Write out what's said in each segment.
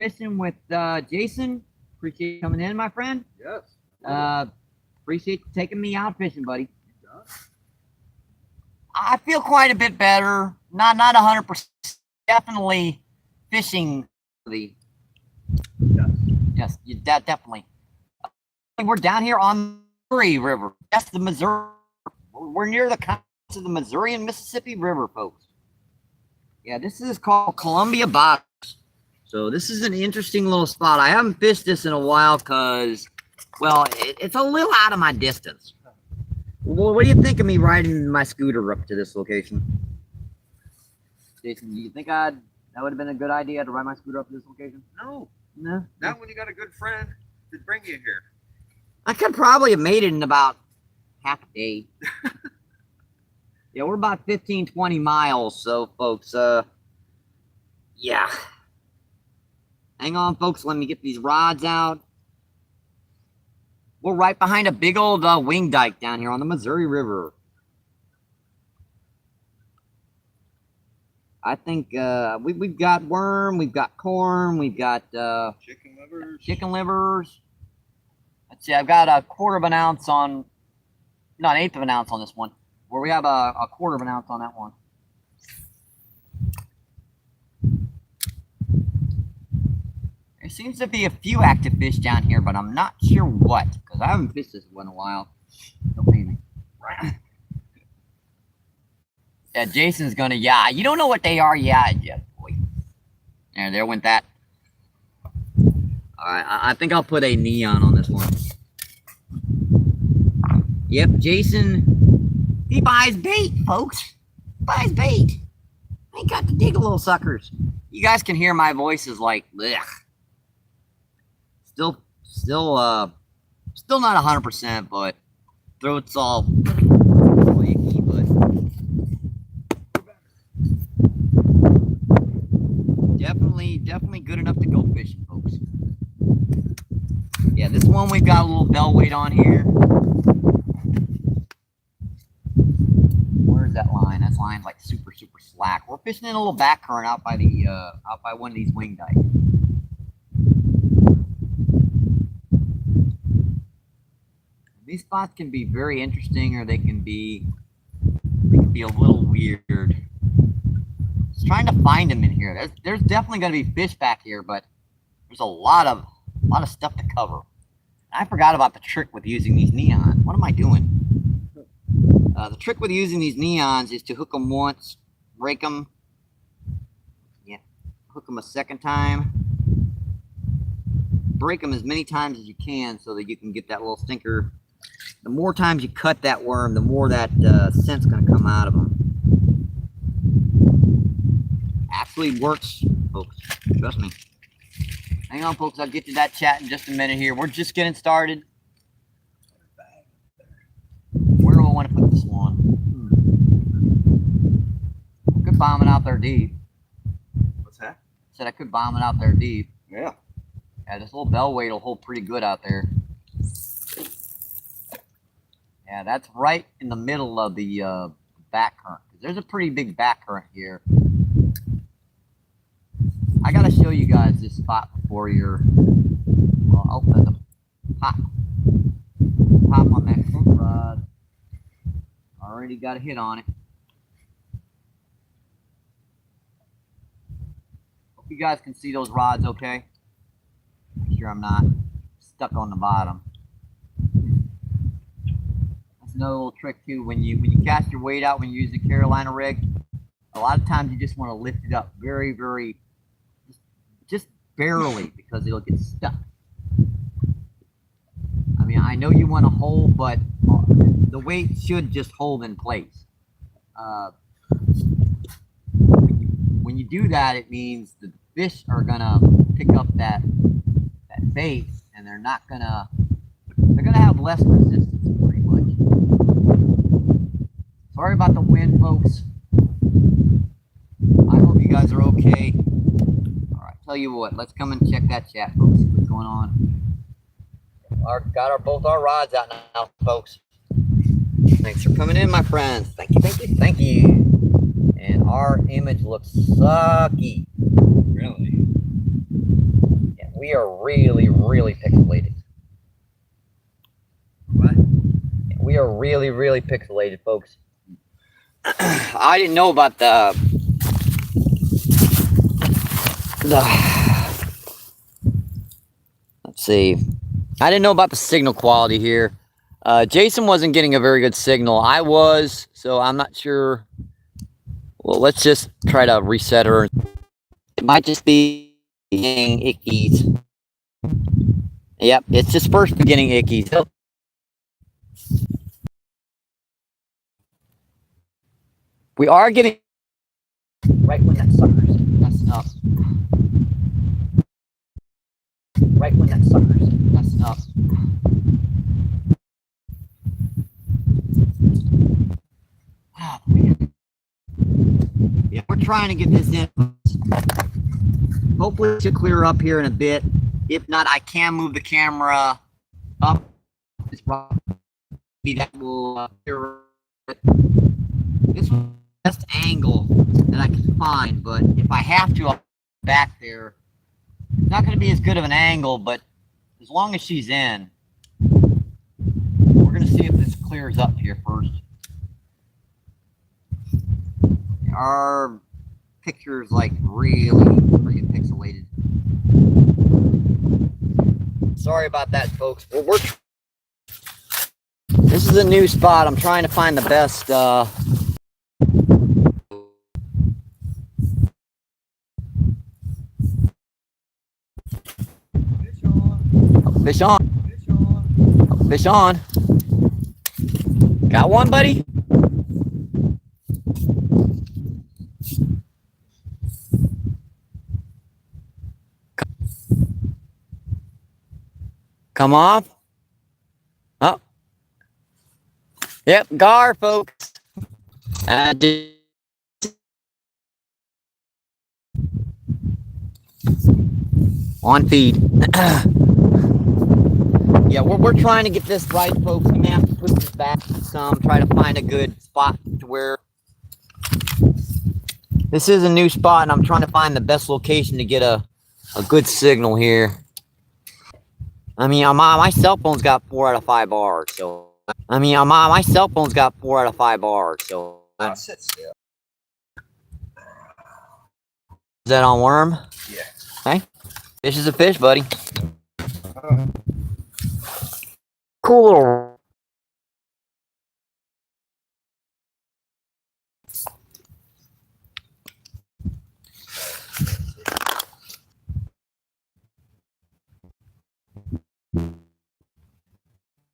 Fishing with Jason. Appreciate you coming in, my friend. Yes. Appreciate you taking me out fishing, buddy. I feel quite a bit better. Not 100%. Definitely fishing. Yes, definitely. We're down here on the Missouri River. That's the Missouri. We're near the confluence of the Missouri and Mississippi River, folks. Yeah, this is called Columbia Bottoms. So this is an interesting little spot. I haven't fished this in a while because, well, it's a little out of my distance. Well, what do you think of me riding my scooter up to this location? Jason, do you think that would have been a good idea to ride my scooter up to this location? No. No? Not when you got a good friend to bring you here. I could probably have made it in about half a day. Yeah, we're about 15, 20 miles, so folks, yeah. Hang on, folks, let me get these rods out. We're right behind a big old wing dike down here on the Missouri River. I think we've got worm, we've got corn, we've got chicken livers. Let's see, I've got a quarter of an ounce on, not an eighth of an ounce on this one, where we have a quarter of an ounce on that one. There seems to be a few active fish down here, but I'm not sure what, because I haven't fished this one in a while. Don't pay me. Yeah, Jason's gonna, yeah, you don't know what they are, yeah, boy. There went that. Alright, I think I'll put a neon on this one. Yep, Jason, he buys bait, folks. He buys bait. I ain't got to dig little suckers. You guys can hear my voice is like, ugh. Still not 100%, but throat's all flaky, but definitely good enough to go fishing, folks. Yeah, this one we've got a little bell weight on here. Where's that line? That line's like super slack. We're fishing in a little back current out by one of these wing dikes. These spots can be very interesting, or they can be a little weird. Just trying to find them in here. There's definitely going to be fish back here, but there's a lot of stuff to cover. I forgot about the trick with using these neons. What am I doing? The trick with using these neons is to hook them once, break them, yeah, hook them a second time, break them as many times as you can so that you can get that little stinker. The more times you cut that worm, the more that scent's going to come out of them. Actually works, folks. Trust me. Hang on, folks. I'll get to that chat in just a minute here. We're just getting started. Where do I want to put this one? I could bomb it out there deep. What's that? I said I could bomb it out there deep. Yeah. Yeah, this little bell weight will hold pretty good out there. Yeah, that's right in the middle of the back current. There's a pretty big back current here. I gotta show you guys this spot before you're. Well, I'll open the pop on that hook rod. Already got a hit on it. Hope you guys can see those rods okay. Make sure I'm not stuck on the bottom. That's another little trick too. When you cast your weight out when you use the Carolina rig, a lot of times you just want to lift it up very, just barely, because it'll get stuck. I mean, I know you want to hold, but the weight should just hold in place. When you do that, it means the fish are gonna pick up that bait, and they're gonna have less resistance, pretty much. Sorry about the wind, folks. I hope you guys are okay. Tell you what, let's come and check that chat, folks. See what's going on. Got both our rods out now, folks. Thanks for coming in, my friends. Thank you. And our image looks sucky. Really? We are really, really pixelated. What? We are really, really pixelated, folks. I didn't know about the let's see. I didn't know about the signal quality here. Jason wasn't getting a very good signal. I was, so I'm not sure. Well, let's just try to reset her. It might just be getting ickies. Yep, it's just first beginning ickies. We are getting right when that sucker's messing up. Right when that sucker's messing up. Oh, man. Yeah, we're trying to get this in. Hopefully it should clear up here in a bit. If not, I can move the camera up. This that will this is the best angle that I can find, but if I have to, I'll back there. It's not going to be as good of an angle, but as long as she's in, we're going to see if this clears up here first. Our picture's like really pixelated. Sorry about that, folks. Well, this is a new spot. I'm trying to find the best fish on. Fish on. Got one, buddy? Come off. Oh. Yep, gar, folks. On feed. Yeah, we're trying to get this right, folks. We may have to put this back some, try to find a good spot to where this is a new spot, and I'm trying to find the best location to get a good signal here. I mean, my cell phone's got 4 out of 5 bars, so I mean, my cell phone's got 4 out of 5 bars, so Sit still. Is that on worm? Yeah. Okay. Fish is a fish, buddy. Cool little.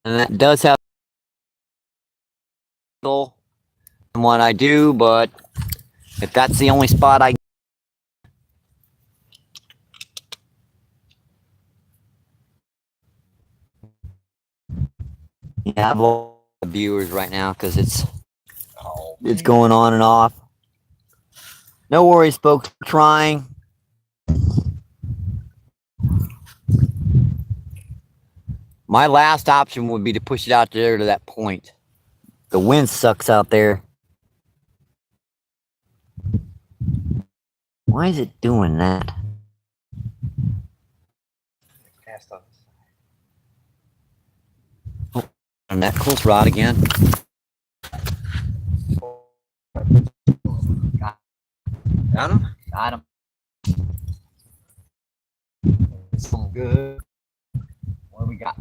And that does have what I do, but if that's the only spot I have all the viewers right now because it's going on and off. No worries, folks. We're trying. My last option would be to push it out there to that point. The wind sucks out there. Why is it doing that? Cast on. Oh, and that close rod again. Got him? Got him. It's all good. What do we got?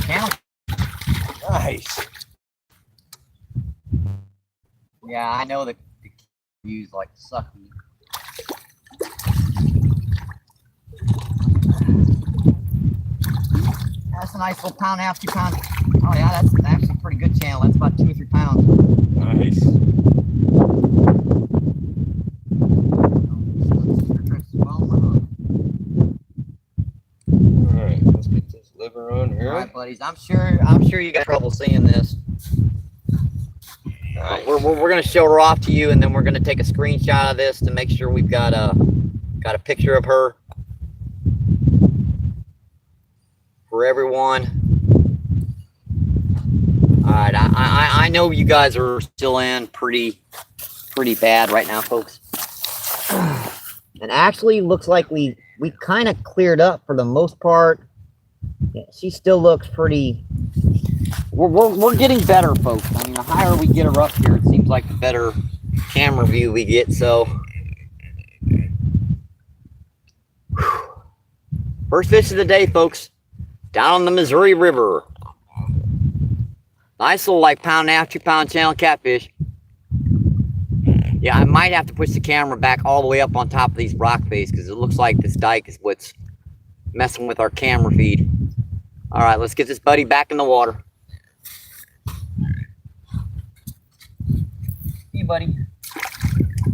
Channel. Nice. Yeah, I know the views like sucky. That's a nice little pound and a half, 2 pounds. Oh yeah, that's actually a pretty good channel. That's about 2 or 3 pounds. Nice. Alright, let's get this liver on here. Alright, buddies. I'm sure you got trouble seeing this. Nice. We're gonna show her off to you, and then we're gonna take a screenshot of this to make sure we've got a picture of her for everyone. All right, I know you guys are still in pretty bad right now, folks. And actually looks like we kind of cleared up for the most part. Yeah, she still looks pretty. We're getting better, folks. I mean, the higher we get her up here, it seems like the better camera view we get. So, first fish of the day, folks, down on the Missouri River. Nice little like £1.5, 2 pound channel catfish. Yeah, I might have to push the camera back all the way up on top of these rock face because it looks like this dike is what's messing with our camera feed. All right, let's get this buddy back in the water. Hey, buddy.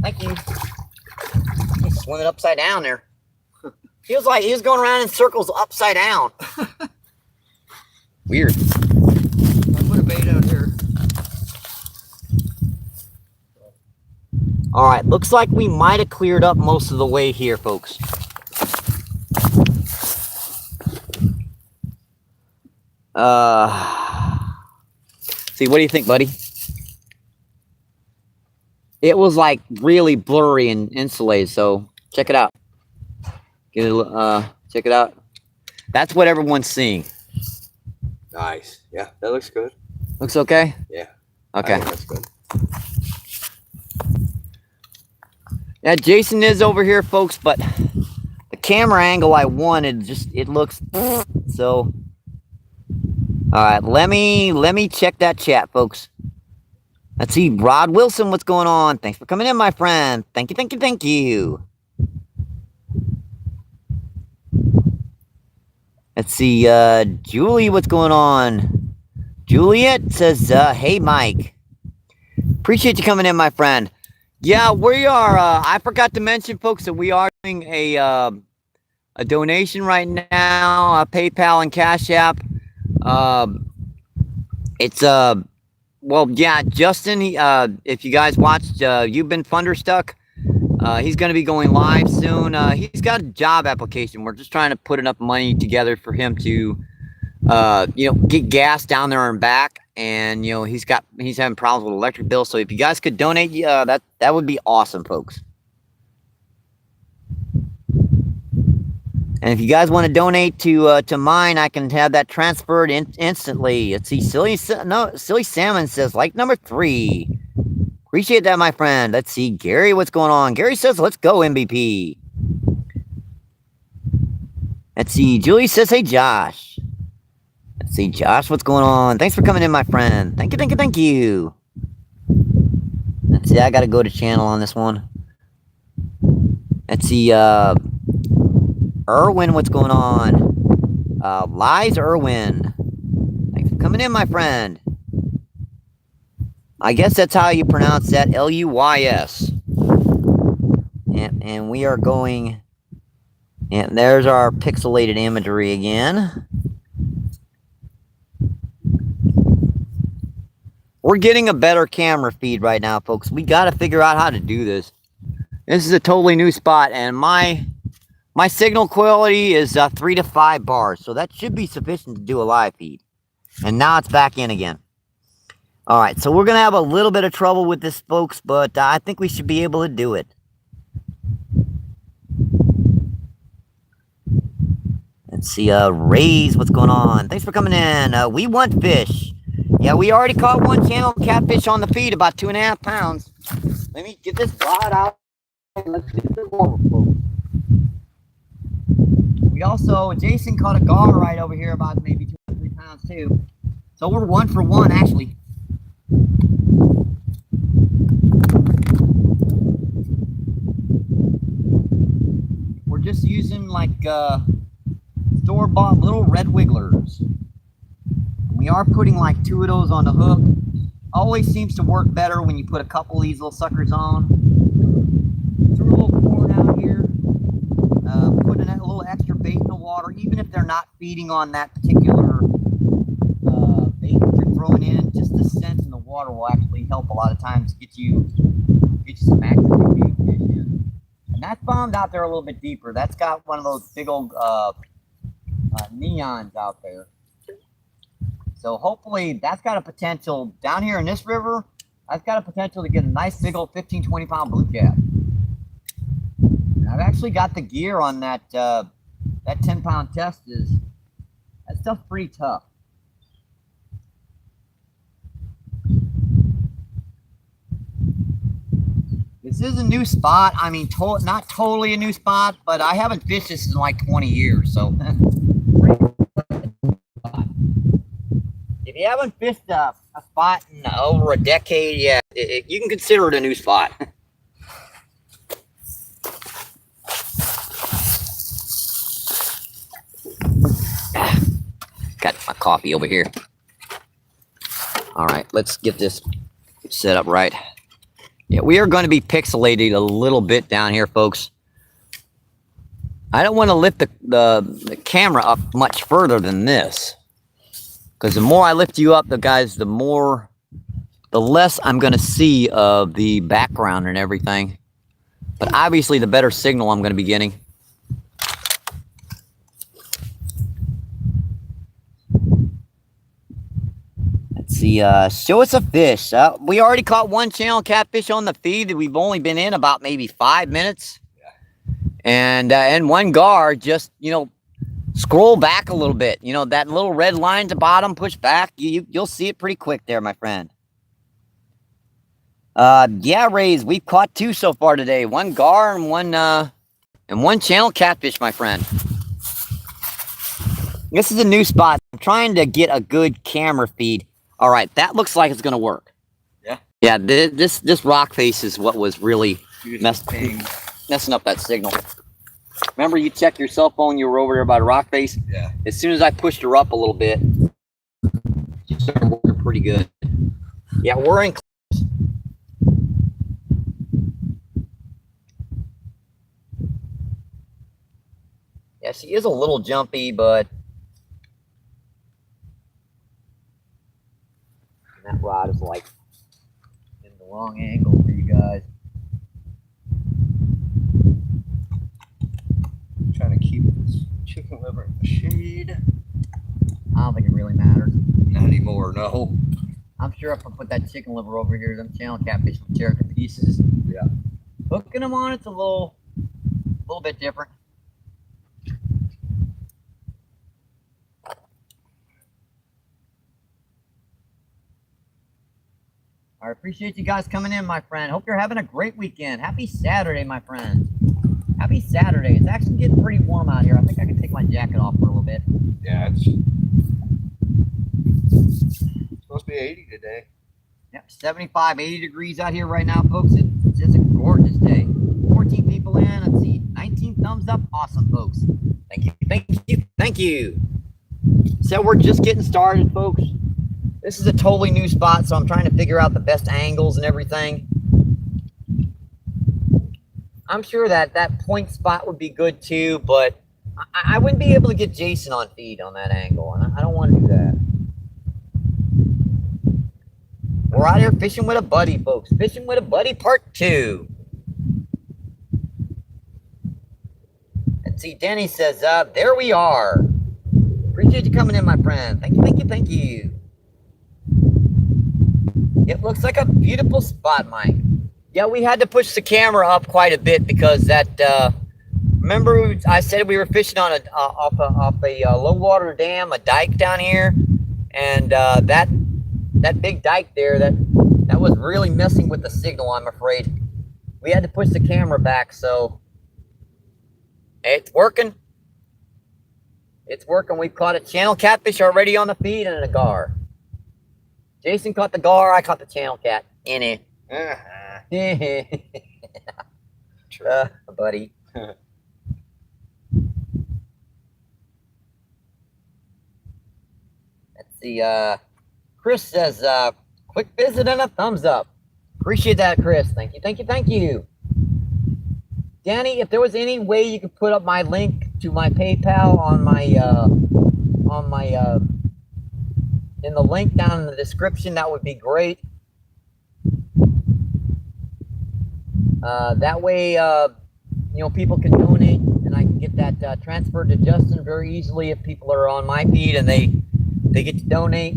Thank you. He's swimming upside down there. Feels like he was going around in circles upside down. Weird. I put a bait out here. All right, looks like we might have cleared up most of the way here, folks. See, what do you think, buddy? It was like really blurry and insulated, so check it out. Get a, check it out. That's what everyone's seeing. Nice. Yeah, that looks good. Looks okay? Yeah. Okay. That's good. Yeah, Jason is over here, folks, but the camera angle I wanted just it looks so. All right, let me check that chat, folks. Let's see, Rod Wilson, what's going on? Thanks for coming in, my friend. Thank you, thank you, thank you. Let's see, Julie, what's going on? Juliet says, hey, Mike. Appreciate you coming in, my friend. Yeah, we are, I forgot to mention, folks, that we are doing a donation right now, PayPal and Cash App. It's, well, yeah, Justin, if you guys watched, You've Been Thunderstruck, he's going to be going live soon. He's got a job application. We're just trying to put enough money together for him to, you know, get gas down there and back. And, you know, he's having problems with electric bills. So if you guys could donate, that would be awesome, folks. And if you guys want to donate to mine, I can have that transferred instantly. Let's see, Silly Salmon says, like number 3. Appreciate that, my friend. Let's see, Gary, what's going on? Gary says, let's go, MVP. Let's see, Julie says, hey, Josh. Let's see, Josh, what's going on? Thanks for coming in, my friend. Thank you, thank you, thank you. Let's see, I got to go to channel on this one. Let's see, Erwin, what's going on? Lies Erwin. Thanks for coming in, my friend. I guess that's how you pronounce that, Luys. And we are going, and there's our pixelated imagery again. We're getting a better camera feed right now, folks. We got to figure out how to do this. This is a totally new spot, and my signal quality is 3 to 5 bars, so that should be sufficient to do a live feed. And now it's back in again. All right, so we're going to have a little bit of trouble with this, folks, but I think we should be able to do it. Let's see, Rays, what's going on? Thanks for coming in. We want fish. Yeah, we already caught one channel catfish on the feed, about 2.5 pounds. Let me get this rod out. Let's get the water float. We also, Jason caught a gar right over here, about maybe 2 or 3 pounds too. So we're 1 for 1, actually. We're just using like store-bought little red wigglers. We are putting like 2 of those on the hook. Always seems to work better when you put a couple of these little suckers on. Threw a little corn out here. Putting a little extra bait in the water, even if they're not feeding on that particular bait that you're throwing in. Just the scent in the water will actually help a lot of times get you some active bait fish in. And that's bombed out there a little bit deeper. That's got one of those big old neons out there. So hopefully that's got a potential down here in this river. That's got a potential to get a nice big old 15, 20 pound blue cat. And I've actually got the gear on that. That 10-pound test that stuff's pretty tough. This is a new spot. I mean, not totally a new spot, but I haven't fished this in like 20 years. So if you haven't fished a spot in over a decade, yeah, you can consider it a new spot. Got my coffee over here. All right, let's get this set up right. Yeah, we are going to be pixelated a little bit down here, folks. I don't want to lift the camera up much further than this, because the more I lift you up, the less I'm going to see of the background and everything. But obviously, the better signal I'm going to be getting. Let's see, show us a fish. We already caught one channel catfish on the feed that we've only been in about maybe 5 minutes. Yeah. And one gar, just, you know, scroll back a little bit. You know, that little red line at the bottom, push back. You'll see it pretty quick there, my friend. Yeah, Rays, we've caught 2 so far today. One gar and one channel catfish, my friend. This is a new spot. I'm trying to get a good camera feed. All right, that looks like it's gonna work. Yeah. Yeah. This rock face is what was really messing up that signal. Remember, you checked your cell phone. You were over there by the rock face. Yeah. As soon as I pushed her up a little bit, she started working pretty good. Yeah, we're in. Yeah, she is a little jumpy, but that rod is like in the wrong angle for you guys. I'm trying to keep this chicken liver in the shade. I don't think it really matters. Not anymore, no. I'm sure if I put that chicken liver over here, them channel catfish will tear it to pieces. Yeah. Hooking them on it's a little bit different. I appreciate you guys coming in, my friend. Hope you're having a great weekend. Happy Saturday, my friend. Happy Saturday. It's actually getting pretty warm out here. I think I can take my jacket off for a little bit. Yeah, it's supposed to be 80 today. Yep, 75, 80 degrees out here right now, folks. It's just a gorgeous day. 14 people in. Let's see, 19 thumbs up. Awesome, folks. Thank you, thank you, thank you. So we're just getting started, folks. This is a totally new spot, so I'm trying to figure out the best angles and everything. I'm sure that point spot would be good too, but I wouldn't be able to get Jason on feed on that angle, and I don't want to do that. We're out here fishing with a buddy, folks. Fishing with a buddy part 2. Let's see, Denny says, there we are. Appreciate you coming in, my friend. Thank you, thank you, thank you. It looks like a beautiful spot, Mike. Yeah, we had to push the camera up quite a bit because that, remember I said we were fishing on off a low water dam, a dike down here, and that big dike there, that was really messing with the signal, I'm afraid. We had to push the camera back, so it's working. It's working. We've caught a channel catfish already on the feed and a gar. Jason caught the gar, I caught the channel cat. In it. Buddy. Let's see. Chris says, quick visit and a thumbs up. Appreciate that, Chris. Thank you, thank you, thank you. Danny, if there was any way you could put up my link to my PayPal on my in the link down in the description, that would be great. That way, you know, people can donate, and I can get that transferred to Justin very easily if people are on my feed and they get to donate.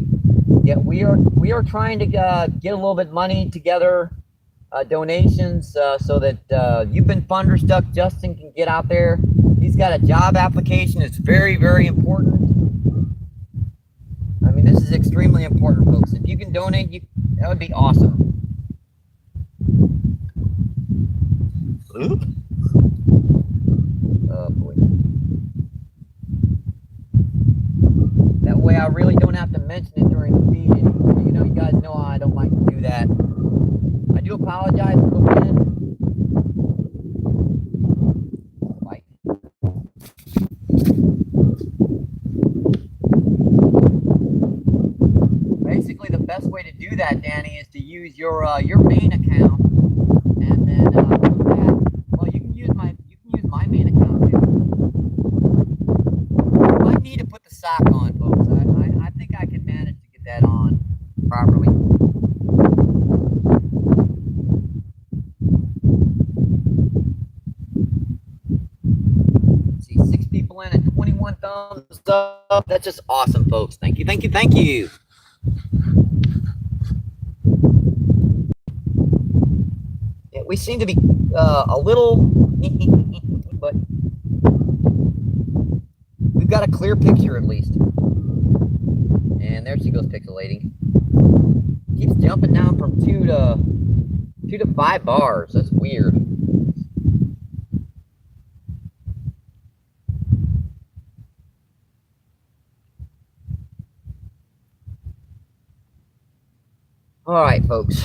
Yeah, we are trying to get a little bit of money together donations so that you've been funder stuck. Justin can get out there. He's got a job application. It's very, very important. I mean, this is extremely important, folks. If you can donate, that would be awesome. Oop. Oh boy. That way I really don't have to mention it during the feed. You know, you guys know I don't like to do that. I do apologize for the wind. Like. Basically, the best way to do that, Danny, is to use your main account, and then well, you can use my main account too. I need to put the sock on, folks. I think I can manage to get that on properly. Let's see, 6 people in and 21 thumbs up. That's just awesome, folks. Thank you, thank you, thank you. Yeah, we seem to be a little, but we've got a clear picture at least. And there she goes, pixelating. Keeps jumping down from 2 to 5 bars. That's weird. All right, folks.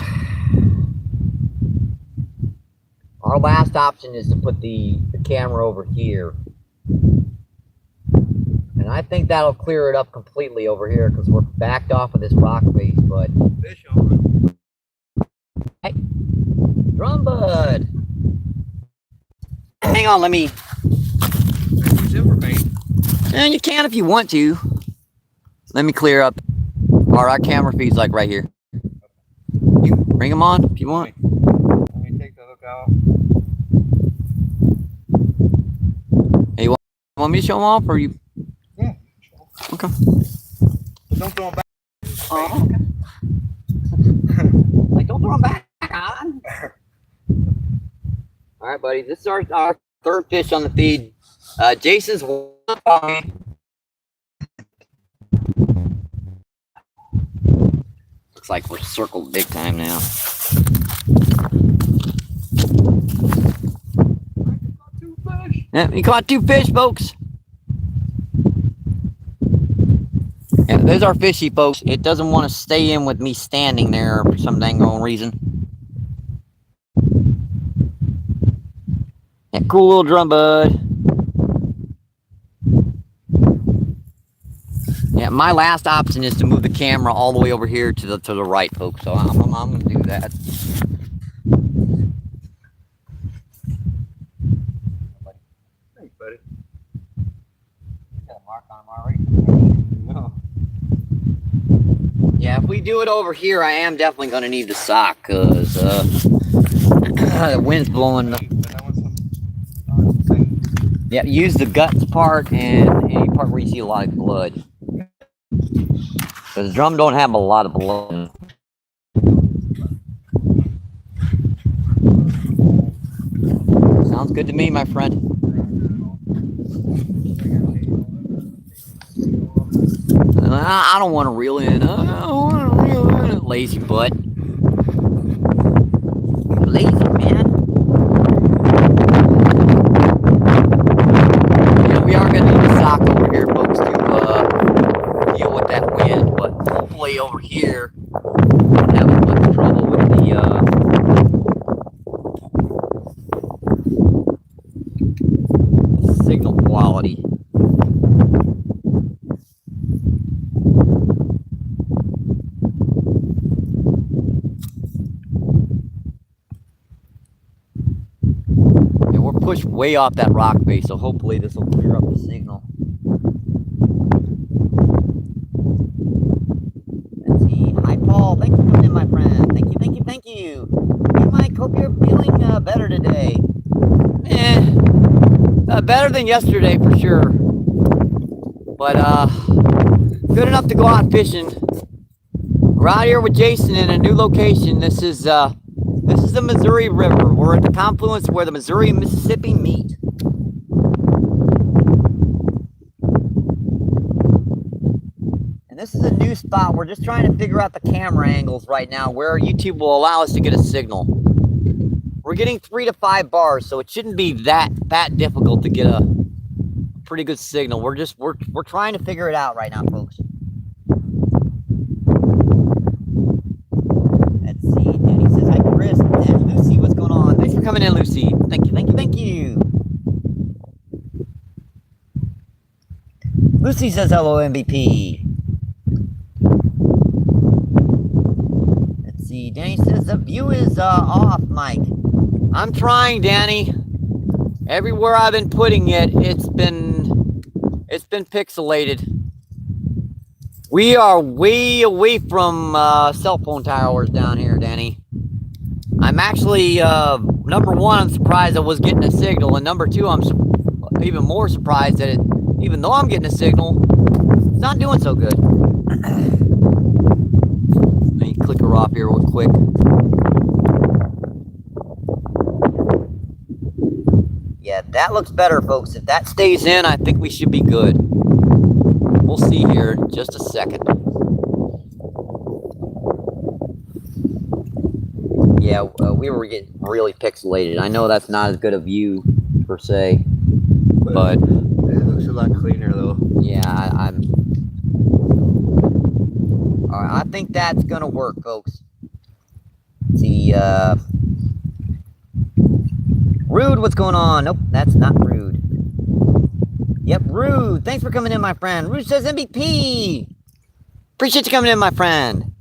Our last option is to put the camera over here. And I think that'll clear it up completely over here because we're backed off of this rock face, but... Fish on. Hey, drum bud. Hang on, let me... Use it for bait. And you can if you want to. Let me clear up. Our camera feed's like right here. You bring them on if you want. Let me take the hook out. Hey, you want me to show them off or you? Yeah. Okay. But don't throw them back. Oh, okay. Like, don't throw them back on. All right, buddy. This is our third fish on the feed. Jason's looks like we're circled big time now. Yeah, we caught 2 fish, folks. Yeah, there's our fishy, folks. It doesn't want to stay in with me standing there for some dang old reason. Yeah, cool little drum bud. Yeah, my last option is to move the camera all the way over here to the right, folks. So I'm going to do that. Thanks, buddy. Got a mark on him already. No. Yeah, if we do it over here, I am definitely going to need the sock because the wind's blowing. Yeah, use the guts part and any part where you see a lot of blood. Because the drum don't have a lot of blood. Sounds good to me, my friend. I don't want to reel in. I don't want to reel in. Lazy butt. Lazy, man. Yeah, we are going to need a sock over here, folks, to deal with that wind. But hopefully over here, we don't have as much trouble with the signal quality. Pushed way off that rock face, so hopefully this will clear up the signal. Let's see. Hi, Paul. Thanks for coming in, my friend. Thank you, thank you, thank you. Hey, Mike. Hope you're feeling better today. Better than yesterday for sure. But good enough to go out fishing. We're out here with Jason in a new location. This is This is the Missouri River. We're at the confluence where the Missouri and Mississippi meet. And this is a new spot. We're just trying to figure out the camera angles right now where YouTube will allow us to get a signal. We're getting 3 to 5 bars, so it shouldn't be that difficult to get a pretty good signal. We're trying to figure it out right now, folks. Let's see. Danny says hi, Chris. And Lucy, what's going on? Thanks for coming in, Lucy. Thank you, thank you, thank you. Lucy says hello, MVP. Let's see. Danny says the view is off, Mike. I'm trying, Danny. Everywhere I've been putting it, it's been pixelated. We are way away from cell phone towers down here, Danny. I'm actually number one, I'm surprised I was getting a signal, and number two, I'm even more surprised that even though I'm getting a signal, it's not doing so good. Let me click her off here real quick. Yeah, that looks better, folks. If that stays in, I think we should be good. We'll see here in just a second. Yeah, we were getting really pixelated. I know that's not as good a view, per se, but it looks a lot cleaner, though. Yeah, all right, I think that's gonna work, folks. Let's see, Rude, what's going on? Nope, that's not Rude. Yep, Rude. Thanks for coming in, my friend. Rude says MVP. Appreciate you coming in, my friend.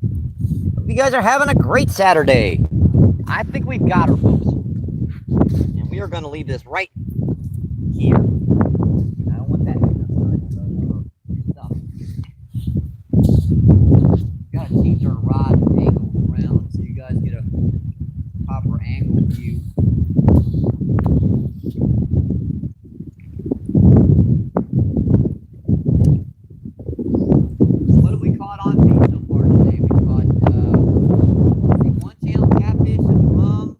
Hope you guys are having a great Saturday. I think we've got her, folks. And we are going to leave this right here. I don't want that stuff. Got to change our rod angle around so you guys get a proper angle view. What have we caught on bait so far today? We caught one channel catfish, a drum,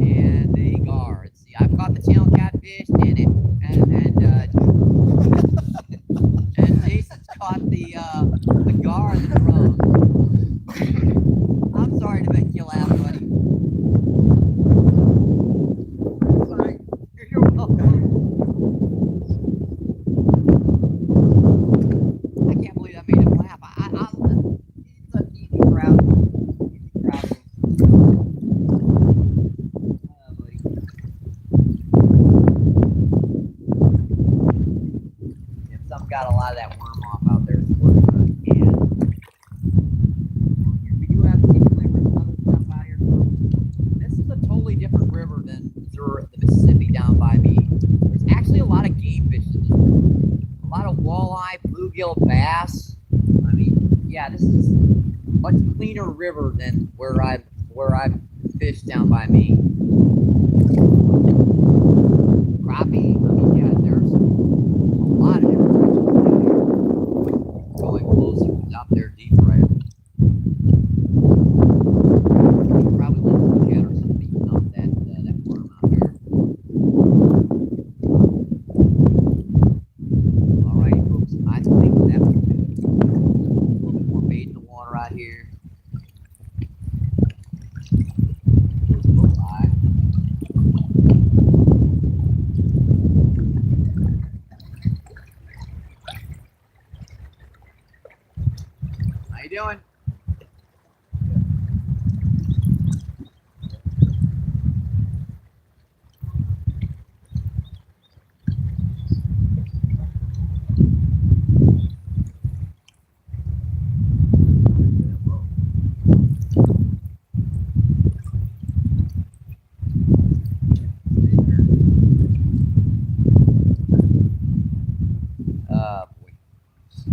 and a gar. Let's see, I've caught the channel catfish and Jason's caught the gar and the drum. I'm sorry to make you laugh, buddy. Sorry. You're welcome. I can't believe I made him laugh. It's an easy crowd. Buddy. If some got a lot of that worm off out there, it's working on it. We do have sea clippers and other stuff out here. This is a totally different river than the Mississippi down by me. There's actually a lot of game fish in this river. A lot of walleye, bluegill, bass. I mean, yeah, this is a much cleaner river than where I've fished down by me. Crappie. I mean, yeah, there's a lot of different fish down here. Going closer, it's out there deep, right? Probably let some jet or something eating off that worm out there. All right, folks. I think that's good. A little bit more bait in the water out here. How you doing?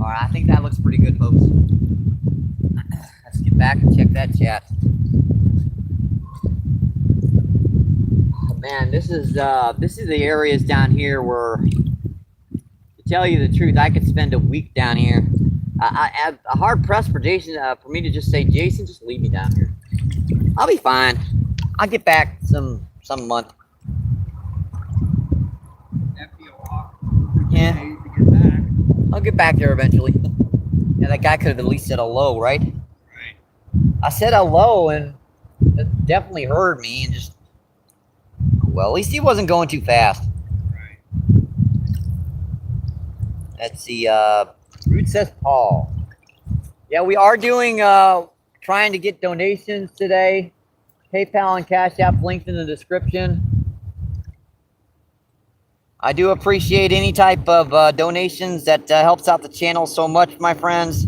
All right, I think that looks pretty good, folks. Let's get back and check that chat. Oh, man, this is the areas down here where, to tell you the truth, I could spend a week down here. I have a hard press for Jason for me to just say, Jason, just leave me down here. I'll be fine. I'll get back some month. That'd be a walk. Yeah. Days to get back. I'll get back there eventually. Yeah, that guy could have at least said hello, right? Right. I said hello, and it definitely heard me, and just, well, at least he wasn't going too fast. Right. Let's see. Root says Paul. Yeah, we are doing trying to get donations today. PayPal and Cash App linked in the description. I do appreciate any type of donations that helps out the channel so much, my friends.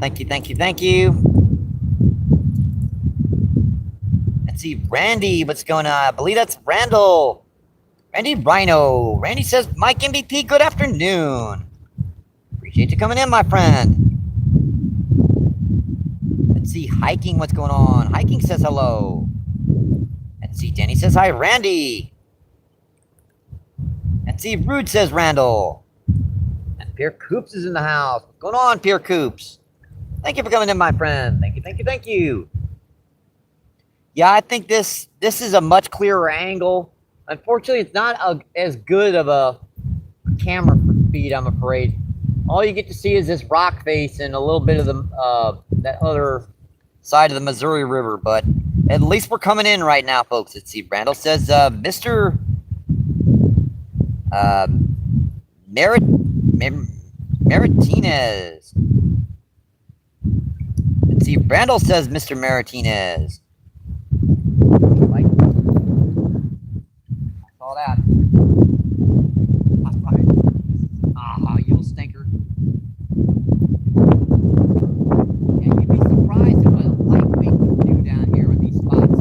Thank you, thank you, thank you. Let's see, Randy, what's going on? I believe that's Randall. Randy Rhino. Randy says, Mike MVP, good afternoon. Appreciate you coming in, my friend. Let's see, Hiking, what's going on? Hiking says hello. Let's see, Danny says hi, Randy. Let's see, Rude says Randall. And Pierre Coops is in the house. What's going on, Pierre Coops? Thank you for coming in, my friend. Thank you, thank you, thank you. Yeah, I think this is a much clearer angle. Unfortunately, it's not as good of a camera feed, I'm afraid. All you get to see is this rock face and a little bit of the that other side of the Missouri River. But at least we're coming in right now, folks. Let's see. Randall says, Mr. Maritinez. Let's see. Randall says, Mr. Maritinez. I saw that. Ah, you little stinker. Yeah, you'd be surprised at what a lightweight can do down here with these spots.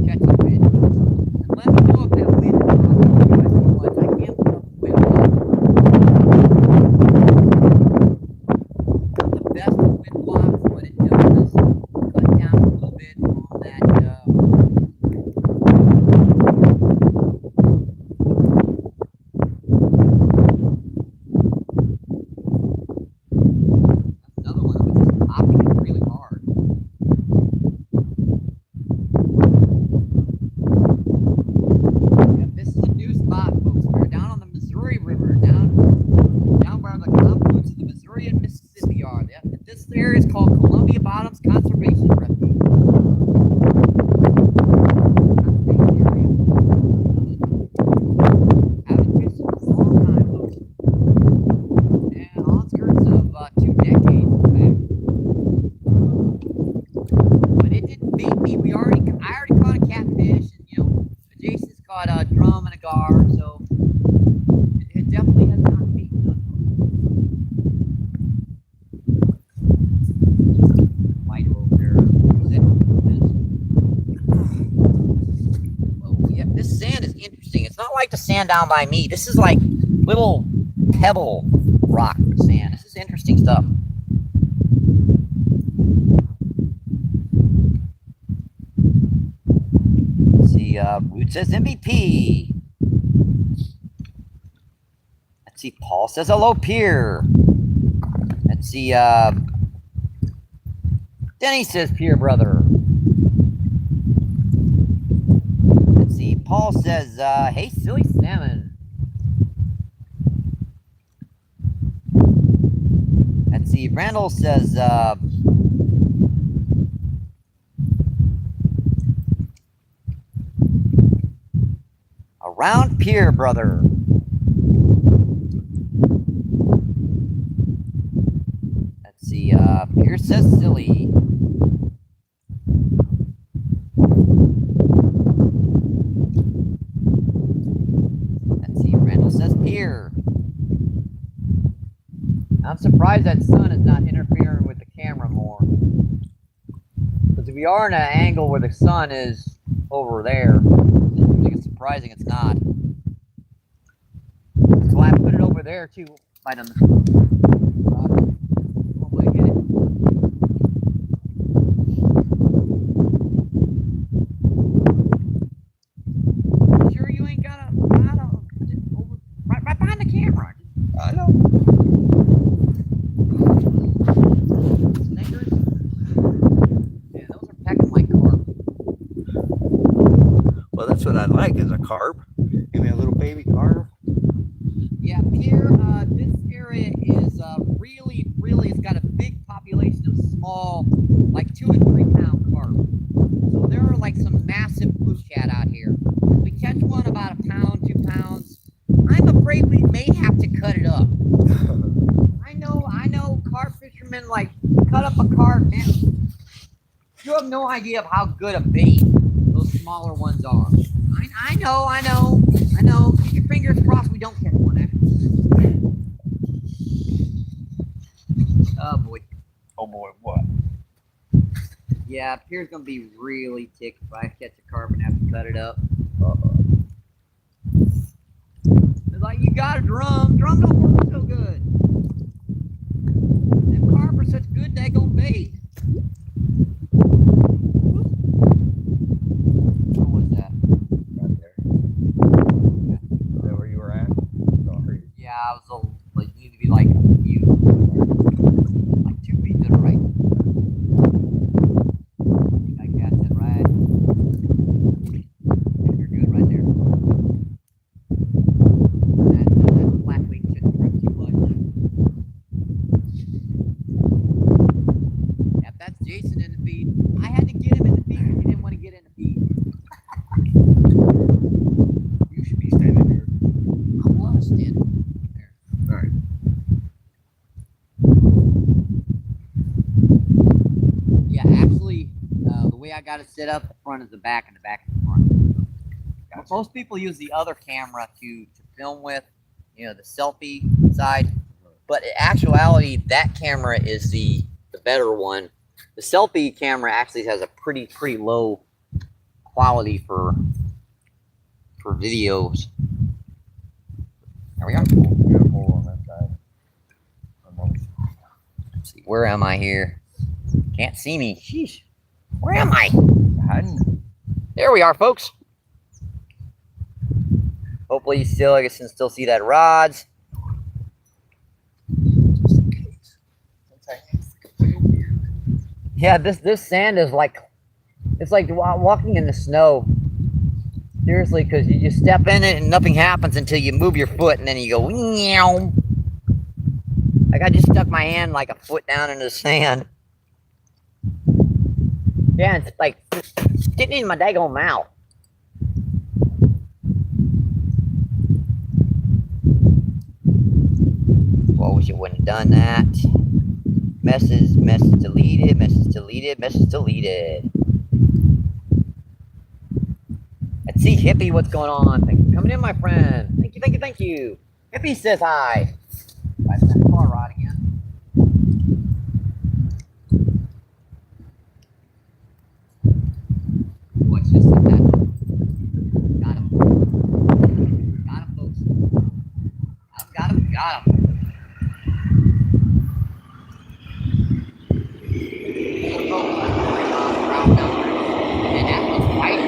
Catching fish. And let me know if that wind is blocking you guys too much. I can't put up the wind block. Not the best of wind blocks. What it does is cut down a little bit on that another one that was just popping it really hard. Yeah, this is a new spot, folks. We're down on the Missouri River, down where the confluence of the Missouri and Mississippi are. This area is called Columbia Bottoms Conservation Refuge. Conservation area. Haven't fished in a long time, folks. And on skirts of 2 decades back. But it didn't beat me. I already caught a catfish, and Jason's caught a drum and a gar, so it definitely has not beaten us. White over there. Oh, yeah, this sand is interesting. It's not like the sand down by me. This is like little pebble rock sand. This is interesting stuff. Let's see, Root says MVP. Let's see, Paul says hello, Pierre. Let's see, Denny says Pierre, brother. Let's see, Paul says, hey, silly salmon. Let's see, Randall says, around Pierre, brother. Let's see, Pierre says silly. Let's see, Randall says Pierre. I'm surprised that sun is not interfering with the camera more. Because if we are in an angle where the sun is over there, I think it's surprising it's not. That's why I put it over there too. Right on the. Oh my god. Sure you ain't got a right behind the camera. I know. Snickers. Yeah, those are pecking like carp. this area is really, it's got a big population of small, like 2 and 3 pound carp. So there are like some massive blue cat out here. If we catch one about 1 pound, 2 pounds, I'm afraid we may have to cut it up. I know carp fishermen like cut up a carp, man. You have no idea of how good a bait those smaller ones are. I know. Keep your fingers crossed we don't catch one at it. Oh boy. Oh boy, what? Yeah, Pierre's gonna be really ticked if I catch a carp and have to cut it up. It's like, you got a drum. Drum don't work so good. Them carp are such good daggone bait. What was that? Right there. Is that where you were at? Sorry. Yeah, I was a little, like, you need to be like you. Like 2 feet to the right. I catch it right. You're good right there. That flat weight shouldn't hurt too much. Yep, that's Jason in the feed. I had to get him in the feed because he didn't want to get in the feed. You should be standing here. I was standing there. All right. Yeah, actually, the way I got it set up, the front is the back and the back is the front. Gotcha. Most people use the other camera to film with, you know, the selfie side. But in actuality, that camera is the better one. The selfie camera actually has a pretty low quality for videos. There we are. We got a hole on that side. I'm on the side. Let's see, where am I here? Can't see me. Sheesh. Where am I? Hiding. There we are, folks. Hopefully you can still see that rods. Just in case. Sometimes it's weird. Yeah, this sand is like, it's like walking in the snow. Seriously, because you just step in it and nothing happens until you move your foot and then you go, meow. Like I just stuck my hand like a foot down into the sand. Yeah, it's like getting in my daggone mouth. Well, wish it wouldn't have done that. Message deleted, message deleted. Let's see, Hippie, what's going on? Thank you for coming in, my friend. Thank you. Hippie says hi. That's that car rod again. Watch this. Got him. Got him, folks. Got him. And that was white.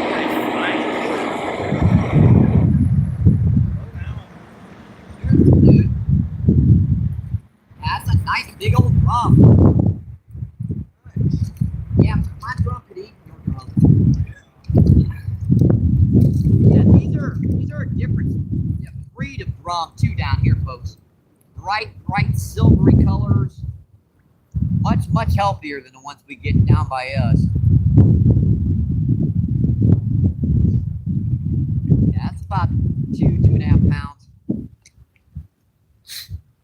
That's a nice big old drum. Yeah, my drum could eat your drum. Yeah, these are a different breed of drum too down here, folks. Bright silvery colors. Much healthier than the ones we get down by us. Yeah, that's about 2.5 pounds.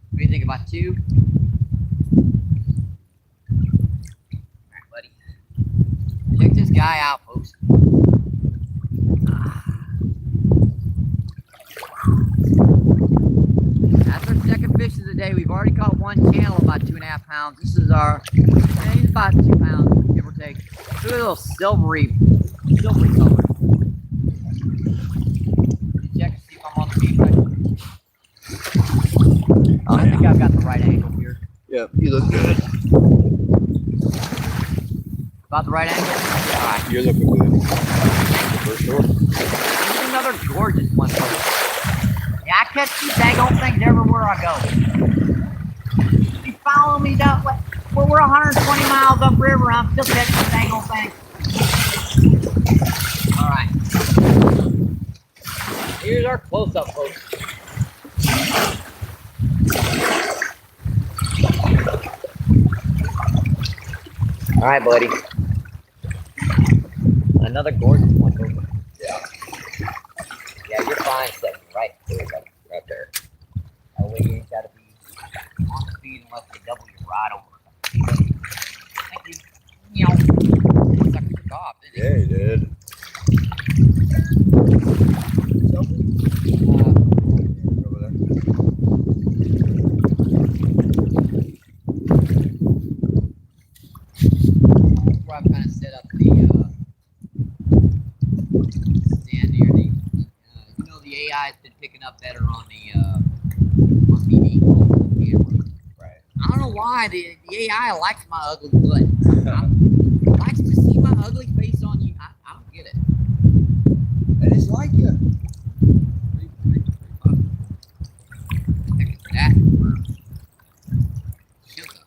What do you think about 2? Alright, buddy. Check this guy out, folks. That's our second fish of the day. We've already caught one channel about 2.5 pounds. This is our, he's about 2 pounds, give or take. Look at a little silvery color. Check and see if I'm on the feed right. Oh, I think I've got the right angle here. Yep, you look good. About the right angle? All right. You're looking good. For sure. This is another gorgeous one. Yeah, I catch these daggone things everywhere I go. You follow me down, well, we're 120 miles upriver. I'm still catching the daggone thing. All right. Here's our close-up, folks. All right, buddy. Another gorgeous one. Yeah. Yeah, you're fine setting right there, buddy. Right there. That way you ain't got to be on the feed unless you double your rod over. Thank you. Meow. Sucker took off, didn't he? Yeah, he did. Over there. Where I've kind of set up the stand here. The AI has been picking up better on the BB camera. Right. I don't know why the AI likes my ugly butt. Likes to see my ugly face on you. I don't get it. They just like you. Heck is that? Sugar.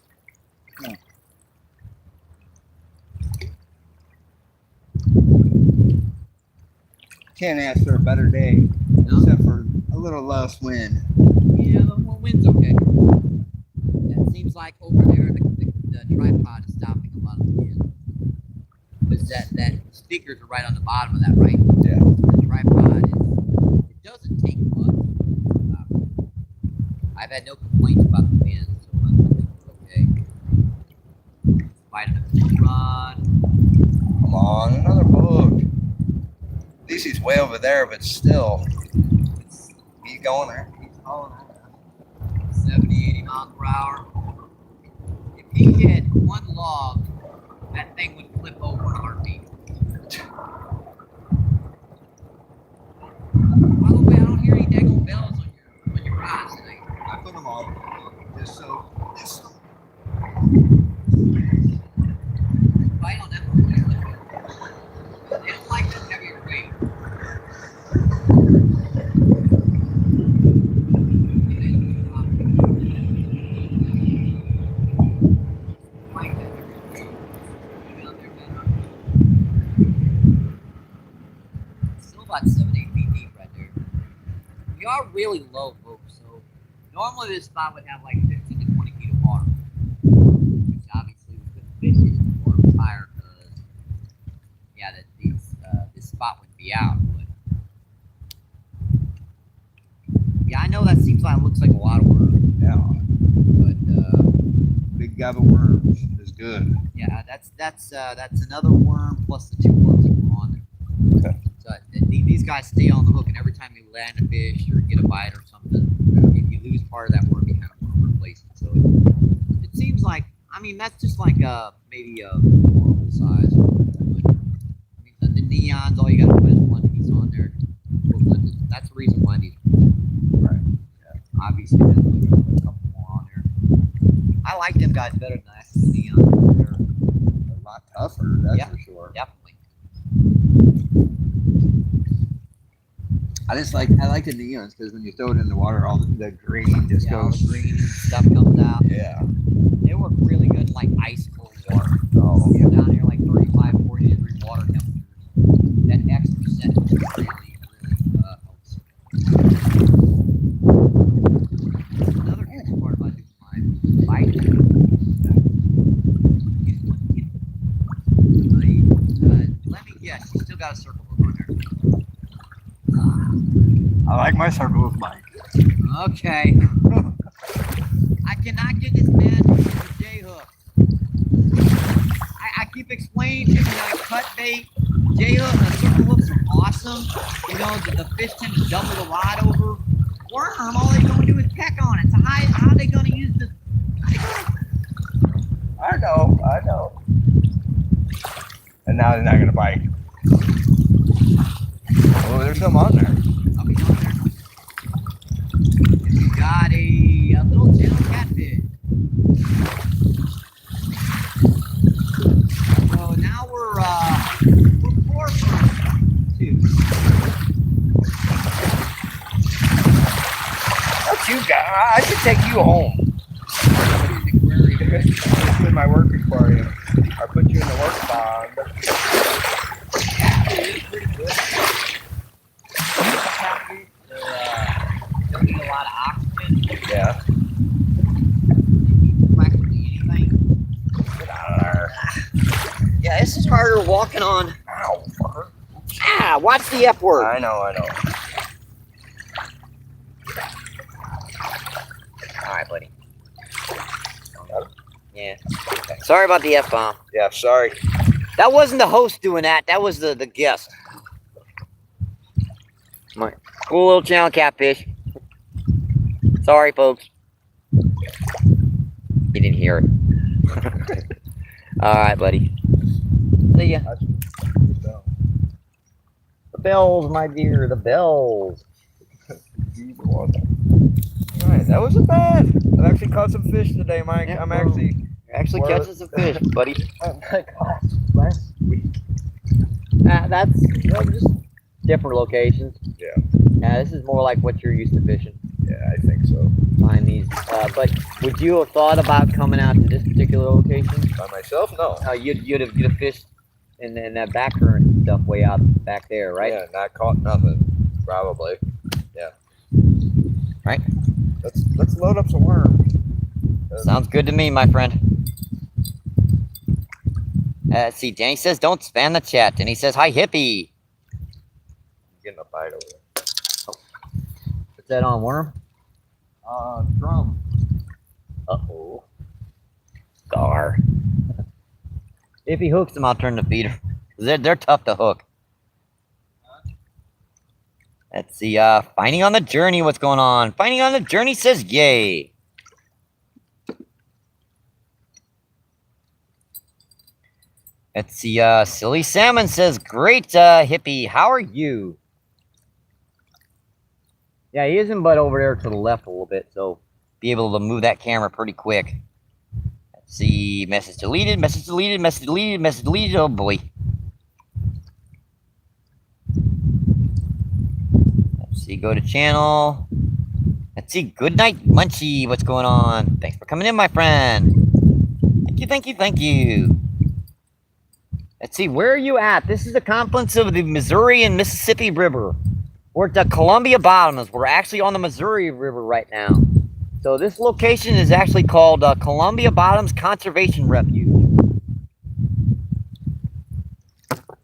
Can't ask for a better day, except for a little less wind. Yeah, the wind's okay. That seems like over there the tripod is stopping a lot of the wind. Because that speakers are right on the bottom of that, right? Yeah. The tripod it doesn't take much. I've had no complaints about the wind, so I think we're okay. Vitamin rod. Come on, another book. At least he's way over there, but still. He's going there. He's going there. 70, 80 miles per hour. If he hit one log, that thing would flip over in a heartbeat. By the way, I don't hear any daggone bells on your rods tonight. I put them on just so. Bite on that one. They don't like this heavier weight. Like that. Still about 7, 8 feet deep right there. We are really low, folks, so normally this spot would have like 15 to 20 feet of water. Which obviously we couldn't fish it if the water was higher because, yeah, this spot would be out. But yeah, I know that seems like it looks like a lot of work, Yeah, but big gob of worms is good. yeah, that's another worm plus the 2 worms that were on there. Okay. So these guys stay on the hook, and every time you land a fish or get a bite or something, if you lose part of that worm, you kind of want to replace it. So it seems like, I mean, that's just like maybe a normal size. But, I mean, the neons, all you got to put is one piece on there. That's the reason why these. Right. Yeah. Obviously, there's a couple more on there. I like them guys better than the neons. They're A lot tougher, that's Yeah. for sure. definitely. I like the neons because when you throw it in the water, all the green just Yeah, all goes. the green and stuff comes out. Yeah. They work really good, like ice cold water. Oh. You're down here like 35, 40 degree water temperatures. That extra scent really helps. Another good part about doing my bite. Let me guess, you still got a circle hook on there. I like my circle with Mike. Okay. I cannot get this man to use a J hook. I keep explaining to him, cut bait, J hook, and circle hooks are awesome. The fish tend to double the rod over. Worm, all they're going to do is peck on it. So how are they going to use the? I know. And now they're not going to bite. Oh, there's some on there. I'll be on there. You got a little gentle catfish. So now we're 4 for 2. Don't you guys? I should take you home. This is my work aquarium. I put you in the work pond. Yeah, it is pretty good. Don't need a lot of oxygen. Yeah. Practically anything. Get out of there. harder walking on. Ow, fucker. Ah, watch the F word. I know. All right, buddy. Yeah. Sorry about the F-bomb. Yeah, sorry. That wasn't the host doing that. That was the guest. My cool little channel, Catfish. Sorry, folks. You didn't hear it. All right, buddy. See ya. The bells, my dear. The bells. Alright, that wasn't bad. I've actually caught some fish today, Mike. Yeah, I'm well, actually catching some fish, buddy. Oh my gosh, last week. That's just different locations. Yeah. This is more like what you're used to fishing. Yeah, I think so. Find these. But would you have thought about coming out to this particular location? By myself, no. You'd have fished in that back current stuff way out back there, right? Yeah, not caught nothing. Probably. Yeah. Right. Let's load up some worms. Sounds good to me, my friend. Let's see, Danny says don't spam the chat. And he says, hi, hippie. Getting a bite over there. What's that on, worm? Drum. Uh-oh. Gar. If he hooks them, I'll turn the feeder. They're tough to hook. Let's see, Finding on the Journey, what's going on? Finding on the Journey says yay. Let's see, Silly Salmon says, great, hippie, how are you? Yeah, he isn't but over there to the left a little bit, so be able to move that camera pretty quick. Let's see, message deleted, message deleted, message deleted, message deleted, oh boy. Let's see, go to channel. Let's see, good night, Munchie, what's going on? Thanks for coming in, my friend. Thank you, thank you, thank you. Let's see, where are you at? This is the confluence of the Missouri and Mississippi River. We're at the Columbia Bottoms. We're actually on the Missouri River right now. So this location is actually called Columbia Bottoms Conservation Refuge.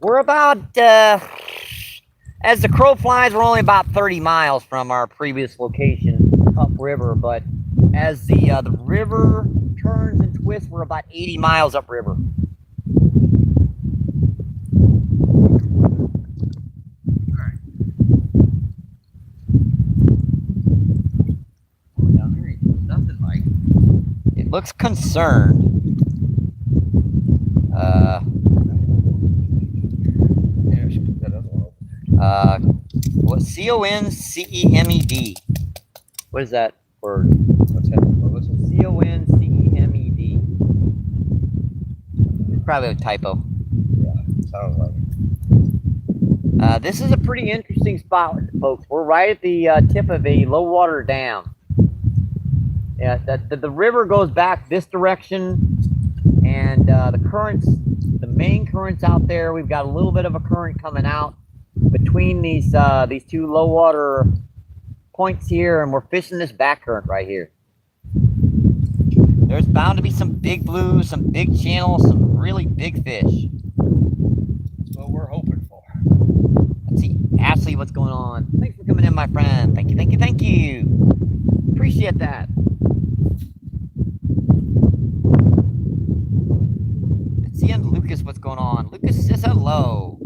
We're about, as the crow flies, we're only about 30 miles from our previous location upriver. But as the river turns and twists, we're about 80 miles upriver. It looks concerned. What? C-O-N-C-E-M-E-D. What is that word? What's that? What was it? C-O-N-C-E-M-E-D. It's probably a typo. Yeah, sounds like it. This is a pretty interesting spot, folks. We're right at the tip of a low water dam. Yeah, the river goes back this direction, and the currents, the main currents out there, we've got a little bit of a current coming out between these two low water points here, and we're fishing this back current right here. There's bound to be some big blues, some big channels, some really big fish. That's what we're hoping for. Let's see, Ashley, what's going on? Thanks for coming in, my friend. Thank you, thank you, thank you. Appreciate that. Let's see, and Lucas, what's going on? Lucas says hello.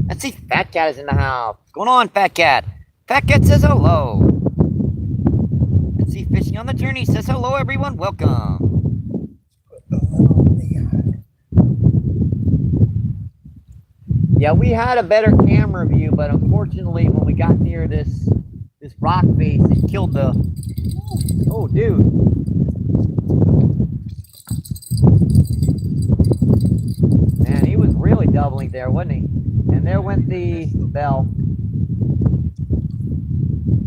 Let's see, Fat Cat is in the house. What's going on, Fat Cat? Fat Cat says hello. Let's see, Fishing on the Journey says hello, everyone. Welcome. Yeah, we had a better camera view, but unfortunately, when we got near this rock face, it killed the... Oh, dude. Man, he was really doubling there, wasn't he? And there went the bell.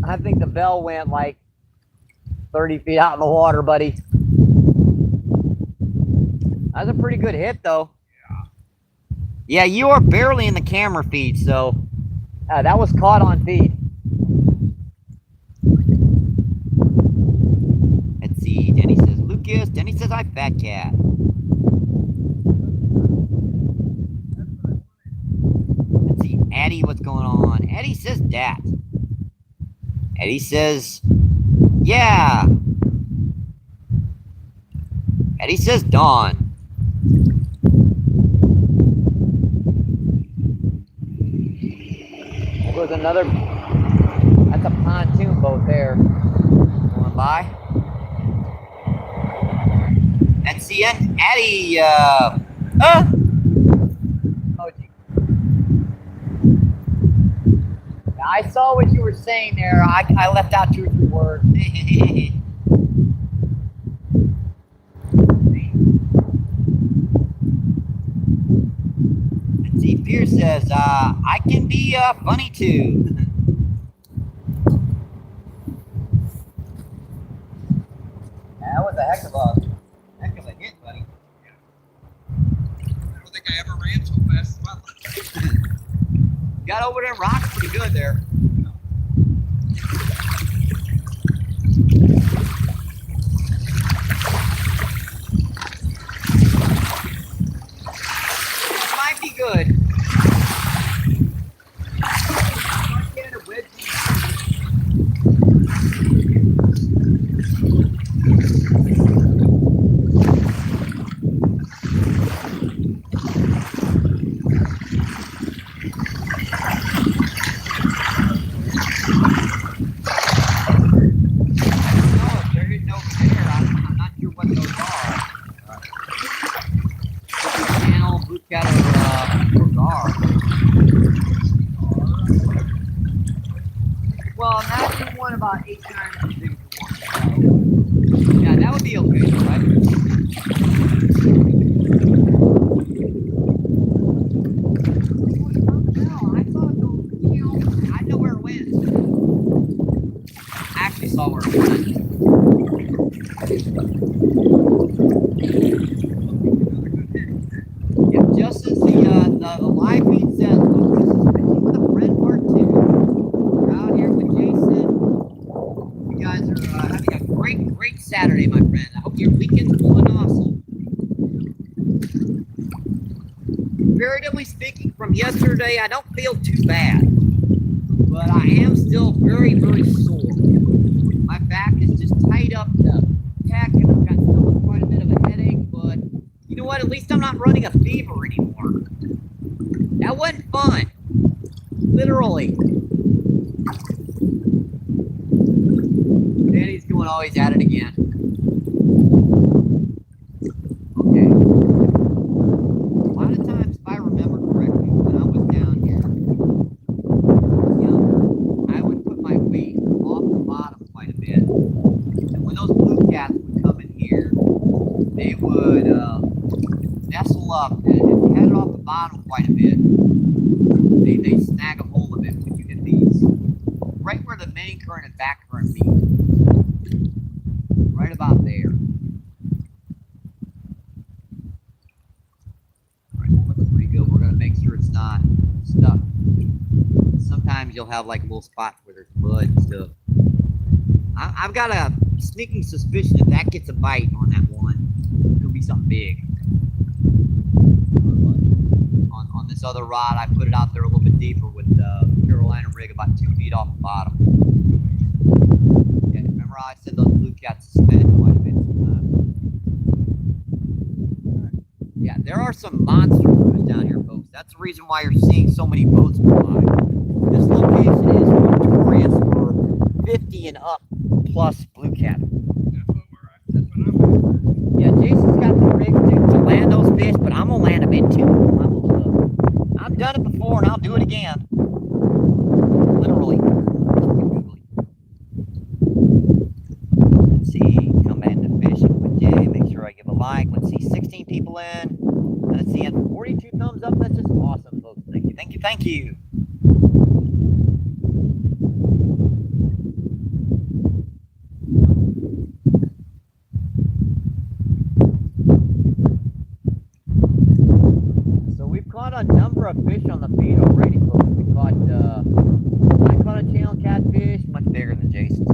I think the bell went like 30 feet out in the water, buddy. That was a pretty good hit, though. Yeah, you are barely in the camera feed, so that was caught on feed. Let's see. Denny says Lucas. Denny says I Fat Cat. dat? Eddie says, yeah. Eddie says Dawn. There goes another, that's a pontoon boat there. Going by. That's the end. Eddie, Emoji. Now, I saw what you were saying there. I left out 2 or 3 words. And see, Pierce says, I can be funny too. That was a heck of a hit, buddy. I don't think I ever ran so fast in my life. Got over them rocks pretty good there. Might be good. Well, imagine one about 8 times as big as the one. Yeah, that would be okay, right? I saw it go, I know where it went. I actually saw where it went. Yeah, just as the live feed says, look, this is fishing with a friend part 2. We're out here with Jason. You guys are having a great Saturday, my friend. I hope your weekend's going awesome. Comparatively speaking, from yesterday, I don't feel too bad, but I am still very sore. My back is just tied up to heck, and I've got still quite a bit of a headache, but you know what? At least I'm not running a fever anymore. That wasn't fun. Literally. Danny's going, oh, he's at it again. Okay. A lot of times, if I remember correctly, when I was down here, I would put my weight off the bottom quite a bit. And when those blue cats would come in here, they would nestle up, and if you had it off the bottom quite a bit, they snag a hold of it when you hit these. Right where the main current and back current meet. Right about there. Alright, well, that's pretty good. We're going to make sure it's not stuck. Sometimes you'll have like little spots where there's mud and stuff. I've got a sneaking suspicion if that gets a bite on that one, it'll be something big. On this other rod, I put it out there a little bit deeper with the Carolina rig about 2 feet off the bottom. Yeah, remember how I said those blue cats suspend quite a bit sometimes. Yeah, there are some monster crews down here, folks. That's the reason why you're seeing so many boats go by. This location is notorious for 50 and up plus blue cat. Yeah, Jason's got the rig to land those fish, but I'm gonna land them in 2. I've done it before and I'll do it again. Literally. Let's see, come into fishing with Jay. Make sure I give a like. Let's see, 16 people in. Let's see, and 42 thumbs up. That's just awesome, folks. Thank you, thank you, thank you. Caught a number of fish on the feed already, folks. We caught, I caught a channel catfish, much bigger than Jason's.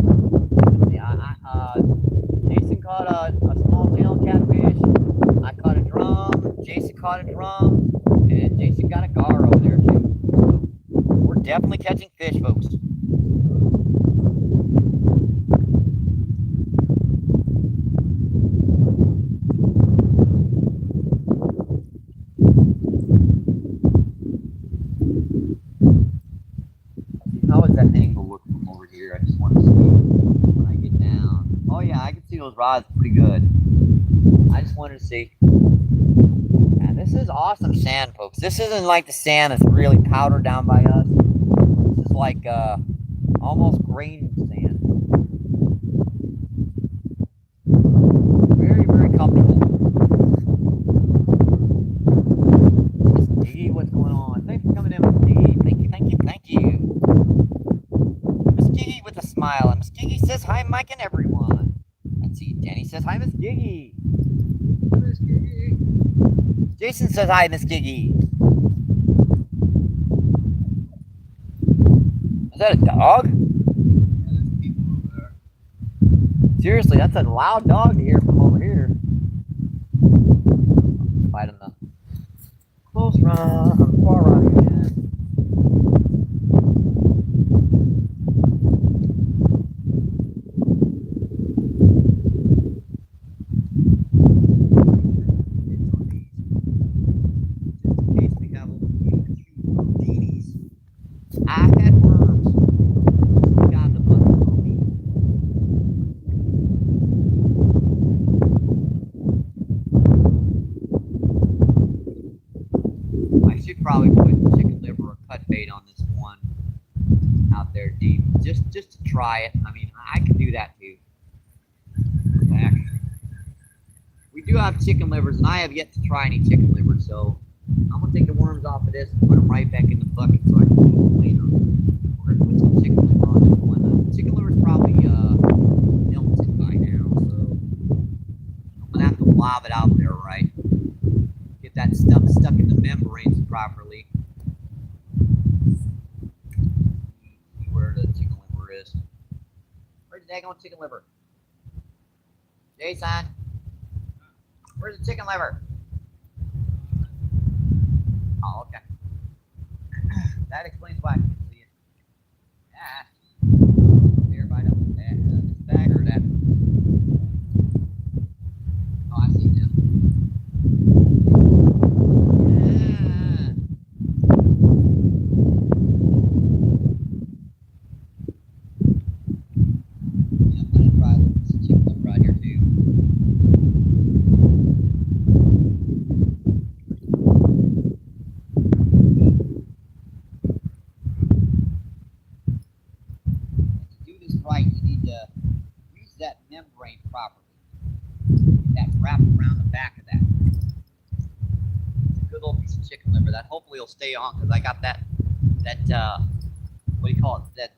Yeah, Jason caught a small channel catfish. I caught a drum. Jason caught a drum, and Jason got a gar over there too. We're definitely catching fish, folks. How is that angle look from over here? I just want to see when I get down. Oh yeah, I can see those rods pretty good. I just wanted to see. Yeah, this is awesome sand, folks. This isn't like the sand that's really powdered down by us. This is like almost grain sand. Very, very comfortable. Miss Diggy, what's going on? Thanks for coming in, Miss Diggy. Thank you, thank you, thank you. Miss Giggy with a smile. And Miss Giggy says hi, Mike and everyone. Let's see, Danny says hi, Miss Giggy. Miss Gigi. Jason says hi, Miss Giggy. Is that a dog? Yeah, there's people over there. Seriously, that's a loud dog to hear from over here. Fight on the close run, on the far run again. I had worms. God, the bucket on me. I should probably put chicken liver or cut bait on this one out there deep, just to try it. I mean, I can do that too. Back. We do have chicken livers, and I have yet to try any chicken livers, so I'm gonna take the worms off of this and put them right back in the bucket so I can eat them later. We're gonna put some chicken liver on this one. The chicken liver's probably melted by now, so I'm gonna have to lob it out there, right? Get that stuff stuck in the membranes properly. See where the chicken liver is. Where's the daggone chicken liver? Jason, where's the chicken liver? Oh, okay. That explains why I can't see it. Yeah. Here, right up that this bag or that. Oh, I see now. Yeah. Yeah, I'm gonna try some chicken liver out here too. Right, you need to use that membrane properly. Get that wrapped around the back of that. It's a good little piece of chicken liver that hopefully will stay on because I got that what do you call it? That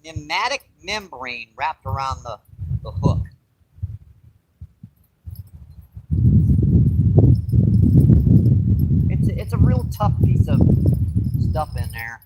pneumatic membrane wrapped around the hook. It's a real tough piece of stuff in there.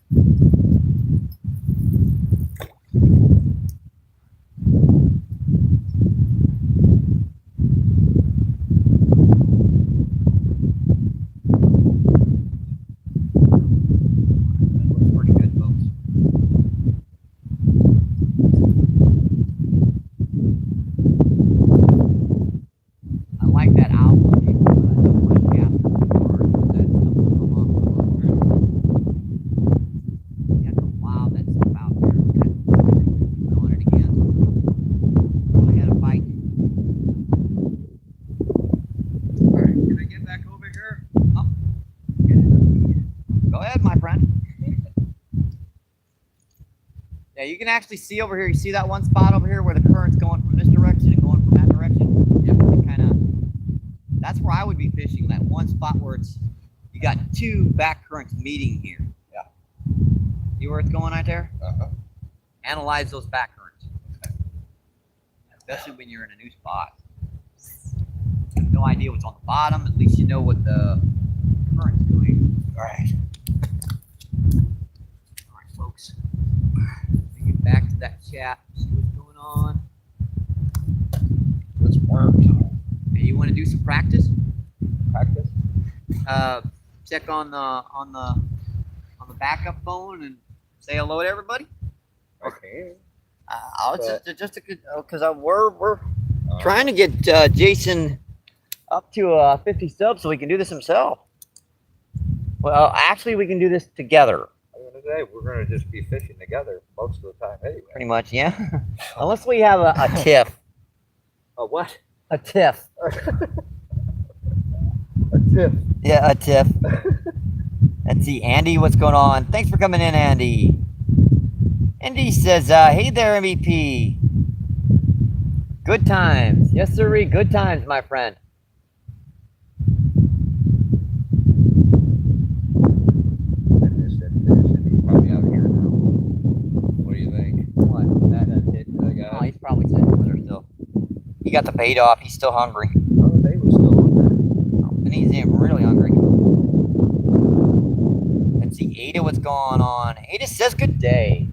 Yeah, you can actually see over here. You see that one spot over here where the current's going from this direction and going from that direction? Yep. Kind of. That's where I would be fishing. That one spot where you got two back currents meeting here. Yeah. See where it's going right there? Uh-huh. Analyze those back currents, especially when you're in a new spot. You have no idea what's on the bottom. At least you know what the current's doing. All right. All right, folks. Get back to that chat, see what's going on. Let's worm. Hey, you want to do some practice? Practice? check on the backup phone and say hello to everybody? Okay. Just because we're trying to get Jason up to 50 subs so he can do this himself. Well, actually, we can do this together. At the end of the day, we're going to just be fishing together most of the time anyway. Pretty much, yeah. Unless we have a tiff. A what? A tiff. A tip. Yeah, a tiff. Let's see, Andy, what's going on? Thanks for coming in, Andy. Andy says, hey there, MVP. Good times. Yes, sirree, good times, my friend. Probably out here now. What do you think? What? That guy? Oh, he's probably sitting over there still. He got the bait off. He's still hungry. Oh, the bait was still on there. And he's really hungry. Let's see, Ada, what's going on? Ada says good day.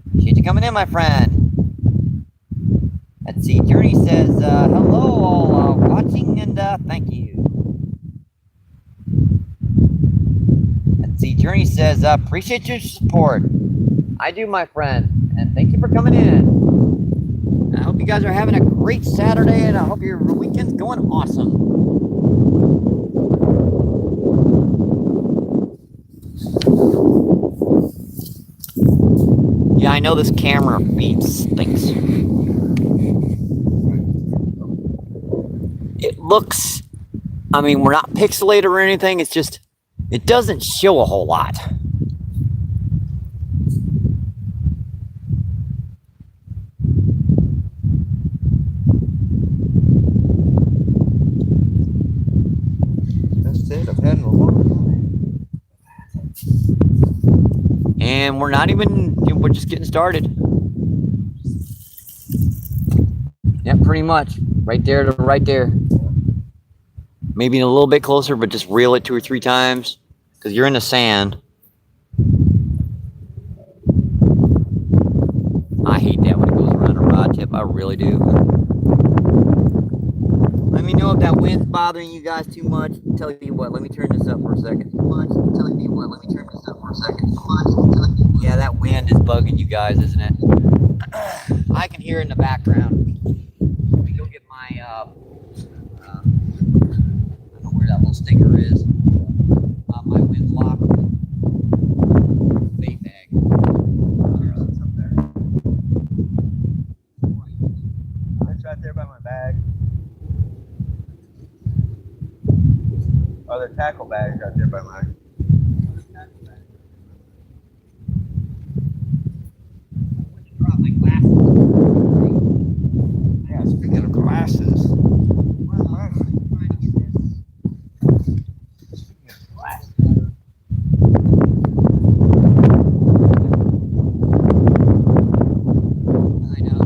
Appreciate you coming in, my friend. Let's see, Journey says, hello all watching, and thank you. Let's see, Journey says, appreciate your support. I do, my friend, and thank you for coming in. I hope you guys are having a great Saturday, and I hope your weekend's going awesome. Yeah, I know this camera stinks. It looks, I mean, we're not pixelated or anything. It's just, it doesn't show a whole lot. That's it. I've had in a long time. And we're not even, we're just getting started. Yeah, pretty much. Right there to right there. Maybe a little bit closer, but just reel it 2 or 3 times. Because you're in the sand. I hate that when it goes around a rod tip. I really do. Let me know if that wind's bothering you guys too much. Tell you what, let me turn this up for a second. Yeah, that wind is bugging you guys, isn't it? I can hear it in the background. Let me go get my, I don't know where that little stinger is. My wind lock bait bag. It's up there. It's right there by my bag. Oh, the tackle bag's right there by my. Yeah, speaking of glasses. I know.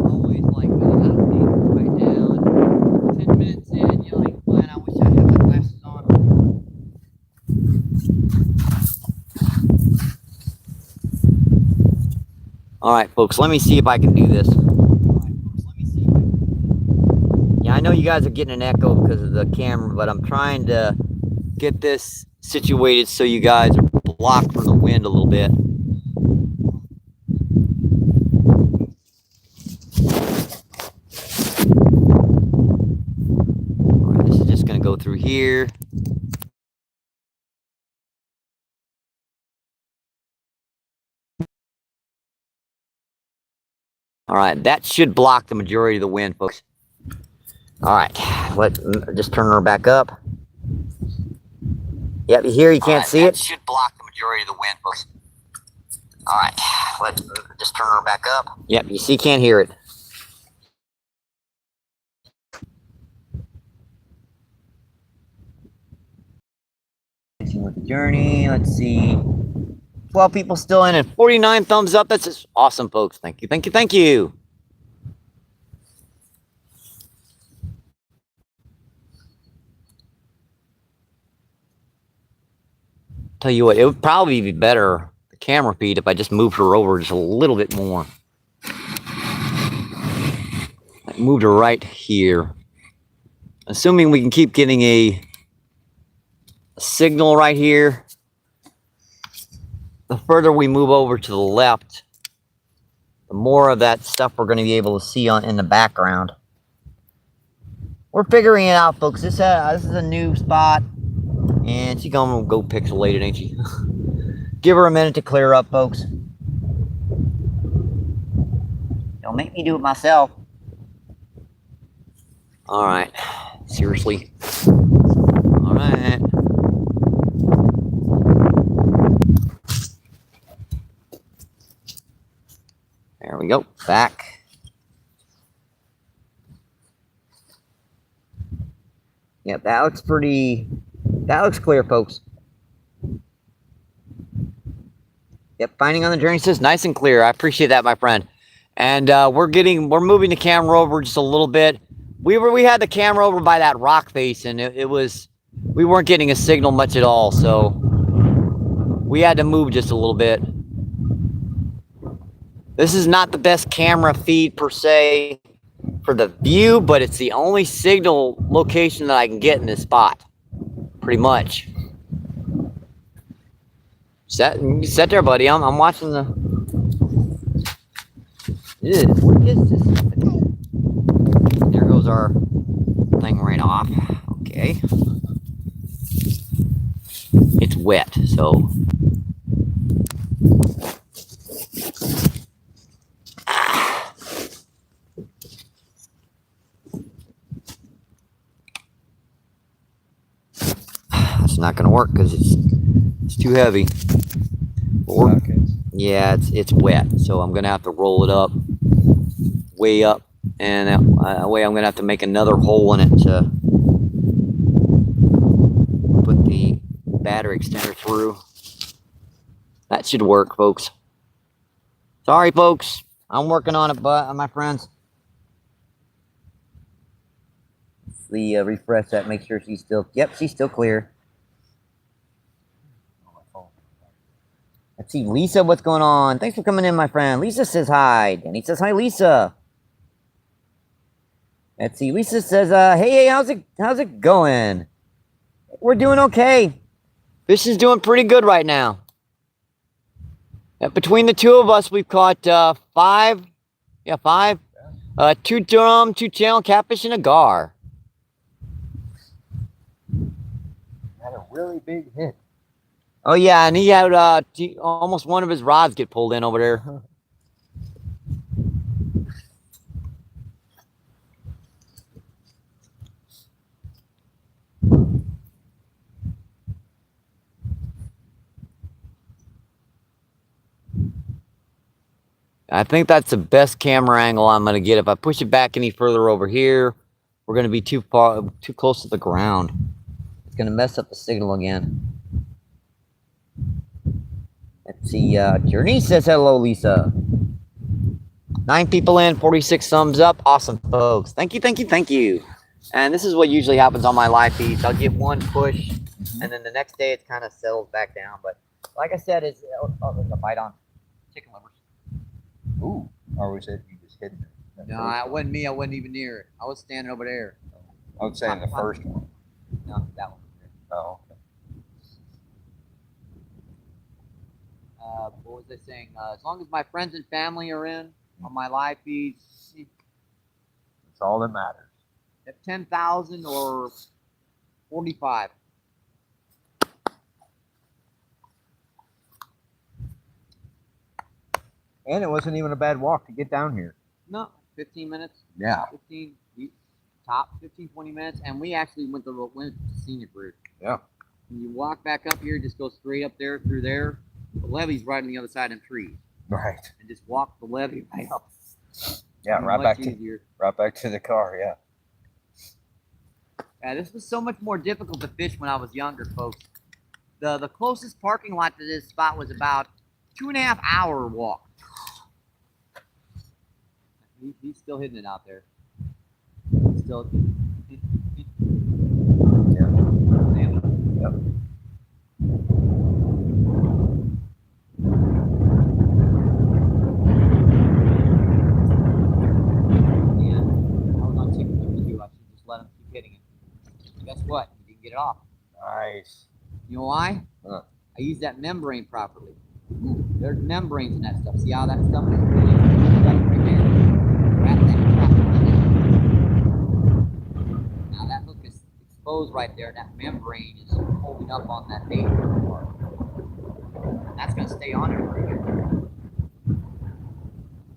Always like that. I don't need them right now. And 10 minutes in, you're like, man, I wish I had my glasses on. All right, folks, let me see if I can do this. Yeah, I know you guys are getting an echo because of the camera, but I'm trying to get this situated so you guys are blocked from the wind a little bit. All right, this is just going to go through here. All right, that should block the majority of the wind, folks. All right, let's just turn her back up. Yep, here you can't see it. That should block the majority of the wind, folks. All right, let's just turn her back up. Yep, you see, can't hear it. With the journey, let's see. 12 people still in and 49 thumbs up. That's just awesome, folks. Thank you, thank you, thank you. Tell you what, it would probably be better, the camera feed, if I just moved her over just a little bit more. I moved her right here. Assuming we can keep getting a signal right here. The further we move over to the left, the more of that stuff we're going to be able to see in the background. We're figuring it out, folks. This is a new spot, and she's gonna go pixelated, ain't she? Give her a minute to clear up, folks. Don't make me do it myself. All right, seriously. All right. There we go. Back. Yeah, that looks pretty. That looks clear, folks. Yep, finding on the journey says nice and clear. I appreciate that, my friend. And we're moving the camera over just a little bit. We had the camera over by that rock face, and we weren't getting a signal much at all, so we had to move just a little bit. This is not the best camera feed per se for the view, but it's the only signal location that I can get in this spot, pretty much. Set there, buddy. I'm watching the. Ew, what is this? There goes our thing right off. Okay. It's wet, so. It's not gonna work because it's too heavy. Yeah, it's wet, so I'm gonna have to roll it up, way up, and that way I'm gonna have to make another hole in it to put the battery extender through. That should work, folks. Sorry, folks. I'm working on it, but my friends. Let's refresh that. Make sure she's still. Yep, she's still clear. Let's see, Lisa, what's going on? Thanks for coming in, my friend. Lisa says hi. Danny says hi, Lisa. Let's see, Lisa says, hey, how's it going? We're doing okay. Fish is doing pretty good right now. Between the two of us, we've caught five. 2 drum, 2 channel catfish, and a gar. Had a really big hit. Oh yeah, and he had almost one of his rods get pulled in over there. I think that's the best camera angle I'm gonna get. If I push it back any further over here, we're gonna be too close to the ground. It's gonna mess up the signal again. Let's see, Journey says hello, Lisa. 9 people in, 46 thumbs up. Awesome, folks. Thank you. And this is what usually happens on my live feeds. I'll get one push, and then the next day it kind of settles back down. But like I said, there's a bite on chicken livers. Ooh, or was it you just hidden it? No, it wasn't me. I wasn't even near it. I was standing over there. I would say in the first one. No, that one. Oh, okay. What was I saying? As long as my friends and family are in on my live feeds, That's all that matters. at 10,000 or 45. And it wasn't even a bad walk to get down here. No, 15 minutes. Yeah. 15, top 15, 20 minutes, and we actually went the scenic route. Yeah. When you walk back up here, just go straight up there through there. The levee's right on the other side of the trees, Right. and just walk the levee right up. Yeah, right back to the car. Yeah. Yeah, this was so much more difficult to fish when I was younger, folks. The closest parking lot to this spot was about 2.5 hour walk. He's still hitting it out there. Still. Yeah. Damn. Yep. Yeah. I was on chicken livers too. I should just let him keep hitting it. Guess what? He didn't get it off. Nice. You know why? Huh. I use that membrane properly. There's membranes in that stuff. See how that stuff is really right there? Wrap that crap around it. Now that hook is exposed right there. That membrane is holding up on that bait part. That's gonna stay on it pretty good.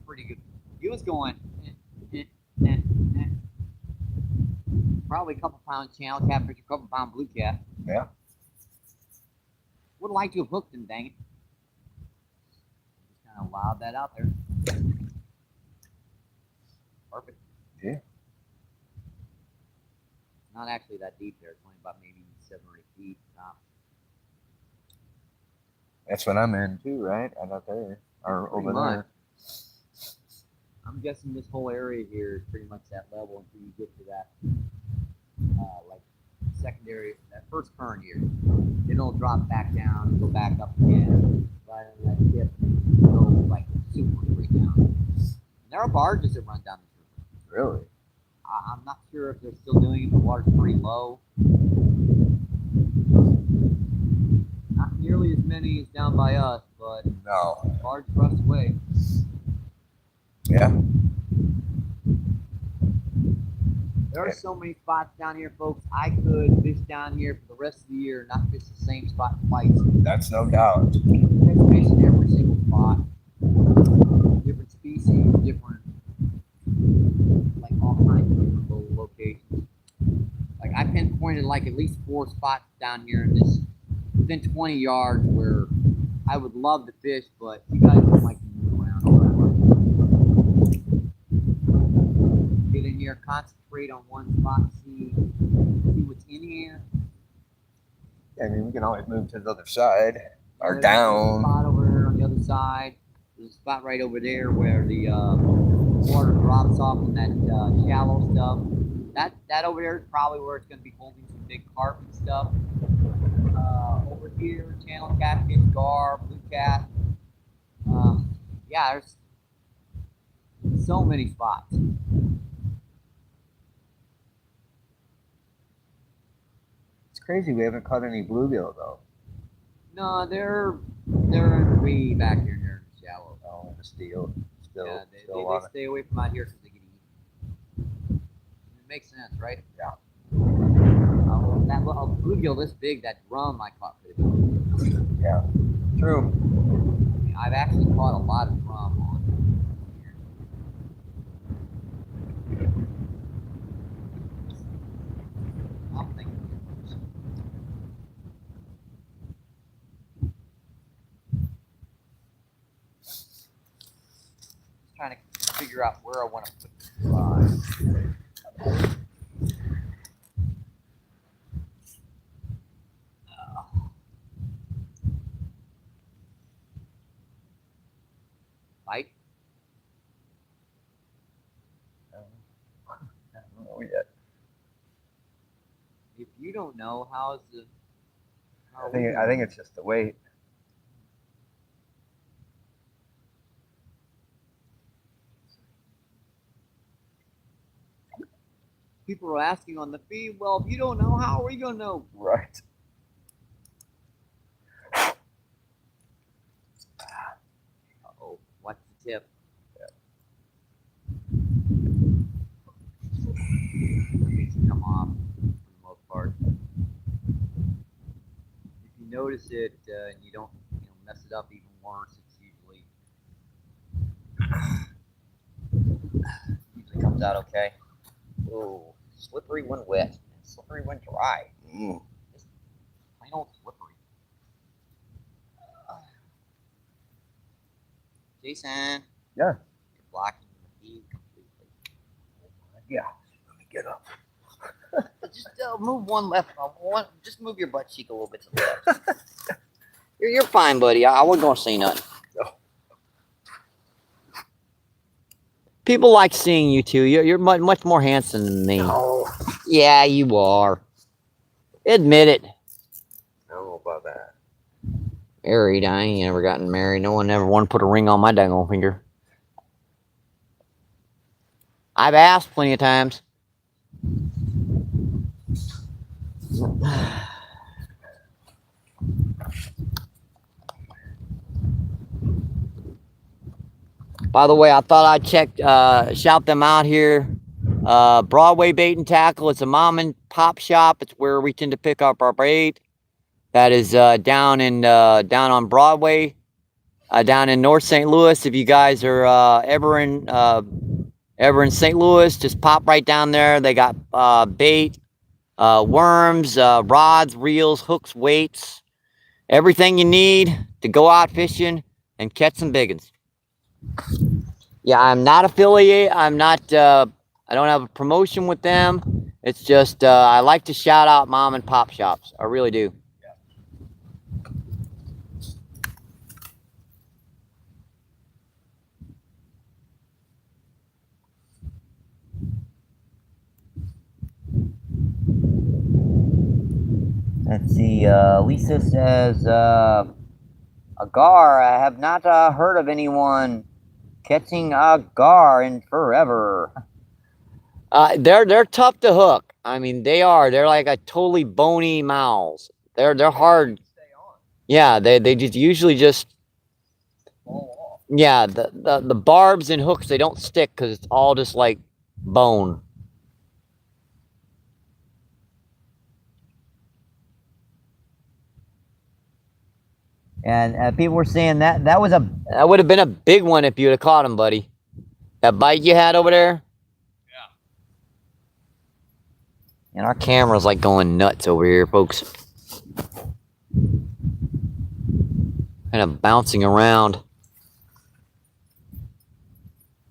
Pretty good. He was going probably a couple pound channel catfish, a couple pound blue cat. Yeah. Would like to have hooked him, dang it. Just kind of allowed that out there. Perfect. Yeah. Not actually that deep there. It's only about maybe 7 or 8 feet top. That's what I'm in too, right? Right out there. Or Pretty over much. there. I'm guessing this whole area here is pretty much that level until you get to that, like secondary, that first current here. Then it'll drop back down and go back up again. Right on that tip, go like super straight down. And there are barges that run down this river. Really? I'm not sure if they're still doing it. The water's pretty low. Not nearly as many as down by us, but No. barge rust away. Yeah. There are so many spots down here, folks. I could fish down here for the rest of the year and not fish the same spot twice. That's no doubt. Catch fish in every single spot. Different species, different, like all kinds of different little locations. Like I pinpointed like at least 4 spots down here in this, within 20 yards where I would love to fish, but you guys don't like to move around. Get in here, concentrate on one spot, see what's in here. Yeah, I mean, we can always move to the other side or There's a down. spot over there on the other side. There's a spot right over there where the water drops off in that shallow stuff. That over there is probably where it's going to be holding some big carp and stuff. Over here, channel catfish, gar, blue cat. Yeah, there's so many spots. It's crazy we haven't caught any bluegill though. No, they're way back here near the shallow. Oh, the steel. Still, Yeah, still they on it. stay away from out here because they get eaten. It makes sense, right? Yeah. That little bluegill this big, that drum I caught could have been. Yeah. True. I mean, I've actually caught a lot of drum on here. I'm thinking just trying to figure out where I want to put this line. Bite? I don't know yet. If you don't know, how is the? How I think it's just the weight. People are asking on the feed. Well, if you don't know, how are we gonna know? Right. Uh-oh, watch the tip. It needs to come off for the most part. If you notice it and you don't mess it up even worse, it's usually comes out okay. Oh, slippery when wet, slippery when dry. Just plain old slippery. Jason. Yeah. You're blocking the feed completely. Yeah. Let me get up. Just move one left. Just move your butt cheek a little bit to the left. You're fine, buddy. I wasn't gonna say nothing. No. People like seeing you too. You're much more handsome than me. Oh. Yeah, you are. Admit it. I don't know about that. Married? I ain't ever gotten married. No one ever wanted to put a ring on my dang old finger. I've asked plenty of times. By the way, I thought I'd shout them out here. Broadway Bait and Tackle. It's a mom and pop shop. It's where we tend to pick up our bait. That is down on Broadway, down in North St. Louis. If you guys are ever in St. Louis, just pop right down there. They got bait, worms, rods, reels, hooks, weights, everything you need to go out fishing and catch some big ones. Yeah, I'm not affiliate. I don't have a promotion with them. It's just I like to shout out mom and pop shops. I really do. Let's see. Lisa says, agar. I have not heard of anyone catching agar in forever. They're tough to hook. I mean, they are. They're like a totally bony mouths. They're hard. Yeah, they just usually just. Yeah, the barbs and hooks, they don't stick because it's all just like bone. And people were saying that would have been a big one if you'd have caught him, buddy. That bite you had over there. Yeah. And our camera's like going nuts over here, folks. Kind of bouncing around.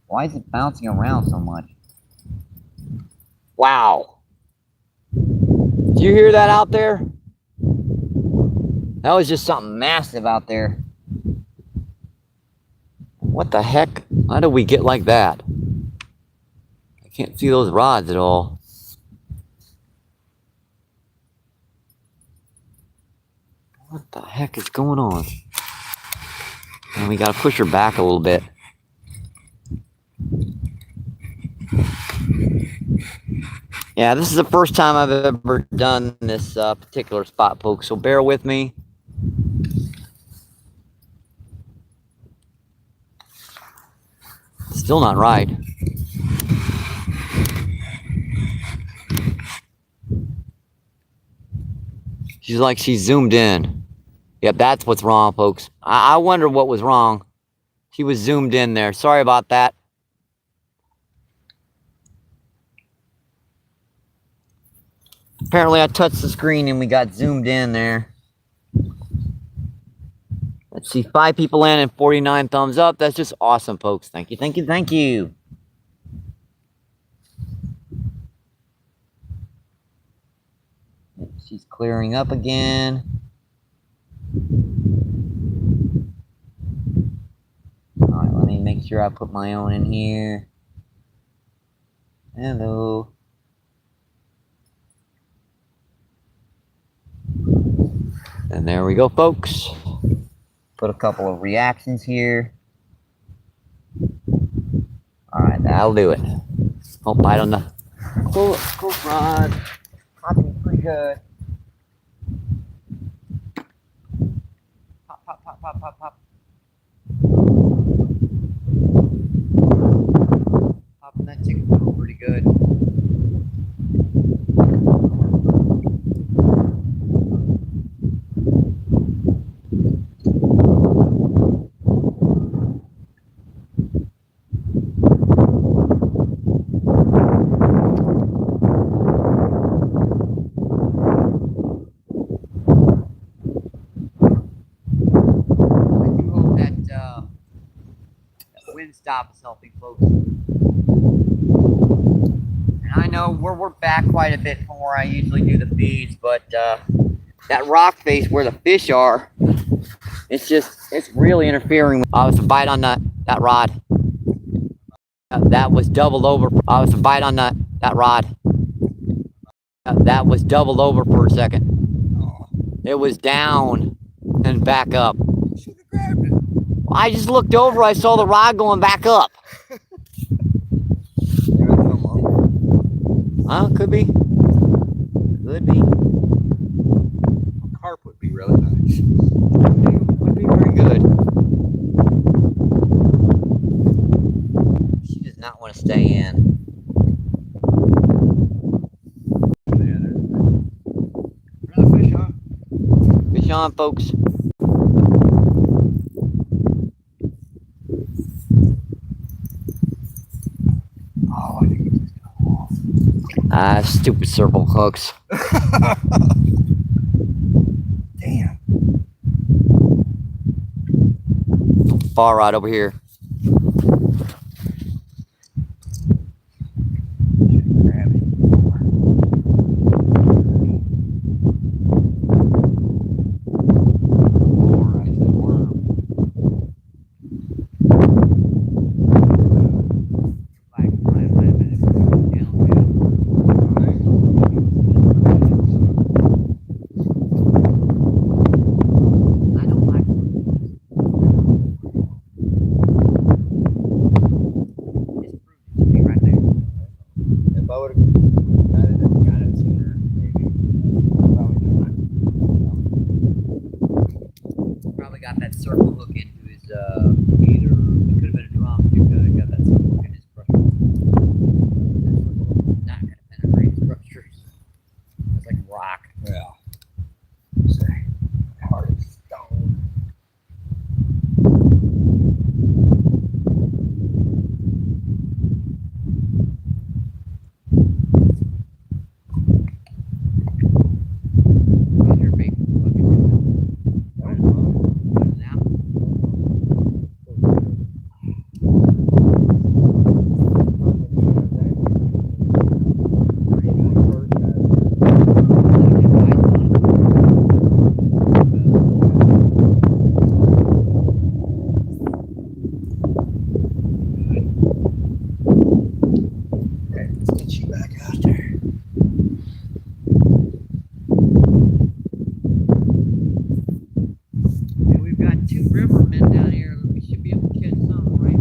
Why is it bouncing around so much? Wow. Did you hear that out there? That was just something massive out there. What the heck? How did we get like that? I can't see those rods at all. What the heck is going on? And we gotta push her back a little bit. Yeah, this is the first time I've ever done this particular spot, folks, so bear with me. Still not right. She's zoomed in. Yep, that's what's wrong, folks. I wonder what was wrong. She was zoomed in there. Sorry about that. Apparently I touched the screen and we got zoomed in there. Let's see, 5 people in and 49 thumbs up. That's just awesome, folks. Thank you, thank you, thank you. She's clearing up again. All right, let me make sure I put my own in here. Hello. And there we go, folks. Put a couple of reactions here. All right, that'll do it. Oh, bite on the cool rod. Popping pretty good. Pop, pop, pop, pop, pop, pop. Popping that chicken pool pretty good. Stop is helping, folks. And I know we're back quite a bit from where I usually do the feeds, but that rock face where the fish are, it's really interfering. I was a bite on that rod. That was doubled over. I was a bite on that rod. That was doubled over for a second. It was down and back up. Should have grabbed it. I just looked over, I saw the rod going back up. Could be. Could be. A carp would be really nice. Would be very good. She does not want to stay in. Another fish, huh? Fish on, folks. Oh, I think it just got off. Ah, stupid circle hooks. Damn. Far right over here. Should grab it. If I would have got it sooner, maybe. Probably not. Probably got that circle hook into his either it could have been a drum. He could have got that circle hook in his crusher. Not gonna penetrate his crushers. It's like rock. Yeah. Say, hard as stone. Got your bait. Now. Okay, let's get you back out there. And we've got 2 rivermen down here. We should be able to catch some, right?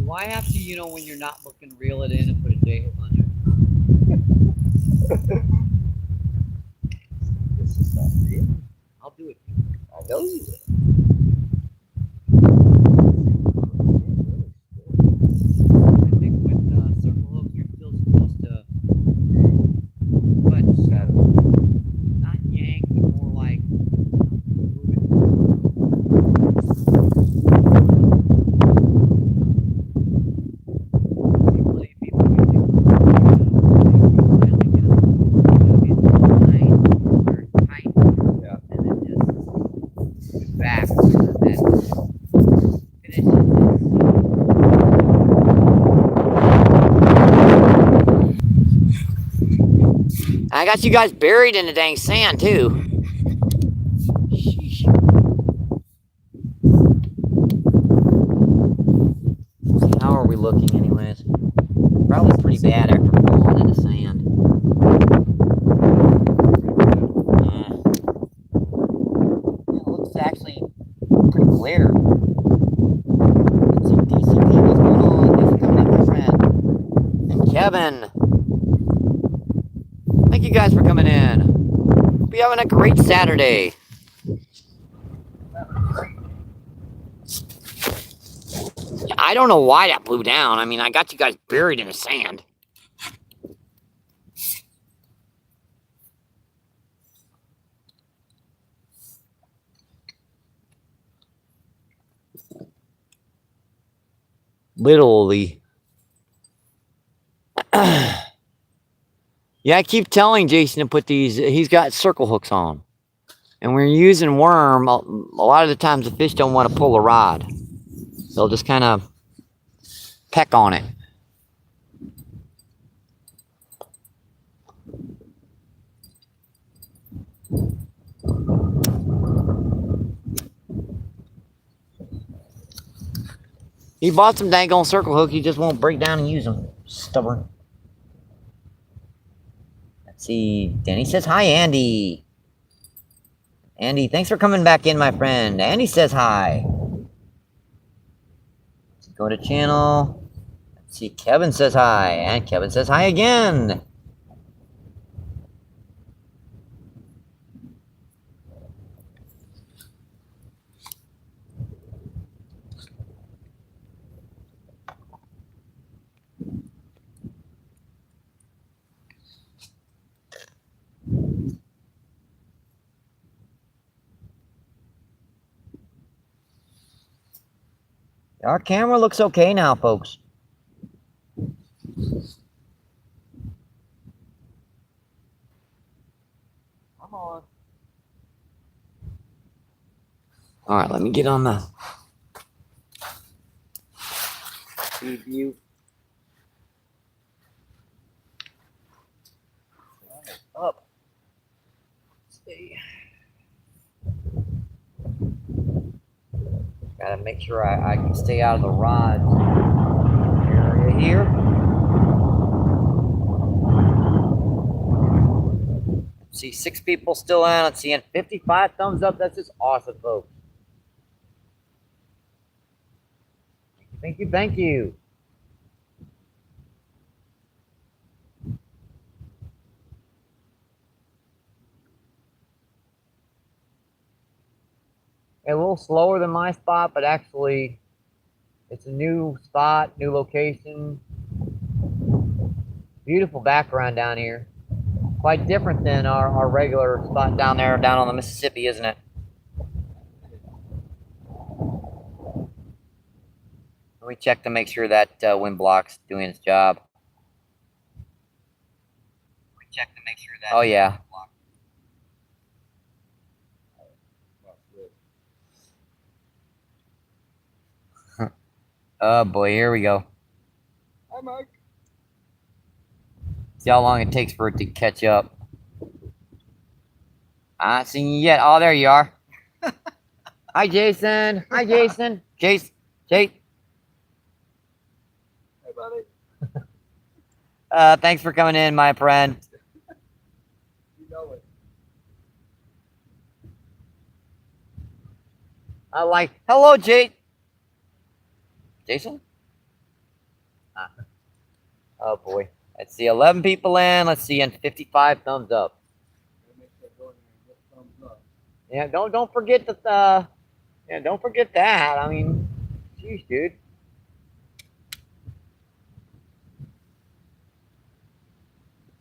Why have to, you know, when you're not looking, reel it in and put a day hook on there? This is not real. I'll do it. I know you will. I think with circle hooks, you're still supposed to, but not yank, but more like move it. See plenty of people using tight, Yeah. and then just move back, and then finishes it. I got you guys buried in the dang sand too. Sheesh. How are we looking anyways? Probably pretty bad after falling in the sand. Yeah. It looks actually pretty clear. Let's see, DCP, what's going on? Thanks for coming in, my friend. And Kevin. Thank you guys for coming in. Hope you're having a great Saturday. I don't know why that blew down. I mean, I got you guys buried in the sand. Literally. Yeah, I keep telling Jason to put these, he's got circle hooks on. And when you're using worm, a lot of the times the fish don't want to pull a rod. They'll just kind of peck on it. He bought some dang on circle hook, he just won't break down and use them. Stubborn. Let's see. Danny says hi, Andy. Andy, thanks for coming back in, my friend. Andy says hi. Go to channel. See, Kevin says hi, and Kevin says hi again. Our camera looks okay now, folks. Come on. All right, let me get on the view. Up. Let's see. Gotta make sure I can stay out of the rods area here. See 6 people still on. Let's see, and 55 thumbs up. That's just awesome, folks. Thank you, thank you. A little slower than my spot, but actually it's a new spot, new location. Beautiful background down here. Quite different than our regular spot down there, down on the Mississippi, isn't it? Let me check to make sure that wind block's doing its job. Let me check to make sure that. Oh yeah. Oh boy, here we go. Hi, Mike. See how long it takes for it to catch up. I ain't seen you yet. Oh, there you are. Hi, Jason. Hi, Jason. Jake. Hey, buddy. Thanks for coming in, my friend. You know it. Hello, Jake. Jason? Oh boy. Let's see, 11 people in. Let's see, and 55 thumbs up. Yeah, don't forget that. Yeah, don't forget that. I mean, geez, dude.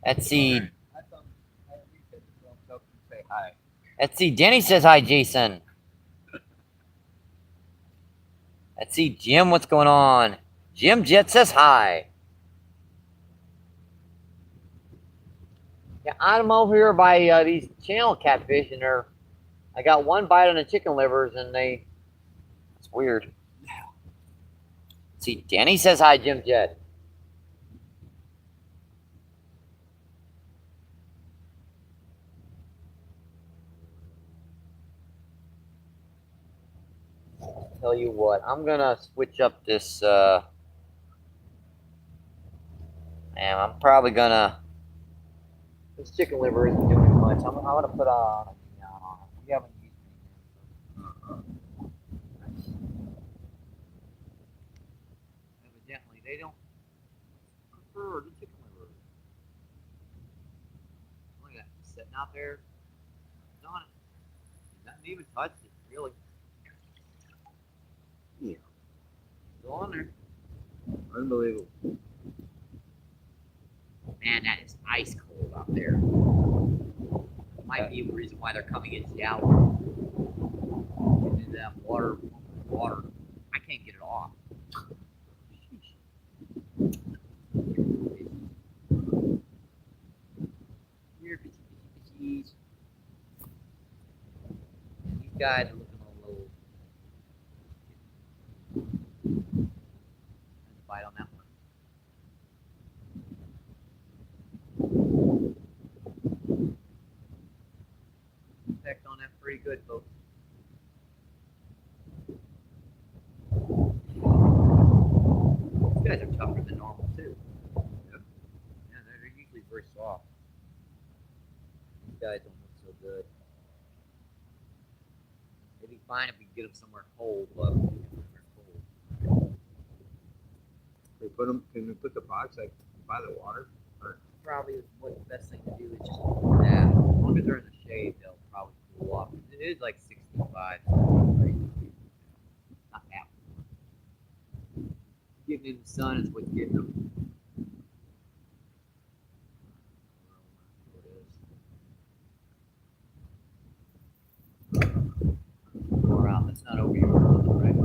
Let's see. Let's see. Denny says hi, Jason. Let's see, Jim. What's going on? Jim Jet says hi. Yeah, I'm over here by these channel catfish, and I got one bite on the chicken livers, and it's weird. See, Danny says hi, Jim Jet. Tell you what, I'm gonna switch up this. Man, I'm probably gonna. This chicken liver isn't doing much. I'm gonna put on. We haven't used it. Evidently, they don't prefer the chicken liver. Look at that, sitting out there. It's on it. Nothing even touched it, really. Yeah. Still on there. Unbelievable. Man, that is ice cold out there. Might be the reason why they're coming in shallow. Into that water. I can't get it off. Here, fishies. These guys are looking a little. Bite on that one. Effect on that pretty good, folks. These guys are tougher than normal too. Yeah, they're usually very soft. These guys don't look so good. It'd be fine if we get them somewhere cold, but somewhere cold. We put them. Can we put the box like by the water? Probably what the best thing to do is just do that. As long as they're in the shade, they'll probably cool off. It is like 65. Not that. Getting in the sun is what's getting them. Or out. That's not over here. Right?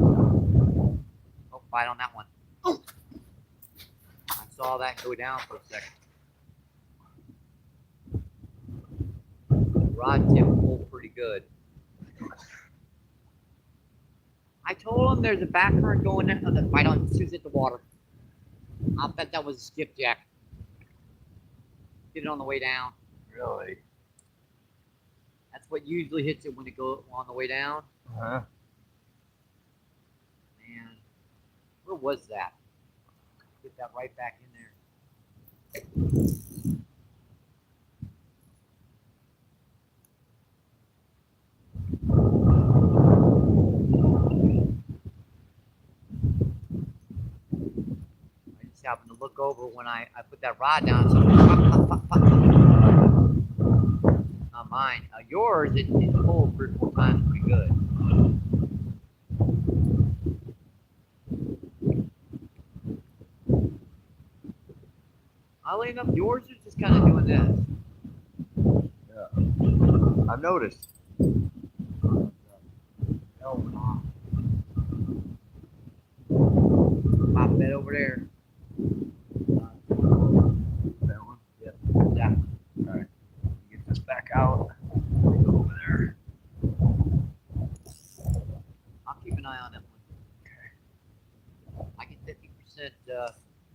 Oh, bite on that one. Oh. I saw that go down for a second. Rod tip pulled pretty good. I told him there's a back current going in on the bite on as soon as it hit the water. I bet that was a skipjack. Hit it on the way down. Really? That's what usually hits it when it goes on the way down. Uh-huh. Man, where was that? Get that right back in there. I just happened to look over when I put that rod down. So pop, pop, pop, pop. Not mine. Yours, it pulled 3 or 4 times pretty good. Oddly enough, yours is just kind of doing this. Yeah. I've noticed. Pop that over there. That one. Yep. Yeah. All right. Get this back out. Go over there. I'll keep an eye on that one. I get 50%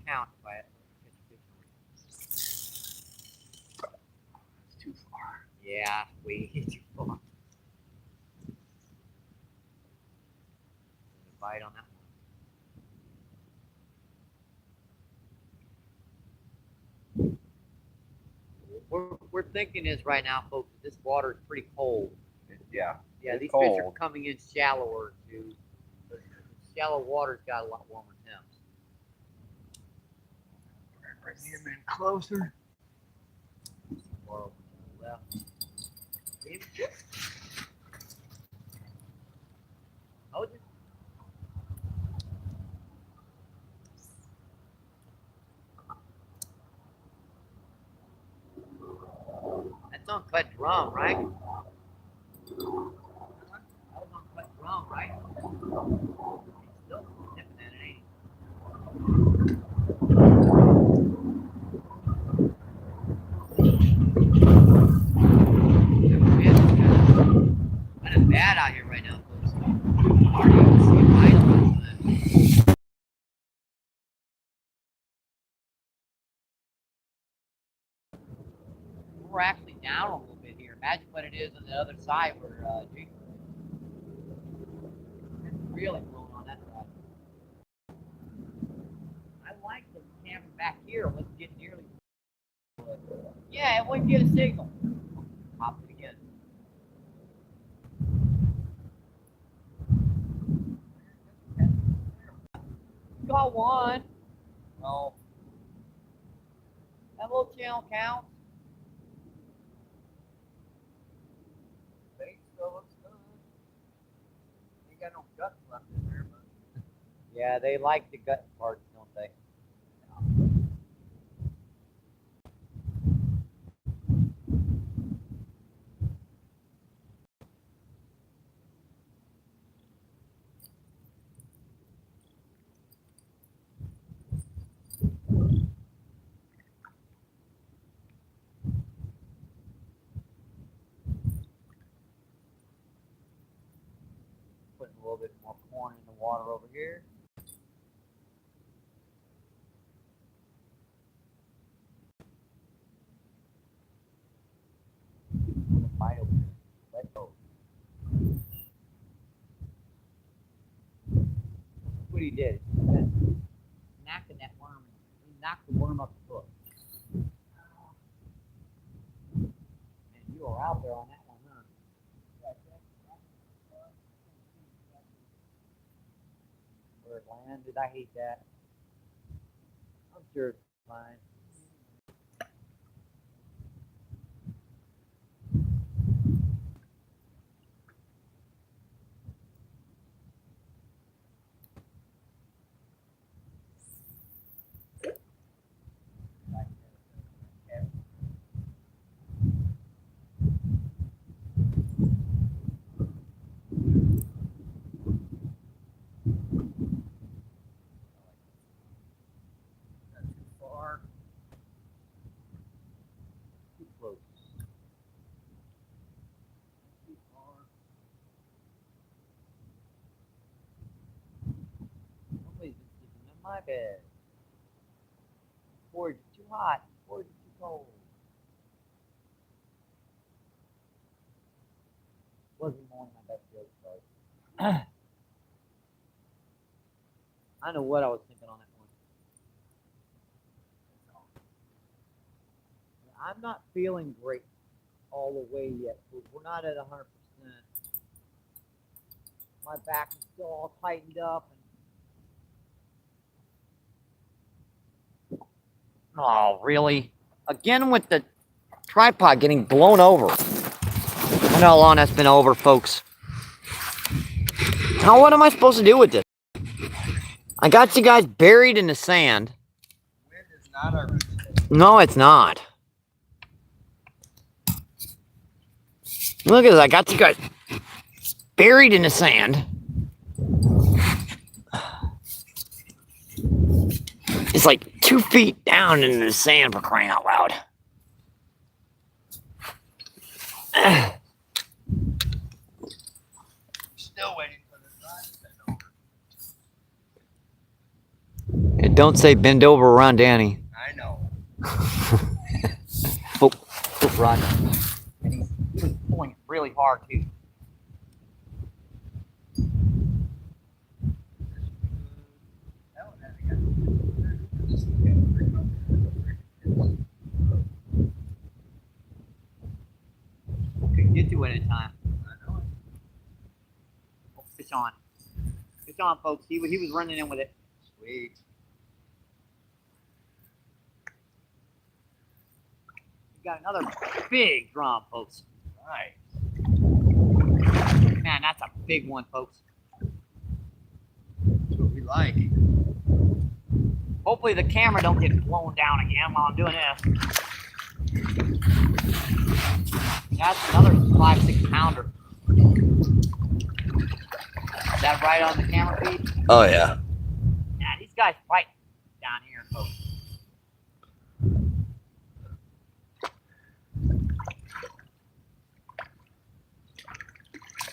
count if I catch a fish. It's too far. Yeah, way too far. Bite on that one. We're thinking is right now, folks, that this water is pretty cold. Yeah. Yeah, It's these cold. fish are coming in shallower too. Shallow water's got a lot warmer temps. Bring him in closer. Water over to the left. Oh, that's uncut drum, right? That was uncut drum, right? He's still nipping at it, ain't he? That is bad out here right now, folks. Hard to even see a bite on this. We're actually down a little bit here. Imagine what it is on the other side where Jason. It's really blowing on that side. I like the camera back here. It wasn't getting nearly. Yeah, it wouldn't get a signal. Pop it again. Got one. No. That little channel counts. Bait still looks good. Ain't got no guts left in there, but Yeah, they like the gut parts, don't they? Putting a little bit more corn in the water over here. Put a bite over here. Let go. That's what he did. He was knocking that worm. He knocked the worm up the hook. Man, you were out there on that one, huh? Where it landed, I hate that. I'm sure it's fine. Not too far. Too close. Too far. Somebody's been sleeping in my bed. Porridge is too hot. Porridge is too cold. Wasn't one of my best jokes, though. I know what I was thinking on that one. I'm not feeling great all the way yet. We're not at 100%. My back is still all tightened up. Oh, really? Again with the tripod getting blown over. I know how long that's been over, folks. Now, what am I supposed to do with this? I got you guys buried in the sand. Wind is not our mistake. No, it's not. Look at this. I got you guys buried in the sand. It's like 2 feet down in the sand, for crying out loud. Still waiting for the sun to bend over. It don't say bend over around Danny. I know. Oh, Rod. And he was pulling it really hard, too. That one had to get. This is getting pretty much. Couldn't get to it in time. I know it. Oh, fish on. Fish on, folks. He was running in with it. Sweet. We got another big drum, folks. Nice. Man, that's a big one, folks. That's what we like. Hopefully the camera don't get blown down again while I'm doing this. That's another 5-6 pounder. Is that right on the camera feed? Oh yeah. Yeah, these guys fight down here, folks.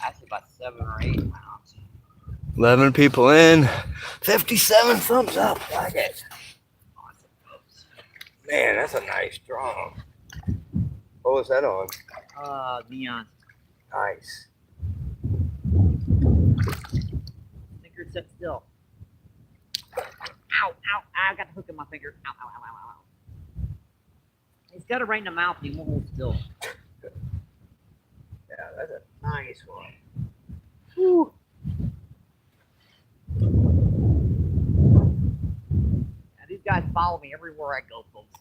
That's about 7 or 8 pounds. 11 people in. 57 thumbs up. Like it. Awesome, folks. Man, that's a nice drum. What was that on? Neon. Nice. Finger set still. Ow, ow, I got the hook in my finger. Ow, ow, ow, ow, ow. He's got it right in the mouth and he won't hold still. Yeah, that's a nice one. Whew. Now, these guys follow me everywhere I go, folks.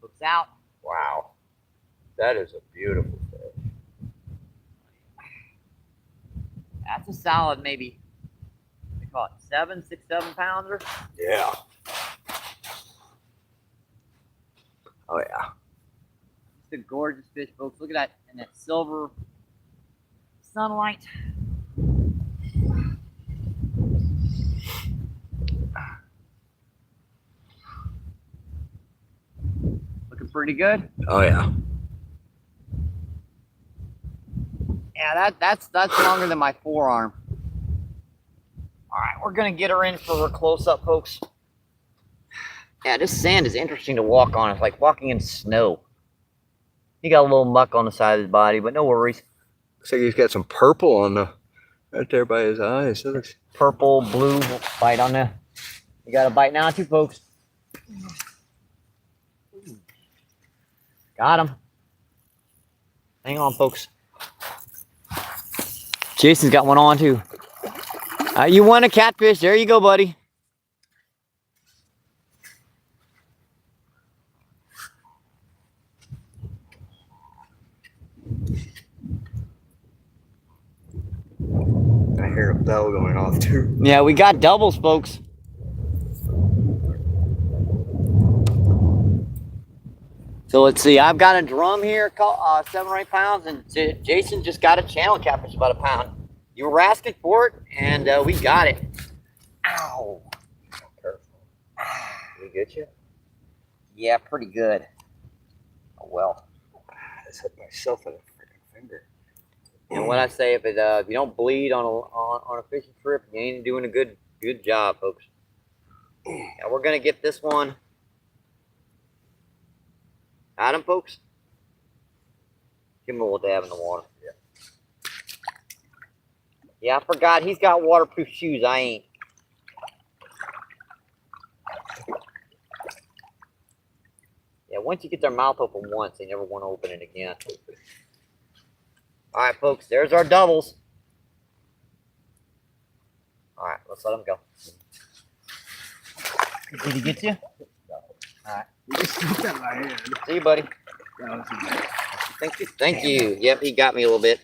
Hooks out. Wow. That is a beautiful fish. That's a solid, maybe, what do you call it, 7 pounder. Yeah. Oh yeah. Just a gorgeous fish, folks. Look at that, and that silver sunlight. Looking pretty good. Oh yeah. Yeah, that's longer than my forearm. All right, we're gonna get her in for her close-up, folks. Yeah, this sand is interesting to walk on. It's like walking in snow. He got a little muck on the side of his body, but no worries. Looks like he's got some purple on the right there by his eyes. That looks... Purple, blue bite on the. You got a bite now too, folks. Got him. Hang on, folks. Jason's got one on too. You want a catfish? There you go, buddy. hear a bell going off too. Yeah, we got doubles, folks. So let's see. I've got a drum here, 7 or 8 pounds, and Jason just got a channel catfish about a pound. You were asking for it, and we got it. Ow! Careful. Did we get you? Yeah, pretty good. Oh well. I just hit myself in the freaking finger. And what I say, if you don't bleed on a fishing trip, you ain't doing a good job, folks. Now we're gonna get this one. Got him, folks. Give him a little dab in the water. Yeah, I forgot he's got waterproof shoes. I ain't. Yeah, once you get their mouth open once, they never want to open it again. All right, folks, there's our doubles. All right, let's let them go. Did he get you? All right. You just took that in my hand. See you, buddy. That was a- Thank you. Thank you. Yep, he got me a little bit.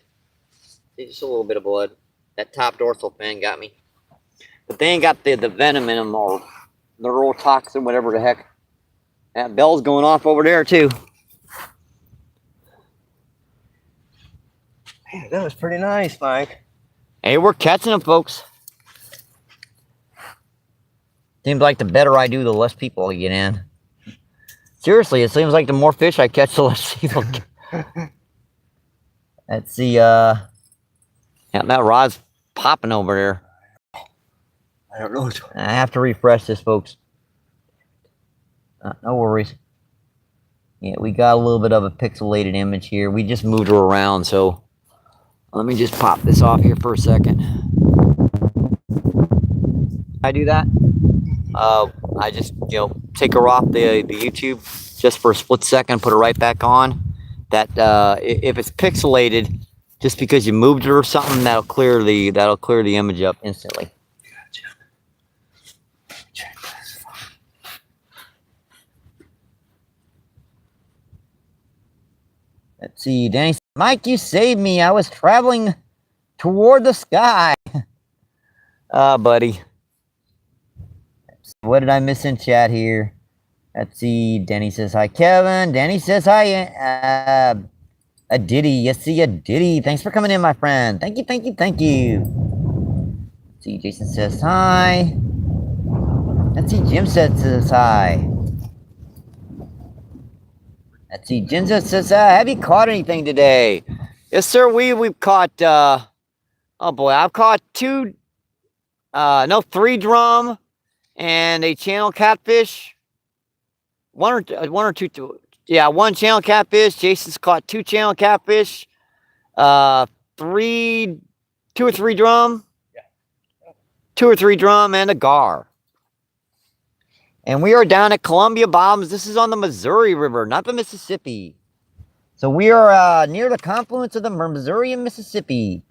See, just a little bit of blood. That top dorsal fin got me. But they ain't got the venom in them or the real toxin, whatever the heck. That bell's going off over there, too. Man, that was pretty nice, Mike. Hey, we're catching them, folks. Seems like the better I do, the less people I get in. Seriously, it seems like the more fish I catch, the less people get. Let's see, yeah, that rod's popping over there. I don't know what's going on. I have to refresh this, folks. No worries. Yeah, we got a little bit of a pixelated image here. We just moved her around, so let me just pop this off here for a second. I do that. I just, take her off the YouTube just for a split second, put her right back on. That if it's pixelated, just because you moved it or something, that'll clear the image up instantly. Gotcha. Check this. Let's see, Danny. Mike, you saved me. I was traveling toward the sky. Buddy. What did I miss in chat here? Let's see. Danny says hi, Kevin. Danny says hi, a Diddy. Yes, see a Diddy. Thanks for coming in, my friend. Thank you, thank you, thank you. Let's see, Jason says hi. Let's see, Jim says hi. Let's see, Jim says, have you caught anything today? Yes, sir. We've caught. Oh boy, I've caught 3 drum and a channel catfish. One or two. Yeah, 1 channel catfish. Jason's caught 2 channel catfish. 2 or 3 drum. Yeah. 2 or 3 drum and a gar. And we are down at Columbia Bottoms. This is on the Missouri River, not the Mississippi. So we are near the confluence of the Missouri and Mississippi.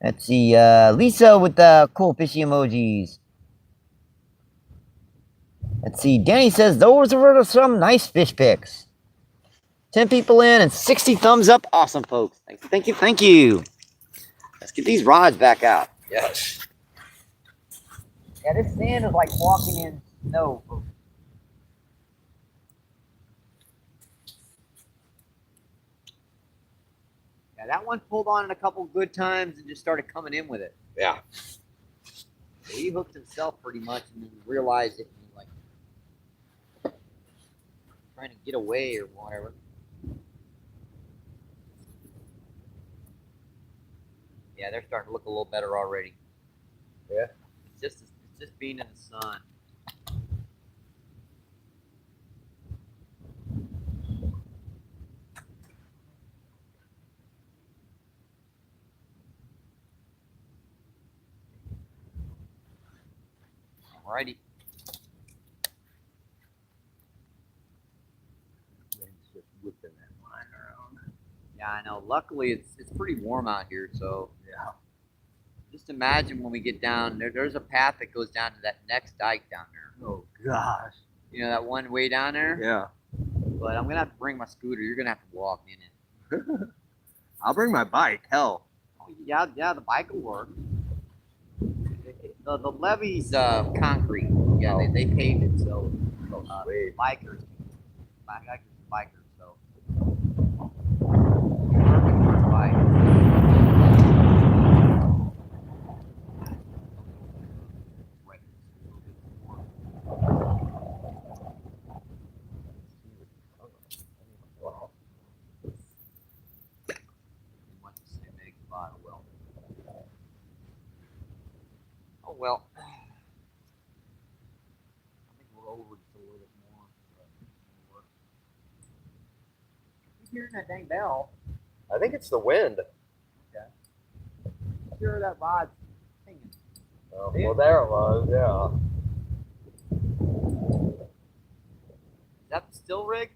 Let's see, Lisa with the cool fishy emojis. Let's see, Danny says those were some nice fish pics. 10 people in and 60 thumbs up. Awesome, folks. Thank you, thank you, thank you. Let's get these rods back out. Yes. Yeah, this sand is like walking in snow, folks. Yeah, that one pulled on it a couple good times and just started coming in with it. Yeah. So he hooked himself pretty much and then realized it and he like trying to get away or whatever. Yeah, they're starting to look a little better already. Yeah. It's just being in the sun. Alrighty. It's just whipping that line around. Yeah, I know. Luckily, it's pretty warm out here, so Yeah. just imagine when we get down there. There's a path that goes down to that next dike down there. Oh gosh. You know that one way down there. Yeah. But I'm gonna have to bring my scooter. You're gonna have to walk in it. I'll bring my bike. Hell, Oh, yeah, the bike will work. The levee's concrete. Yeah, they paved it so Sweet. bikers, so perfect for the bike. Wait, a little bit more. Wow. You want the same egg spot? Well. Oh well. I think we're over just a little bit more. Keep hearing that dang bell. I think it's the wind. Okay. Sure, that rod's hanging. Oh, well, there it was. Yeah. Is that the still rig?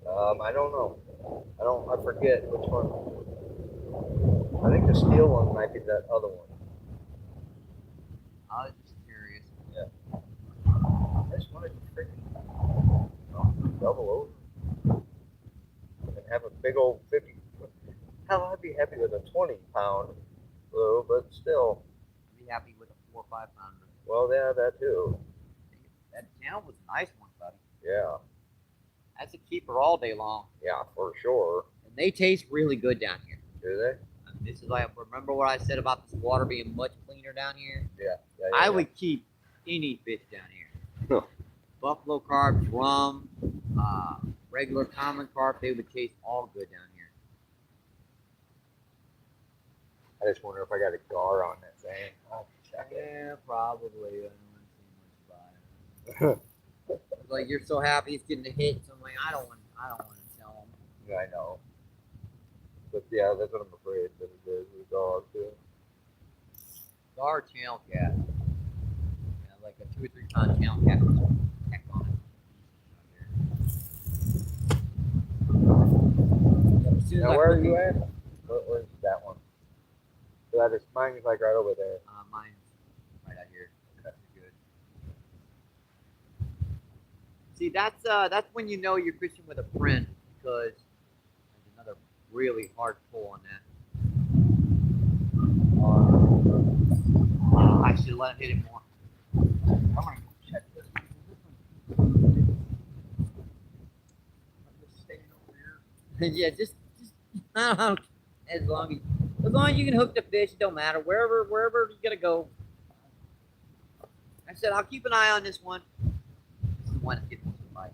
I don't know. I forget which one. I think the steel one might be that other one. I was just curious. I just wanted to freaking double over and have a big old 50. Hell, I'd be happy with a 20-pound blue, but still. I'd be happy with a 4 or 5 pounder. Well, yeah, that too. That channel was a nice one, buddy. Yeah. That's a keeper all day long. Yeah, for sure. And they taste really good down here. Do they? This is like, remember what I said about this water being much cleaner down here? Yeah. I would keep any fish down here. Buffalo carp, drum, regular common carp, they would taste all good down here. I just wonder if I got a gar on that thing. I'll check it. Yeah, probably. I don't want to see much about it. It's like you're so happy it's getting a hit, so I'm like, I don't want to tell them. Yeah, I know. But yeah, that's what I'm afraid that it is with a dog too. Our channel cat, yeah, like a 2 or 3 pound channel cat, heck on it. Now, where are you at? Where's that one? So that is mine is like right over there. Mine's right out here. That's good. See, that's when you know you're fishing with a friend, because there's another really hard pull on that. I should let him hit it more. I'm gonna check this one. I'm just staying over here. Yeah, just as long as you can hook the fish, it don't matter. Wherever you gotta go. I said I'll keep an eye on this one. This is the one that's getting most of the bite.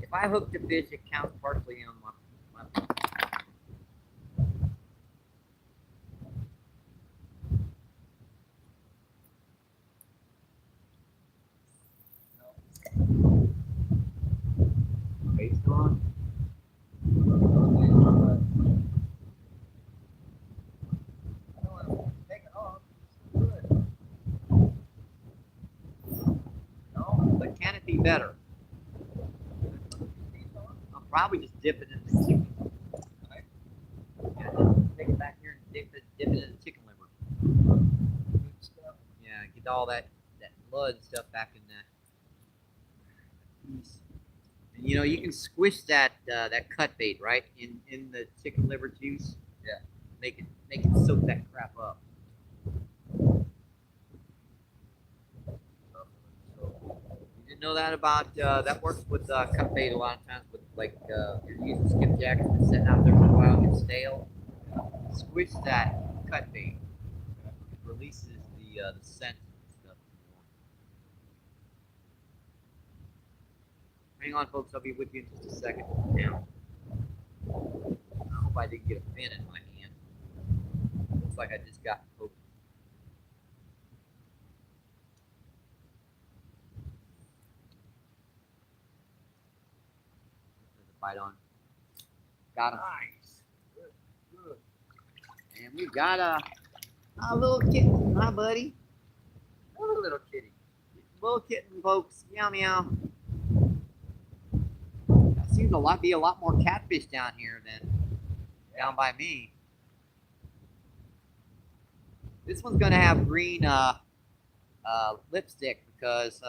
If I hook the fish, it counts partially on my bait still on. No, but can it be better? I'll probably just dip it in the chicken. Yeah, just take it back here and dip it in the chicken liver. Yeah, get all that blood and stuff back in that piece. And you know, you can squish that cut bait right in the chicken liver juice. Yeah. Make it soak that crap up. You didn't know that about that works with cut bait a lot of times with like you're using skipjack and sitting out there for a while and gets stale. Squish that cut bait. It releases the scent and stuff. Hang on, folks. I'll be with you in just a second. Now, I hope I didn't get a fin in my hand. Looks like I just got poked. There's a bite on. Got him. Nice. Good. And we've got a little kitten. Hi, buddy. What a little kitty. Little kitten, folks. Meow, meow. Seems to be a lot more catfish down here than down by me. This one's gonna have green lipstick because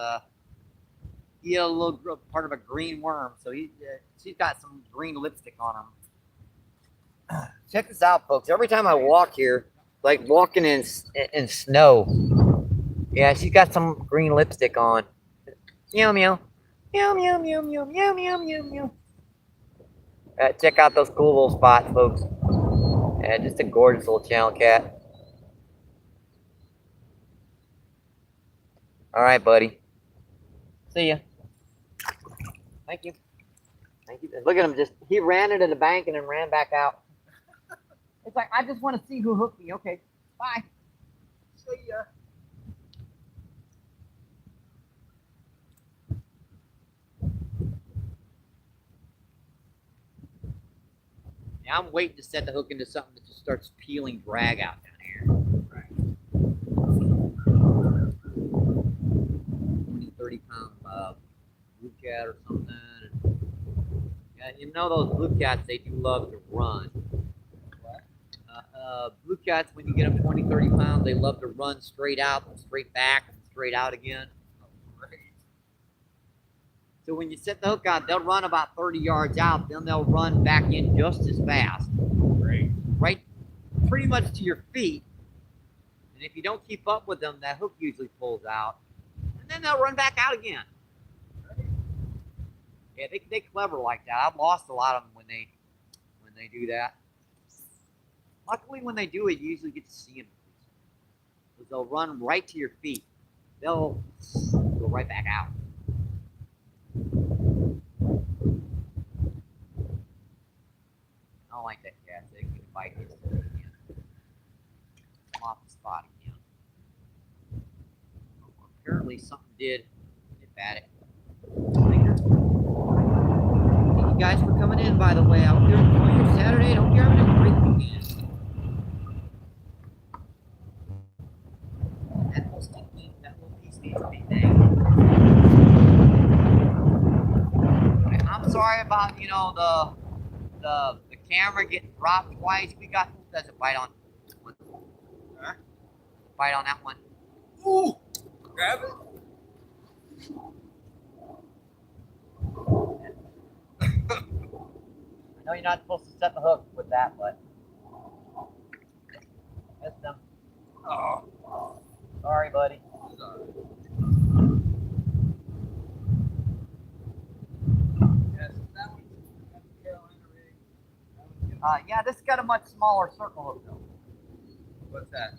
He had a little part of a green worm, so she's got some green lipstick on him. Check this out, folks. Every time I walk here, like walking in snow, yeah, she's got some green lipstick on. Meow meow, meow meow meow meow meow meow meow meow. Check out those cool little spots, folks. Just a gorgeous little channel cat. All right, buddy. See ya. Thank you. Thank you. Look at him. He ran into the bank and then ran back out. It's like, I just want to see who hooked me. Okay, bye. See ya. Now I'm waiting to set the hook into something that just starts peeling drag out down here. Right. 20, 30 pound blue cat or something. Yeah, you know those blue cats, they do love to run. Blue cats, when you get them 20, 30 pounds, they love to run straight out, and straight back, and straight out again. So when you set the hook out, they'll run about 30 yards out, then they'll run back in just as fast. Right pretty much to your feet. And if you don't keep up with them, that hook usually pulls out. And then they'll run back out again. Yeah, they clever like that. I've lost a lot of them when they do that. Luckily, when they do it, you usually get to see them. Because they'll run right to your feet. They'll go right back out. I don't like that cat. They can bite this again. I'm off the spot again. Oh, apparently, something did bad it. Thank you guys for coming in, by the way. I hope you're enjoying your Saturday. I hope you're having a great weekend. That little piece needs to be dang. I'm sorry about, the camera getting dropped twice. We got, does it bite on? Huh? Bite on that one. Ooh, grab it. I know you're not supposed to set the hook with that, but missed them. Oh, Sorry, buddy. sorry. Yes, that one's Carolina rig. Yeah, this got a much smaller circle hook though. What's that?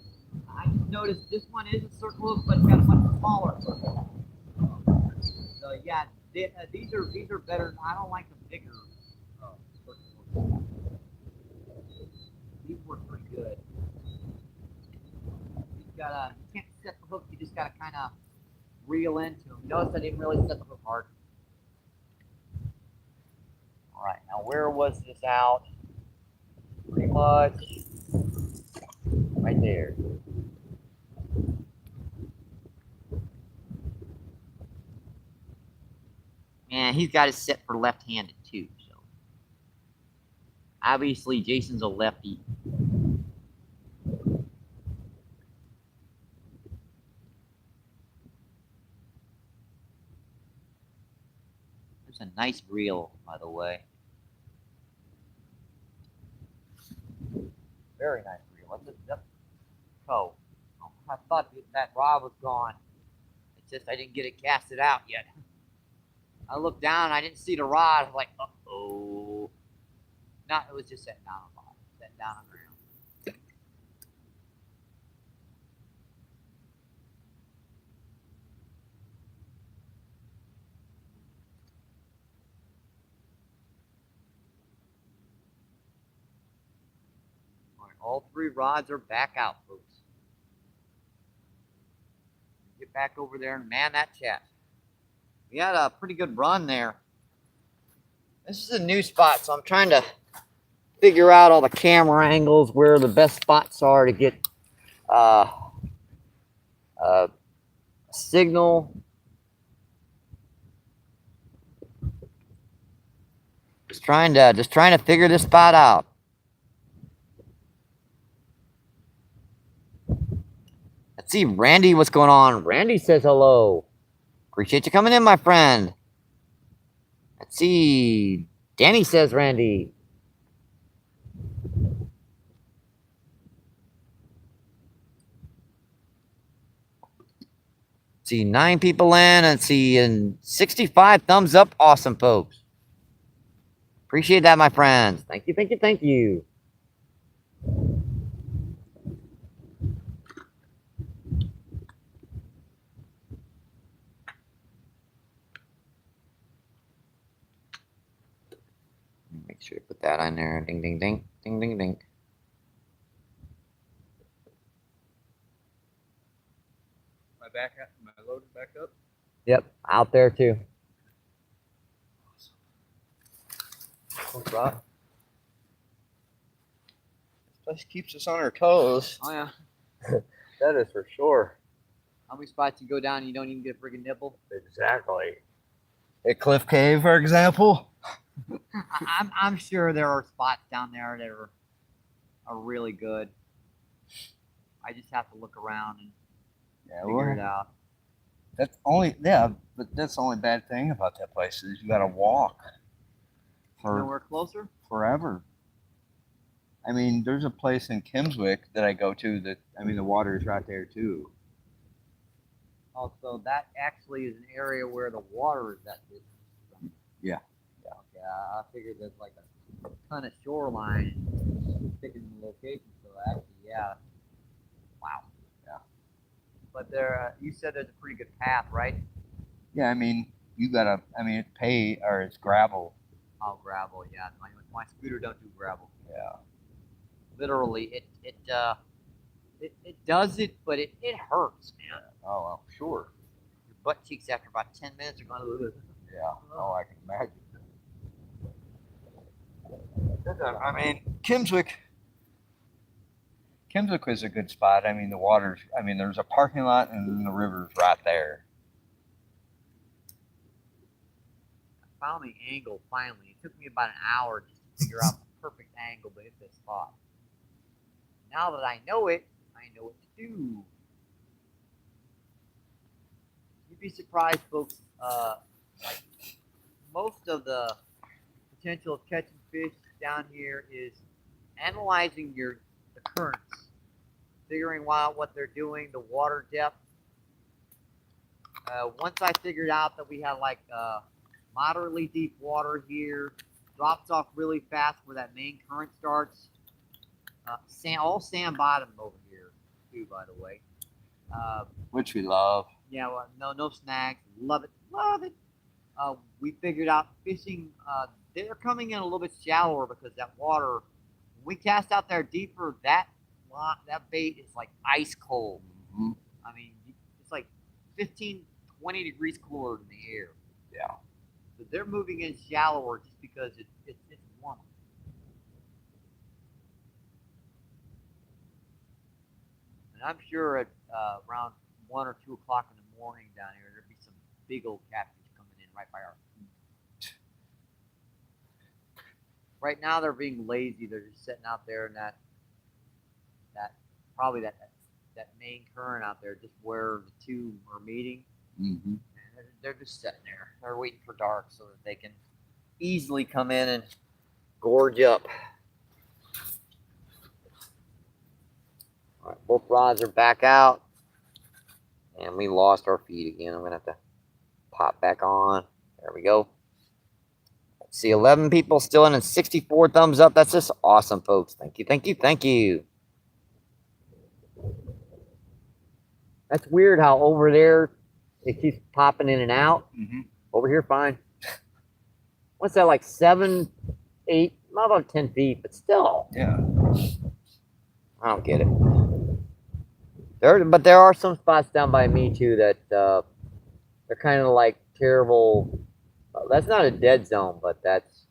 I just noticed this one is a circle hook, but it's got a much smaller circle hook. So yeah, these are better. I don't like the bigger circle hooks. These work pretty good. You can't set the hook. You just gotta kind of reel into them. Notice I didn't really set the hook hard. All right, now where was this out? Pretty much right there. Man, he's got it set for left-handed too, so obviously Jason's a lefty. There's a nice reel, by the way. Very nice reel. What's it? Oh, I thought that rod was gone. It's just I didn't get it casted out yet. I looked down, I didn't see the rod. I was like, uh-oh. No, it was just sitting down on the bottom, sitting down on the ground. All right, all three rods are back out, folks. Get back over there and man that chest. We had a pretty good run there. This is a new spot, so I'm trying to figure out all the camera angles, where the best spots are to get a signal. Just trying to figure this spot out. Let's see, Randy, what's going on? Randy says hello. Appreciate you coming in, my friend. Let's see. Danny says Randy. See 9 people in and see and 65 thumbs up. Awesome, folks. Appreciate that, my friends. Thank you, thank you, thank you. Make sure you put that on there. Ding, ding, ding, ding, ding, ding. Am I loaded back up? Yep, out there too. Right. This place keeps us on our toes. Oh yeah. That is for sure. How many spots you go down and you don't even get a friggin' nibble? Exactly. At Cliff Cave, for example. I'm sure there are spots down there that are really good. I just have to look around and figure it out. But that's the only bad thing about that place is you gotta walk for Nowhere closer? forever. I mean, there's a place in Kimswick that I go to that, I mean, the water is right there too. Also, that actually is an area where the water is that distance from. Yeah. Okay, I figured there's like a ton of shoreline picking the location. So actually, yeah. Wow. Yeah. But there, you said there's a pretty good path, right? Yeah, I mean, it's gravel. Oh, gravel. Yeah, my scooter don't do gravel. Yeah. Literally, it does it, but it hurts, man. Oh, well, sure. Your butt cheeks after about 10 minutes are going. Yeah. Oh, I can imagine. I mean, Kimswick was a good spot. I mean, there's a parking lot and then the river's right there. I found the angle finally. It took me about an hour just to figure out the perfect angle to hit this spot. Now that I know it, I know what to do. You'd be surprised, folks. Like most of the potential of catching fish down here is analyzing the currents, figuring out what they're doing, the water depth. Once I figured out that we had like moderately deep water here, drops off really fast where that main current starts. All sand bottom over here too, by the way. Which we love. Yeah, well, no snags. Love it, love it. We figured out fishing. They're coming in a little bit shallower because that water. When we cast out there deeper, that bait is like ice cold. Mm-hmm. I mean, it's like 15, 20 degrees cooler than the air. Yeah. So they're moving in shallower just because it's warmer. And I'm sure at around 1 or 2 o'clock in the morning down here, there'll be some big old catfish coming in right by our feet. Right now, they're being lazy. They're just sitting out there in that main current out there, just where the two are meeting. Mm-hmm. And they're just sitting there. They're waiting for dark so that they can easily come in and gorge up. All right, both rods are back out. And we lost our feed again. I'm going to have to pop back on. There we go. Let's see, 11 people still in and 64 thumbs up. That's just awesome, folks. Thank you, thank you, thank you. That's weird how over there it keeps popping in and out. Mm-hmm. Over here, fine. What's that, like 7, 8, not about 10 feet, but still. Yeah. I don't get it. But there are some spots down by me too that they're kind of like terrible. That's not a dead zone, but that's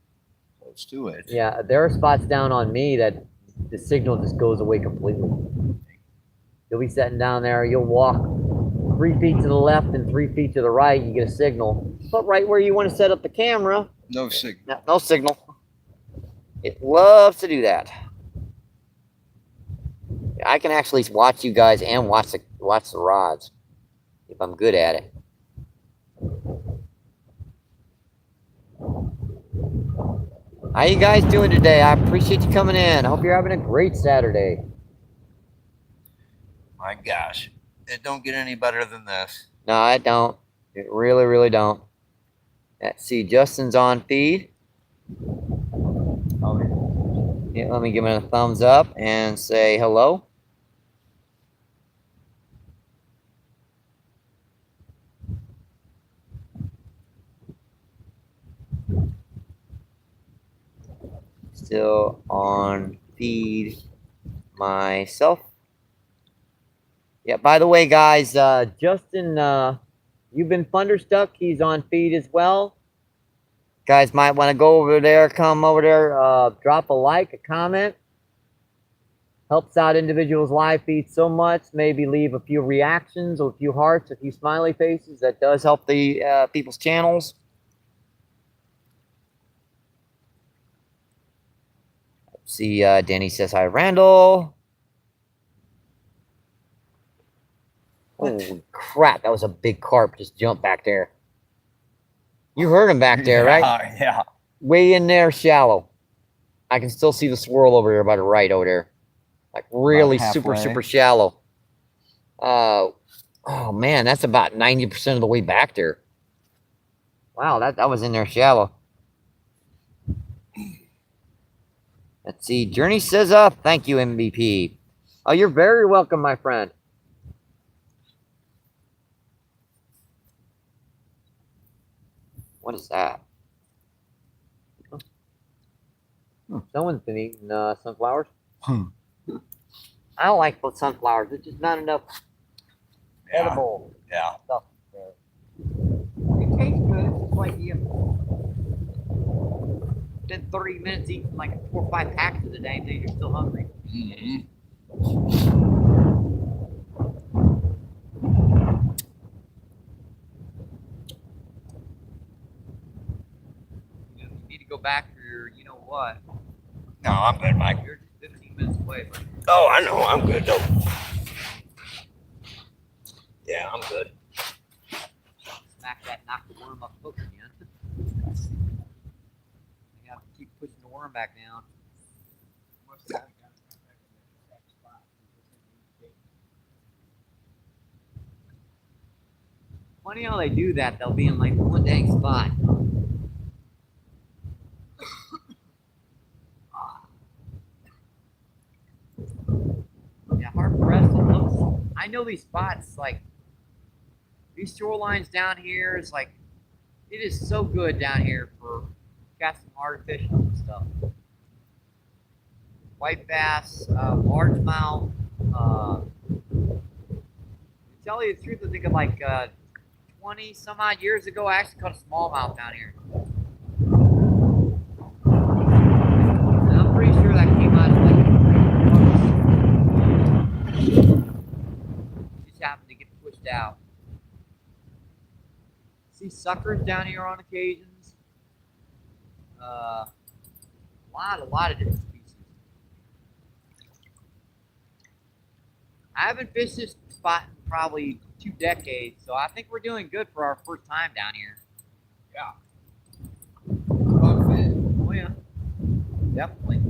Close to it. yeah. There are spots down on me that the signal just goes away completely. You'll be sitting down there. You'll walk 3 feet to the left and 3 feet to the right. You get a signal, but right where you want to set up the camera, No signal. no signal. It loves to do that. I can actually watch you guys and watch the rods if I'm good at it. How you guys doing today? I appreciate you coming in. I hope you're having a great Saturday. My gosh, it don't get any better than this. No, I don't. It really, really don't. Let's see, Justin's on feed. Oh, Yeah, let me give him a thumbs up and say hello. Still on feed myself. Yeah, by the way, guys, Justin, you've been thunderstruck. He's on feed as well. Guys might want to go over there, come over there, drop a like, a comment. Helps out individuals' live feeds so much. Maybe leave a few reactions, or a few hearts, a few smiley faces. That does help the people's channels. Let's see, Danny says hi, Randall. Holy crap, that was a big carp just jumped back there. You heard him back there, right? Yeah. Way in there, shallow. I can still see the swirl over here by the right over there. Like really super, halfway. super shallow. Oh man, that's about 90% of the way back there. Wow, that was in there shallow. Let's see, Journey says thank you, MVP. Oh, you're very welcome, my friend. What is that? Someone's been eating sunflowers. I don't like sunflowers. There's just not enough edible Yeah. stuff there. It tastes good. It's just like you spend 30 minutes eating like 4 or 5 packs of the damn thing. You're still hungry. Mm-hmm. You need to go back for your, you know what? No, I'm good, Mike. You're just 15 minutes away, but Oh, I know. I'm good, though. Yeah, I'm good. smack that, knock the worm up hook again. You have to keep pushing the worm back down. Funny how they do that. They'll be in like one dang spot. Yeah, hard pressed. It looks. I know these spots, like these shorelines down here. Is like it is so good down here for casting artificial and stuff. White bass, largemouth. To tell you the truth, I think of like 20 some odd years ago, I actually caught a smallmouth down here. And I'm pretty sure that came out of like just happened to get pushed out. See suckers down here on occasions. A lot of different species. I haven't fished this spot in probably 2 decades, so I think we're doing good for our first time down here. Yeah. Oh yeah, definitely.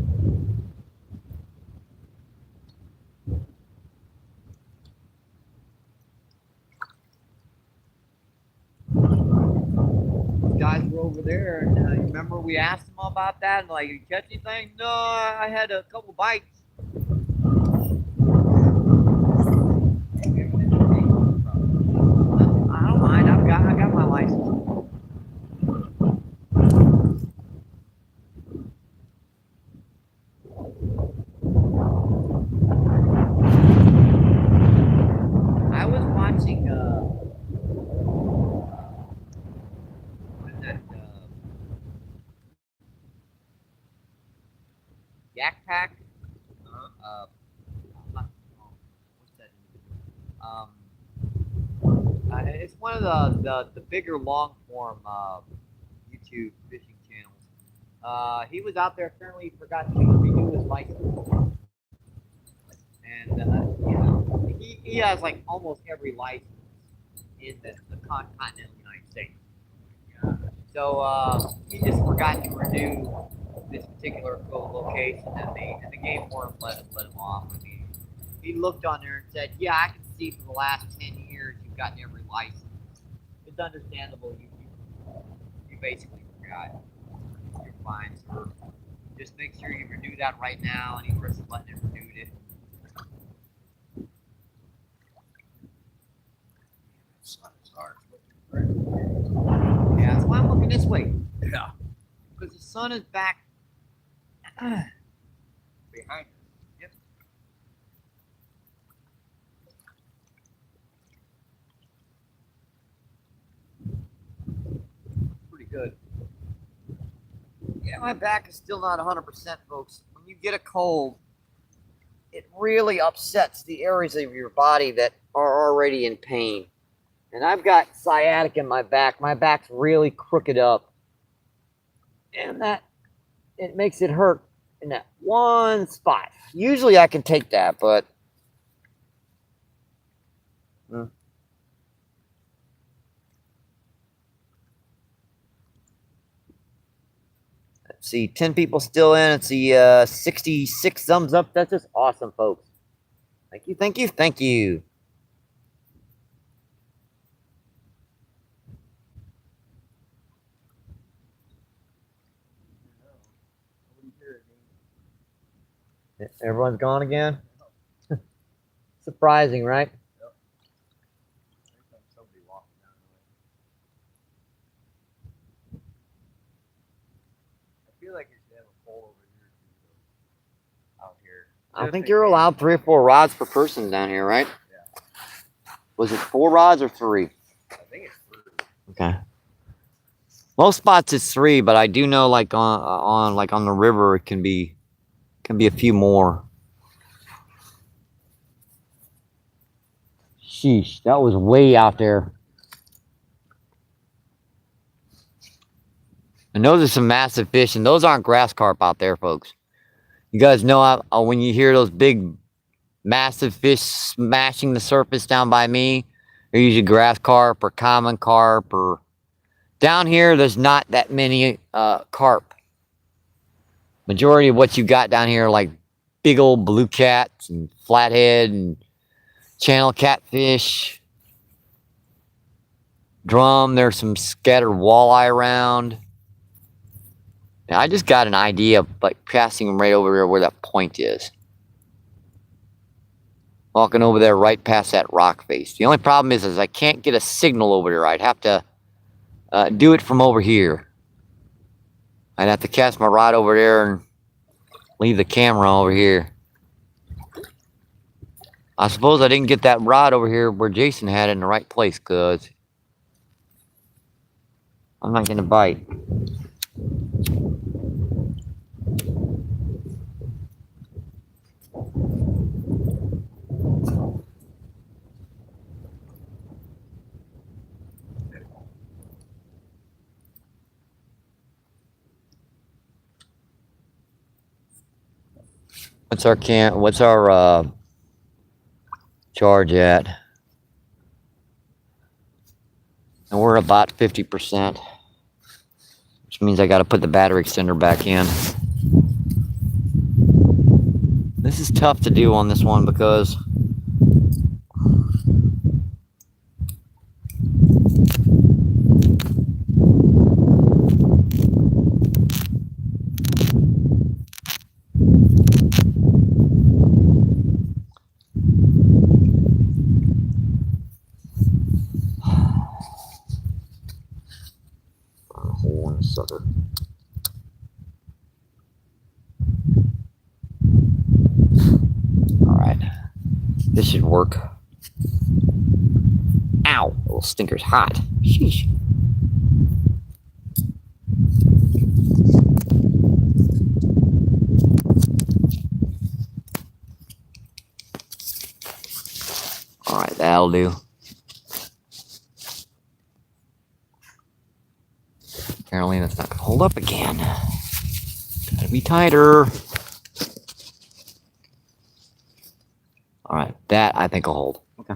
Guys were over there, and remember we asked them about that, and like, you catch anything? No, I had a couple bites. I don't mind. I got my license. I was watching what is that Yak Pack. What's that? It's one of the bigger long form YouTube fishing channels. He was out there. Apparently, he forgot to renew his license, and he has like almost every license in the continental United States. So we just forgot to renew this particular location, and the game warden let him off. I mean, he looked on there and said, "Yeah, I can see for the last 10 years you've gotten every license." It's understandable. You basically forgot. You're fine, sir. Just make sure you renew that right now, and he pressed the button and renewed it. Yeah, that's why I'm looking this way. Yeah. Because the sun is back Behind Yep. Pretty good. Yeah, my back is still not 100%, folks. When you get a cold, it really upsets the areas of your body that are already in pain. And I've got sciatic in my back. My back's really crooked up. And it makes it hurt in that one spot. Usually I can take that, but let's see, 10 people still in. Let's see, 66 thumbs up. That's just awesome, folks. Thank you, thank you, thank you. Everyone's gone again? Surprising, right? somebody walking down the way. I feel like you should have a pole over here too, out here. I think you're allowed 3 or 4 rods per person down here, right? Yeah. Was it 4 rods or 3? I think it's 3. Okay. Most spots it's 3, but I do know like on the river it can be a few more. Sheesh, that was way out there. And those are some massive fish, and those aren't grass carp out there, folks. You guys know when you hear those big, massive fish smashing the surface down by me, they're usually grass carp or common carp. Or down here, there's not that many carp. Majority of what you got down here are like big old blue cats and flathead and channel catfish. Drum, there's some scattered walleye around. Now, I just got an idea of like casting them right over here where that point is. Walking over there right past that rock face. The only problem is I can't get a signal over there. I'd have to do it from over here. I'd have to cast my rod over there and leave the camera over here. I suppose I didn't get that rod over here where Jason had it in the right place, because I'm not going to bite. What's our charge at? And we're about 50%, which means I got to put the battery extender back in. This is tough to do on this one because sucker. All right, this should work. Ow, little stinker's hot. Sheesh. All right, that'll do. Apparently that's not gonna hold up again. Gotta be tighter. All right, that I think will hold. Okay.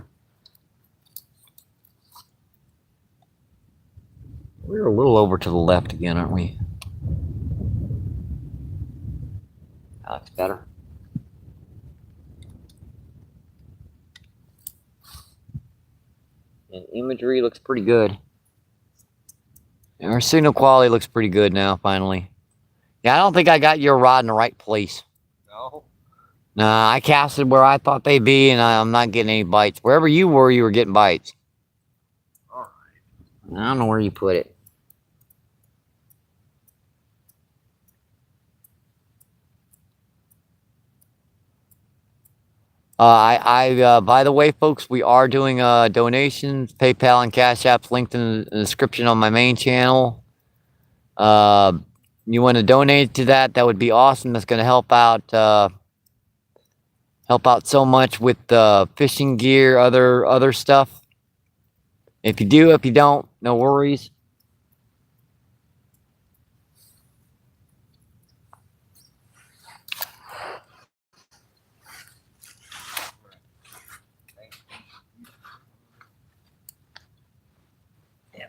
We're a little over to the left again, aren't we? That looks better. And imagery looks pretty good. And our signal quality looks pretty good now, finally. Yeah, I don't think I got your rod in the right place. No. Nah, I casted where I thought they'd be, and I'm not getting any bites. Wherever you were getting bites. All right. I don't know where you put it. By the way, folks, we are doing donations, PayPal and Cash Apps linked in the description on my main channel. You want to donate to that? That would be awesome. That's going to help out so much with fishing gear, other stuff. If you do, if you don't, no worries.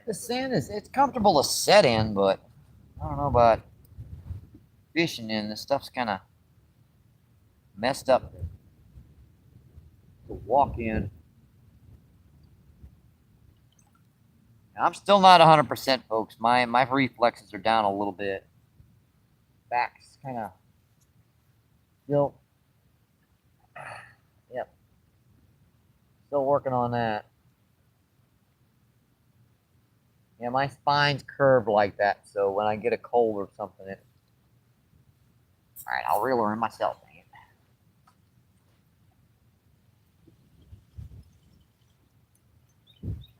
The sand it's comfortable to set in, but I don't know about fishing in. This stuff's kind of messed up to walk in. I'm still not 100%, folks. My reflexes are down a little bit. Back's kind of still, yep. Still working on that. Yeah, my spine's curved like that, so when I get a cold or something, it... All right, I'll reel her in myself, dang it.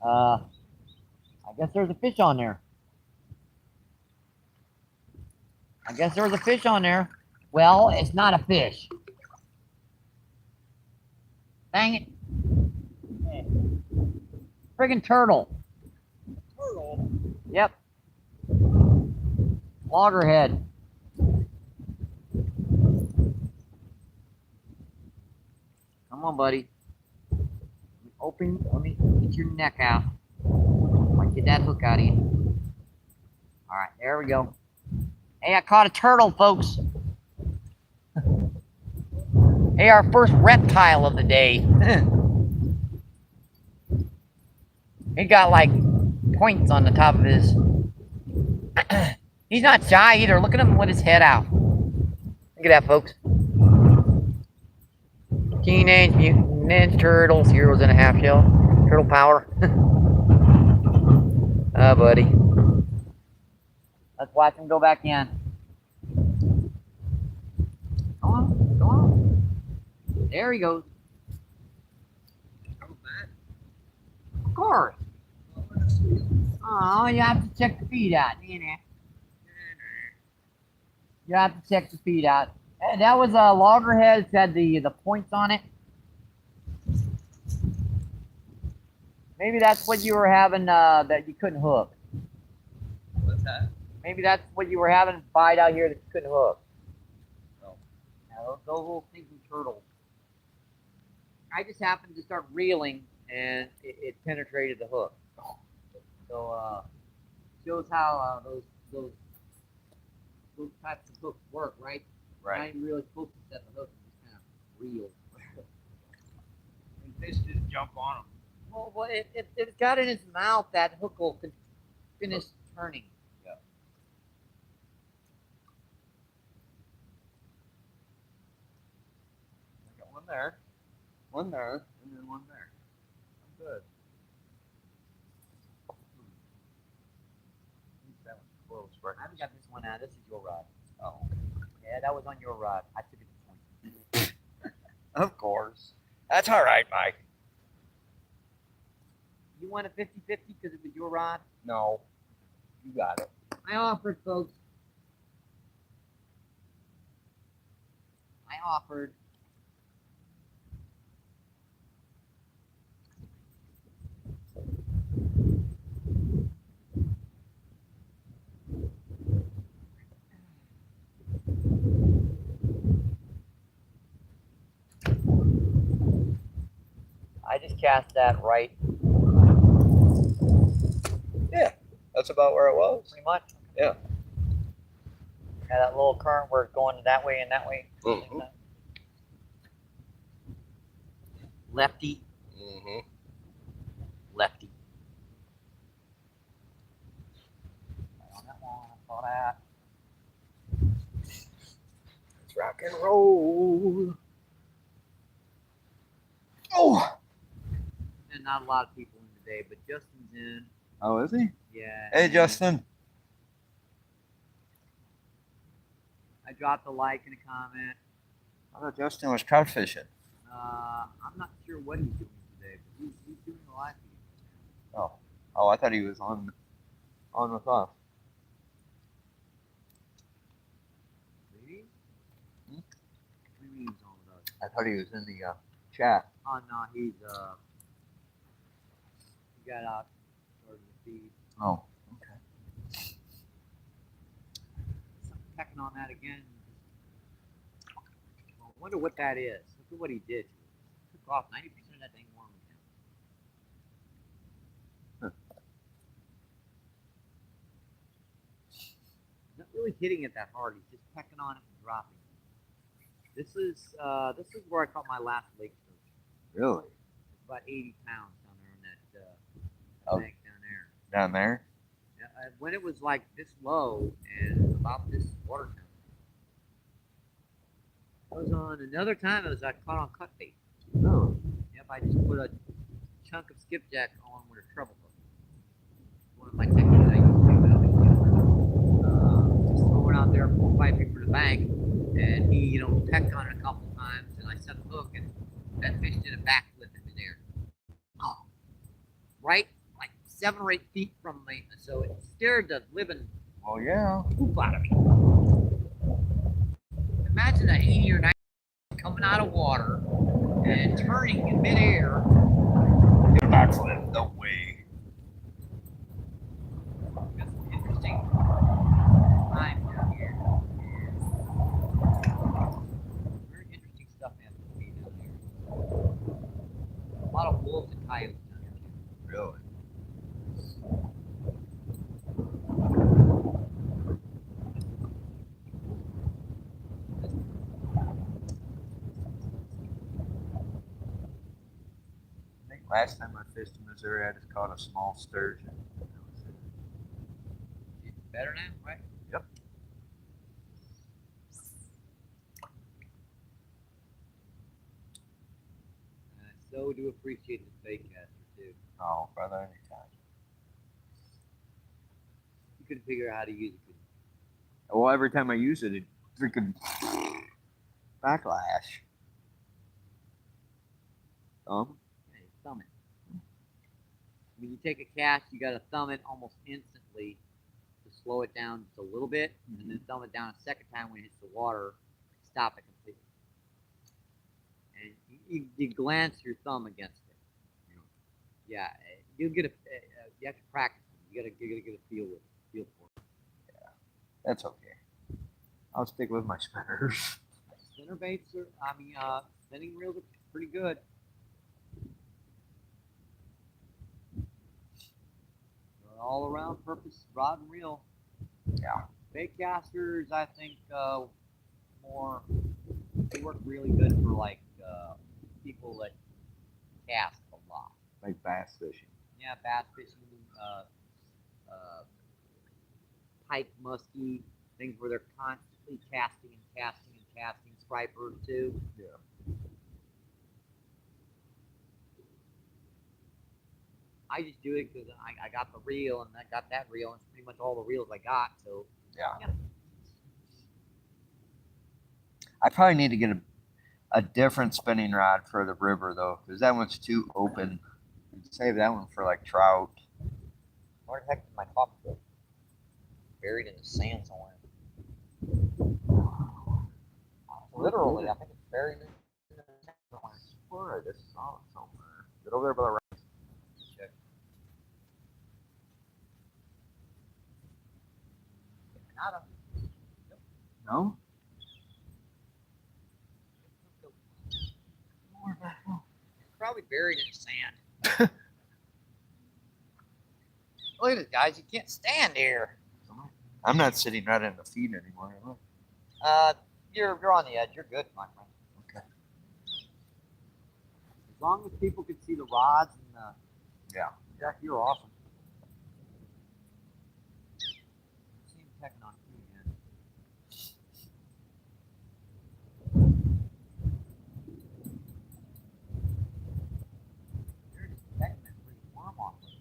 I guess there's a fish on there. I guess there was a fish on there. Well, it's not a fish. Dang it. Friggin' turtle. Turtle? Yep. Loggerhead. Come on, buddy. Let me get your neck out. Might get that hook out of you. All right, there we go. Hey, I caught a turtle, folks. Hey, our first reptile of the day. He got like points on the top of his. He's not shy either. Look at him with his head out. Look at that, folks. Teenage Mutant Ninja Turtles, Heroes in a Half Shell. Turtle power. Ah, buddy. Let's watch him go back in. Go on, go on. There he goes. Of course. Oh, you have to check the feed out. You have to check the feed out. And that was a loggerhead. It had the points on it. Maybe that's what you were having that you couldn't hook. What's that? Maybe that's what you were having to bite out here that you couldn't hook. No. Now, those little thinking turtles. I just happened to start reeling and it penetrated the hook. So shows how those types of hooks work, right? Right. You're not even really supposed to set the hook, you just kind of reel. And fish just jump on them. Well, if it's got in its mouth, that hook will finish turning. Yeah. I got one there, and then one there. I'm good. That one's close, right? I haven't got this one out. This is your rod. Oh, Yeah, that was on your rod. I took it to point. of course. That's all right, Mike. You want a 50-50 because it was your rod? No, you got it. I offered, folks. I offered. I just cast that right. Yeah, That's about where it was. pretty much. Yeah. Yeah, that little current where it's going that way and that way. Mhm. Lefty, Mm-hmm. lefty. Right on that one, I saw that. Let's rock and roll. Oh. And not a lot of people in today, but Justin's in. Oh, is he? Yeah. Hey, and Justin. I dropped a like and a comment. I thought Justin was trout fishing. I'm not sure what he's doing today, but he's doing a live feed. Oh, I thought he was on with us. Really? Hmm? What do you mean he's on with us? I thought he was in the chat. Oh no, he got out, started the feed. Oh, okay. Something pecking on that again. Well, I wonder what that is. Look at what he did. Took off 90% of that dang worm again. He's not really hitting it that hard. He's just pecking on it and dropping it. This is where I caught my last lake sturgeon. Really? It's about 80 pounds down there in that Oh. bank down there. Down there? Yeah, when it was like this low and about this water temperature. I was on another time. I caught on cut bait. Really? Yep, I just put a chunk of skipjack on with a treble hook. One of my techniques I use to just throw it out there, 4 or 5 feet from the bank, and he, pecked on it a couple times, and I set the hook, and that fish did a backflip in midair. Oh, right, like 7 or 8 feet from me, so it scared the living Oh, yeah. poop out of me. Imagine an 80 or 90 coming out of water and turning in midair. Get a backflip. No way. That's an interesting time down here. Very interesting stuff happening down here. A lot of wolves and coyotes down here too. Really? I think last time I fished in Missouri, I just caught a small sturgeon. That was it. It's better now, right? Yep. And I so do appreciate the bait caster too. Oh, brother, anytime. You couldn't figure out how to use it, could you? Well, every time I use it, it freaking backlash. Yeah, you thumb it. When you take a cast, you got to thumb it almost instantly to slow it down just a little bit, and then thumb it down a second time when it hits the water, stop it completely. And you glance your thumb against it. Yeah, you'll get you have to practice. You gotta get a feel for it. That's okay. I'll stick with my spinners. Spinner baits are, spinning reels are pretty good. They're all around purpose rod and reel. Yeah. Bait casters, I think, they work really good for like people that cast a lot. Like bass fishing. Yeah, bass fishing, pike, muskie, things where they're constantly casting and casting and casting. Stripers too. Yeah. I just do it because I got the reel and I got that reel, and it's pretty much all the reels I got. So Yeah. yeah. I probably need to get a different spinning rod for the river though, because that one's too open. Save that one for like trout. Where the heck is my coffee cup? Buried in the sand somewhere. Literally, I think it's buried in the sand somewhere. I swear I just saw it somewhere. Is it over there by the right? Check. Nada. No? It's probably buried in the sand. Look at this, guys. You can't stand here. I'm not sitting right in the feed anymore. Am I? You're on the edge. You're good, my friend. Okay. As long as people can see the rods and Yeah. Jack, you're awesome. See him pecking on you again. They're just pecking that pretty worm off right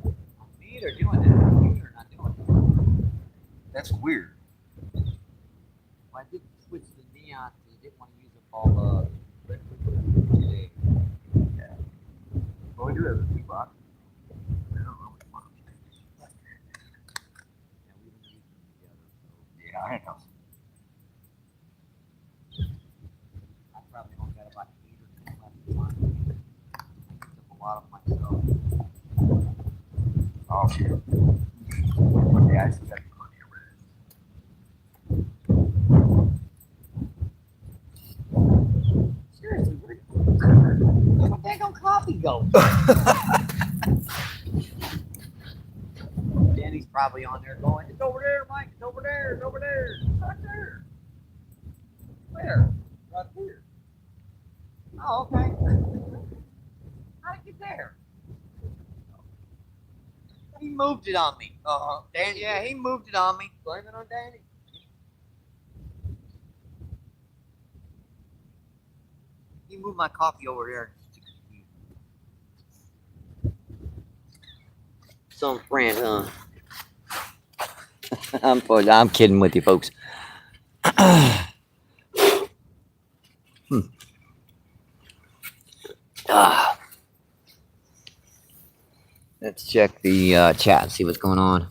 now. On me, they're doing that. On you, they're not doing it. That's weird. Well, I did switch to neon because I didn't want to use up all red today. Yeah. Well, we do have a few boxes. I don't know which one. Yeah, we've been using them together. So Yeah, I know. I probably only got about 8 or 10 left in mine. I used up a lot of myself. Oh, shoot. Yeah, I still got plenty of red. Seriously, where'd my daggone coffee go? Danny's probably on there going, it's over there, Mike, it's over there, it's over there, it's right there. Where? Right here. Oh, okay. How'd it get there? He moved it on me. Danny, yeah, he moved it on me. Blame it on Danny. He moved my coffee over there. Some friend, huh? I'm kidding with you, folks. Let's check the chat and see what's going on.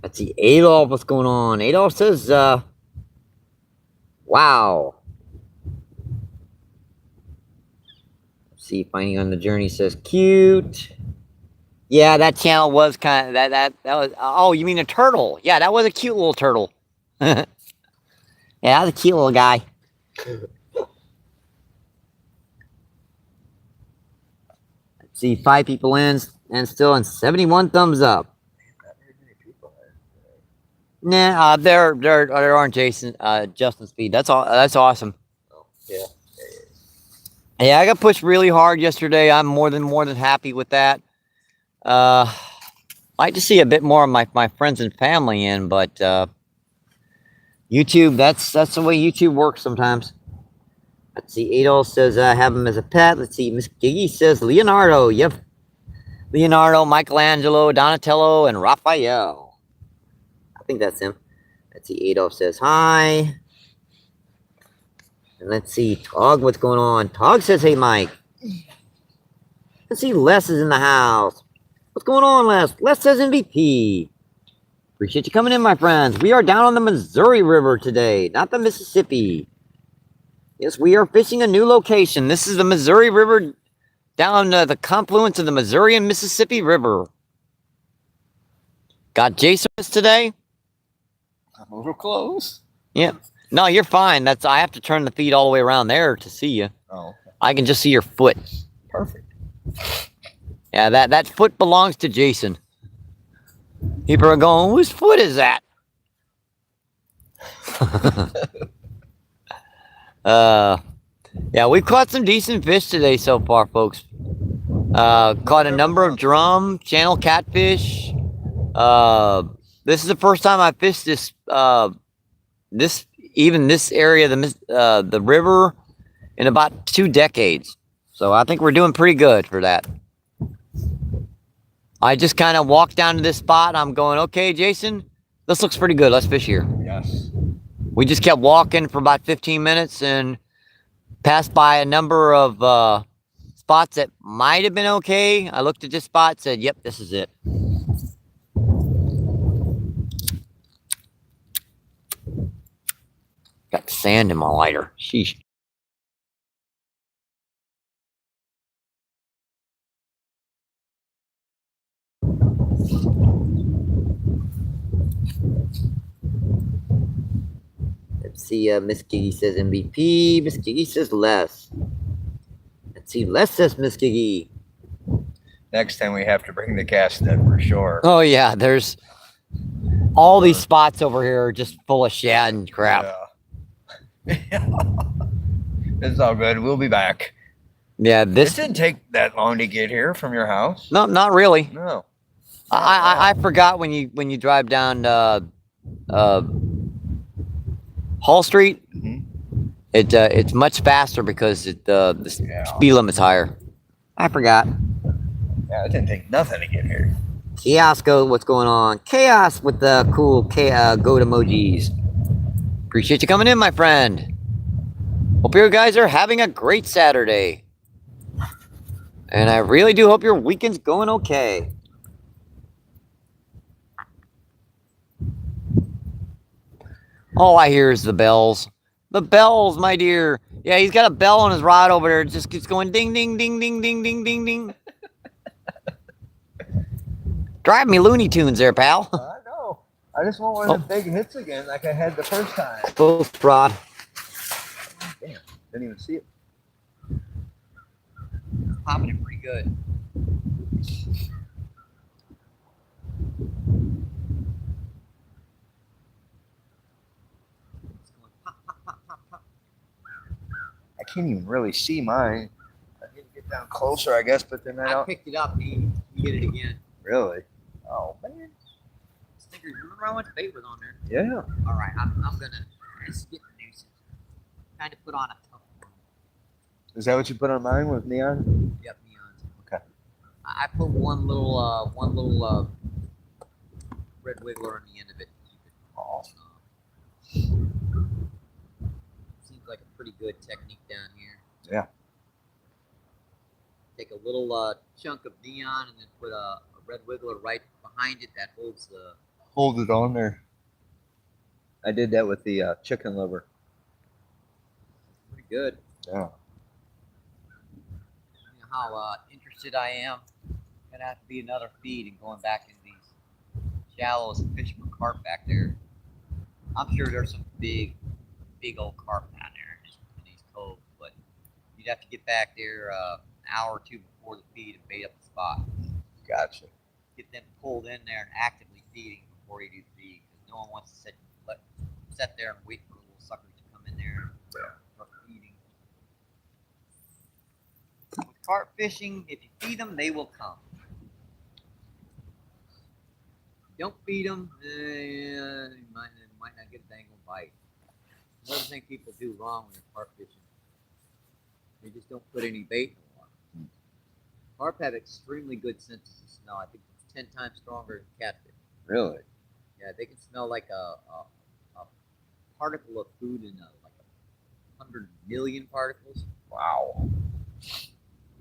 Let's see, Adolf, what's going on? Adolf says, wow. Let's see, Finding on the Journey says, cute. Yeah, that channel was kind of, that was, oh, you mean a turtle? Yeah, that was a cute little turtle. Yeah, that was a cute little guy. Let's see, 5 people in and still in 71 thumbs up. Not very many people have. Nah, there aren't Justin Speed. That's all. That's awesome. Oh, yeah. Yeah, I got pushed really hard yesterday. I'm more than happy with that. I like to see a bit more of my friends and family in, but YouTube, that's the way YouTube works sometimes. Let's see, Adolf says have him as a pet. Let's see, Miss Giggy says Leonardo. Yep, Leonardo, Michelangelo, Donatello, and Raphael. I think that's him. Let's see, Adolf says hi. And let's see, Tog, what's going on? Tog says, hey, Mike. Let's see, Les is in the house. What's going on, Les? Les says MVP. Appreciate you coming in, my friends. We are down on the Missouri River today, not the Mississippi. Yes, we are fishing a new location. This is the Missouri River, down the confluence of the Missouri and Mississippi River. Got Jason today? I'm a little close. Yeah. No, you're fine. I have to turn the feed all the way around there to see you. Oh, okay. I can just see your foot. Perfect. Yeah, that foot belongs to Jason. People are going, whose foot is that? Yeah, we've caught some decent fish today so far, folks. Caught a number of drum, channel catfish. This is the first time I fished this area, the river, in about 2 decades. So I think we're doing pretty good for that. I just kind of walked down to this spot. I'm going, okay, Jason, this looks pretty good. Let's fish here. Yes. We just kept walking for about 15 minutes and passed by a number of spots that might have been okay. I looked at this spot, said, yep, this is it. Got sand in my lighter. Sheesh. Let's see, Miss Giggy says MVP. Miss Giggy says less. Let's see, let's this, Miss Giggy. Next time we have to bring the cast net for sure. Oh yeah, there's all these spots over here are just full of shad and crap. Yeah. It's all good. We'll be back. Yeah, This this didn't take that long to get here from your house. no, not really. No. I forgot when you drive down Hall Street, it's much faster because the speed limit's higher. I forgot. Yeah, it didn't take nothing to get here. Chaos, what's going on? Chaos with the cool goat emojis. Appreciate you coming in, my friend. Hope you guys are having a great Saturday. And I really do hope your weekend's going okay. All I hear is the bells. The bells, my dear. Yeah, he's got a bell on his rod over there. It just keeps going ding, ding, ding, ding, ding, ding, ding, ding. Drive me Looney Tunes there, pal. I know. I just want one of the big hits again like I had the first time. Both rod. Damn, didn't even see it. Popping it pretty good. I can't even really see mine. I need to get down closer, I guess, but then I I don't. picked it up. You get it again. Really? Oh, man. Sticker, you remember how much bait was on there? Yeah. All right, I'm gonna skip the nuisance. Trying to put on a tough one. Is that what you put on mine with neon? Yep, neons. Okay. I put one little red wiggler on the end of it. To keep it. Oh. Seems like a pretty good technique down here. Yeah. Take a little chunk of neon and then put a red wiggler right behind it that holds the. Hold it on there. I did that with the chicken liver. Pretty good. Yeah. You know how interested I am. Gonna have to be another feed and going back in these shallows and fishing for carp back there. I'm sure there's some big old carp down there in these coves, but you'd have to get back there an hour or two before the feed and bait up the spot. Gotcha. Get them pulled in there and actively feeding before you do the feed, because no one wants to sit there and wait for the little suckers to come in there and start feeding. With carp fishing, if you feed them, they will come. Don't feed them, you might not get a dang old bite. Another thing people do wrong when they're carp fishing, they just don't put any bait in the water. Carp have extremely good senses of smell. I think it's 10 times stronger than catfish. Really? Yeah, they can smell like a particle of food in like 100 million particles. Wow.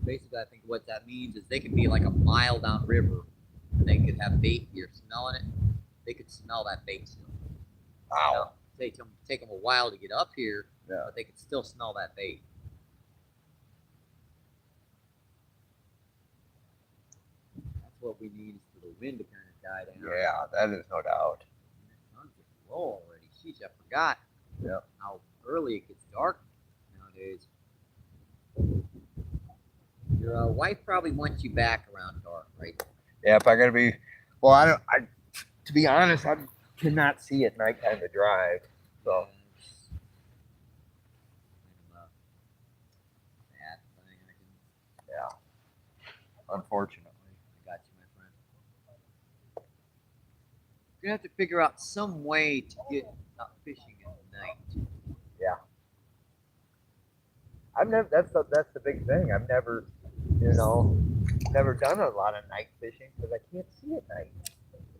Basically, I think what that means is they can be like a mile down river. And they could have bait here smelling it. They could smell that bait still. Wow. Take them a while to get up here, Yeah. but they could still smell that bait. That's what we need is for the wind to kind of die down. Yeah, that is no doubt. The sun's just low already. Jeez, I forgot how early it gets dark nowadays. Your wife probably wants you back around dark, right? Yeah, if I gotta be, well, I to be honest, I cannot see at nighttime to drive. So Bad thing. yeah, unfortunately. I got you, my friend. You're gonna have to figure out some way to get out fishing at night. Yeah. I've never. That's the big thing. I've never, never done a lot of night fishing because I can't see at night.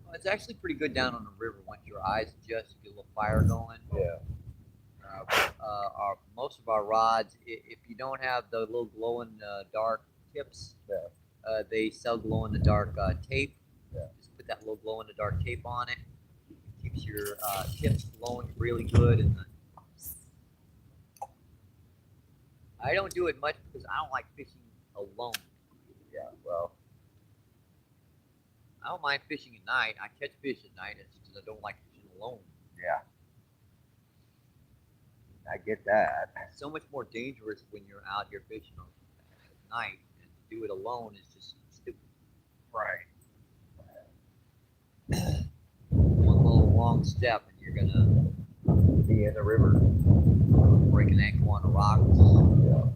Well, it's actually pretty good down on the river once your eyes adjust, you get a little fire going. Yeah. Most of our rods, if you don't have the little glow in the dark tips, they sell glow in the dark tape. Yeah. Just put that little glow in the dark tape on it. It keeps your tips glowing really good. And I don't do it much because I don't like fishing alone. Yeah. Well. I don't mind fishing at night. I catch fish at night. It's just I don't like fishing alone. Yeah. I get that. It's so much more dangerous when you're out here fishing. night, and to do it alone is just stupid. Right. One little wrong step, and you're gonna Be in the river. break an ankle on a rock. Yeah.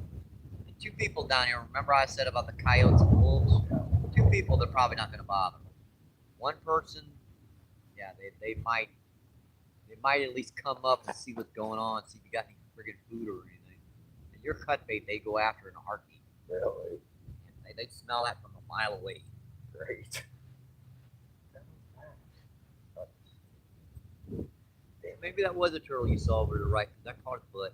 And two people down here. Remember I said about the coyotes and wolves? Two people, they're probably not gonna bother. One person, yeah, they might at least come up and see what's going on, see if you got any friggin' food or anything. And your cut bait, they go after in a heartbeat. Really? They smell that from a mile away. Great. Maybe that was a turtle you saw over to the right, because that caught its butt.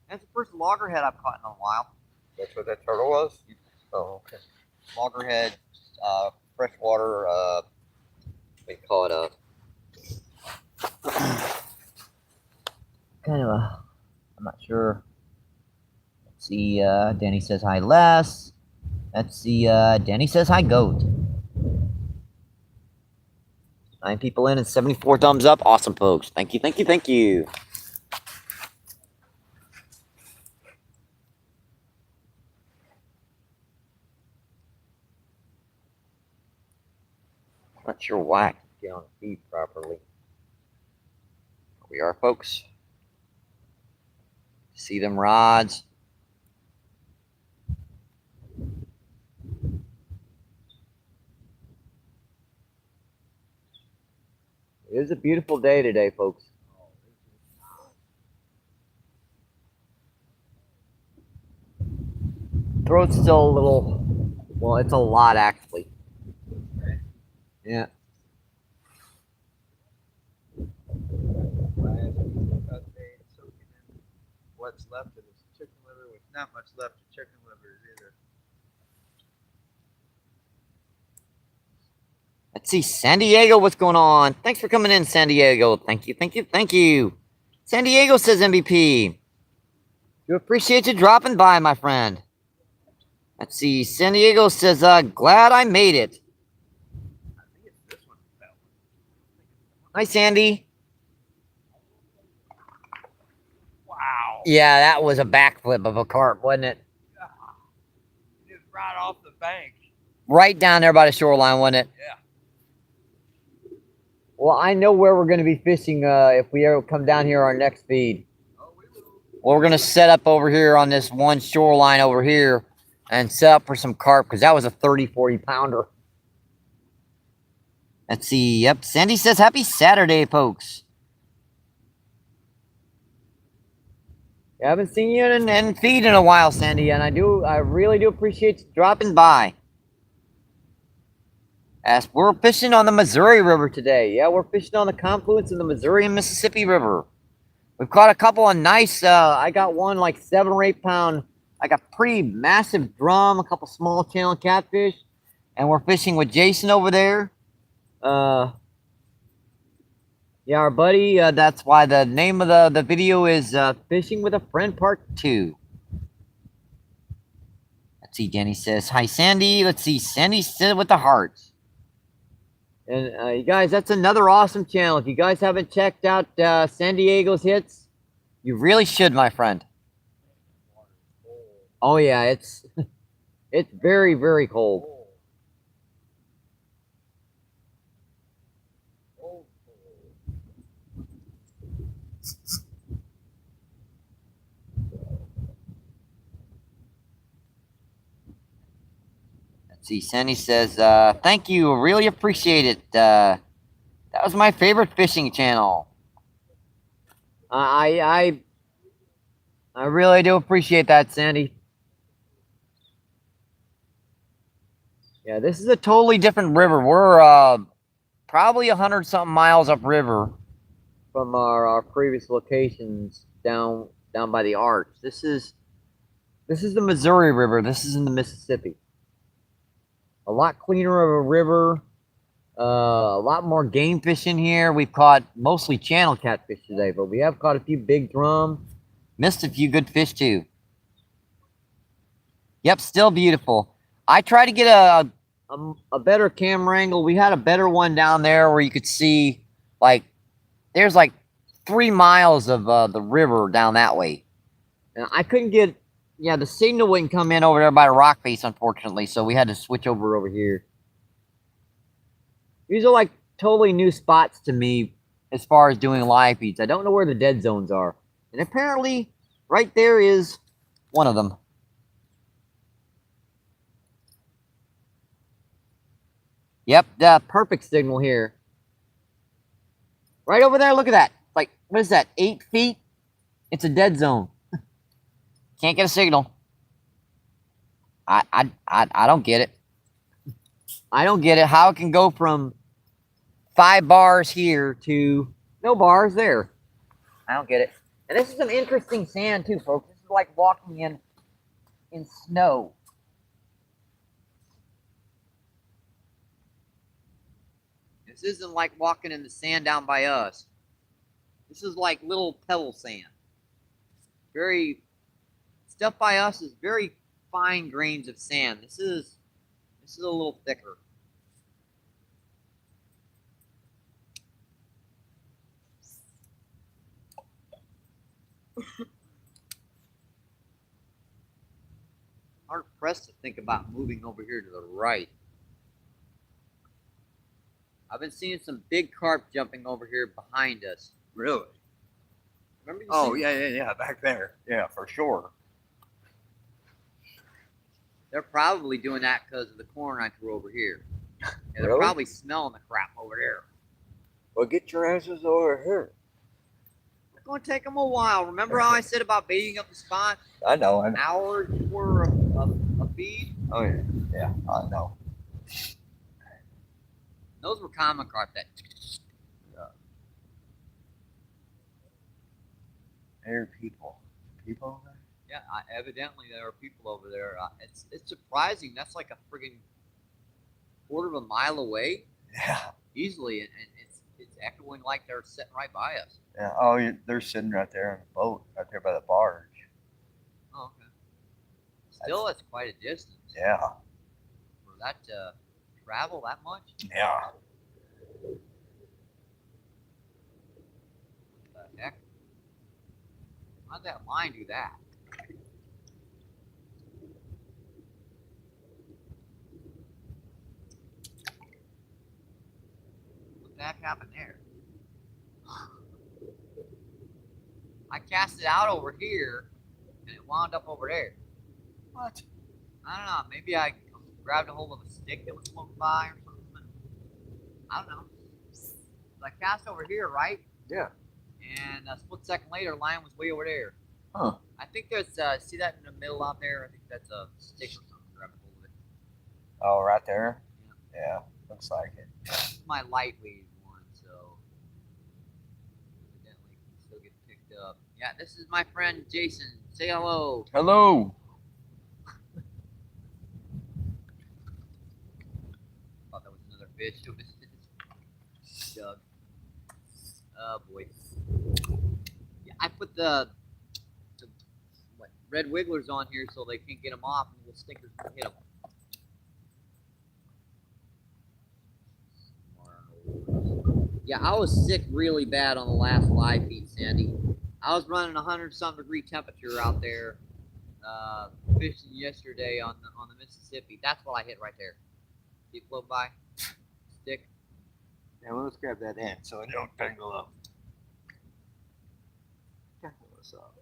That's the first loggerhead I've caught in a while. That's what that turtle was? Oh, okay. Loggerhead, freshwater, what do you call it? Kind of a, I'm not sure. Let's see, Danny says hi, Les. Let's see, Danny says hi, Goat. 9 people in and 74 thumbs up. Awesome, folks. Thank you, thank you, thank you. Not sure why I can get on the feed properly. Here we are, folks. See them rods. It is a beautiful day today, folks. Throat's still a little, well, it's a lot actually. Yeah. What's left of this chicken liver with not much left of chicken livers either. Let's see, San Diego, what's going on? Thanks for coming in, San Diego. Thank you, thank you, thank you. San Diego says MVP. Do appreciate you dropping by, my friend. Let's see, San Diego says, glad I made it. I think it's this one. Hi, Sandy. Wow. Yeah, that was a backflip of a carp, wasn't it? Just right off the bank. Right down there by the shoreline, wasn't it? Yeah. Well, I know where we're going to be fishing if we ever come down here our next feed. Oh, we will. Well, we're going to set up over here on this one shoreline over here and set up for some carp because that was a 30, 40 pounder. Let's see. Yep. Sandy says, happy Saturday, folks. I haven't seen you in feed in a while, Sandy, and I really do appreciate you dropping by. As we're fishing on the Missouri River today. Yeah, we're fishing on the confluence of the Missouri and Mississippi River. We've caught a couple of nice, I got one like 7 or 8 pound, like a pretty massive drum, a couple small channel catfish. And we're fishing with Jason over there. Yeah, our buddy, that's why the name of the video is Fishing with a Friend Part 2. Let's see, Danny says, hi, Sandy. Let's see, Sandy said with the hearts. And you guys, that's another awesome channel. If you guys haven't checked out San Diego's hits, you really should, my friend. Oh yeah, it's very, very cold. See, Sandy says, thank you, really appreciate it. That was my favorite fishing channel. I really do appreciate that, Sandy. Yeah, this is a totally different river. We're probably 100-something miles upriver from our previous locations down by the arch. This is the Missouri River. This is in the Mississippi. A lot cleaner of a river, a lot more game fish in here. We've caught mostly channel catfish today, but we have caught a few big drum. Missed a few good fish too. Yep, still beautiful. I tried to get a better camera angle. We had a better one down there where you could see, like, there's like 3 miles of the river down that way. And I couldn't get Yeah, the signal wouldn't come in over there by the rock face, unfortunately, so we had to switch over here. These are like totally new spots to me as far as doing live feeds. I don't know where the dead zones are. And apparently, right there is one of them. Yep, the perfect signal here. Right over there, look at that. Like, what is that, 8 feet? It's a dead zone. Can't get a signal. I don't get it. I don't get it. How it can go from 5 bars here to no bars there. I don't get it. And this is some interesting sand too, folks. This is like walking in snow. This isn't like walking in the sand down by us. This is like little pebble sand. Very stuff by us is very fine grains of sand. This is a little thicker. Hard pressed to think about moving over here to the right. I've been seeing some big carp jumping over here behind us. Really? Remember you Oh, seen- yeah, back there. Yeah, for sure. They're probably doing that because of the corn I threw over here. Yeah, they're Really? probably smelling the crap over there. Well, get your asses over here. It's going to take them a while. Remember how I said about baiting up the spot? I know. An hour for a feed? Oh, yeah. Yeah, I know. Those were common carp that. There are people. People over there? Yeah, evidently there are people over there. It's surprising. That's like a friggin' quarter of a mile away, Yeah. easily, and it's echoing like they're sitting right by us. Yeah. Oh, they're sitting right there on the boat, right there by the barge. Oh, okay. Still, that's quite a distance Yeah. for that to travel that much. Yeah. What the heck? How'd that line do that? What the heck happened there? I cast it out over here, and it wound up over there. What? I don't know. Maybe I grabbed a hold of a stick that was floating by or something. I don't know. I cast over here, right? Yeah. And a split second later, line was way over there. Huh. I think there's, see that in the middle out there? I think that's a stick or something grabbing hold of it. Oh, right there? Yeah. Looks like it. This is my lightweight one, so evidently it can still get picked up. Yeah, this is my friend Jason. Say hello. Hello. Thought that was another fish. It was Doug. Oh boy. Yeah, I put the red wigglers on here so they can't get them off, and the stickers can hit them. Yeah, I was sick really bad on the last live feed, Sandy. I was running 100-something degree temperature out there fishing yesterday on the Mississippi. That's what I hit right there. See it float by? Stick. Yeah, well, let's grab that end so it don't tangle up. Tangle us up.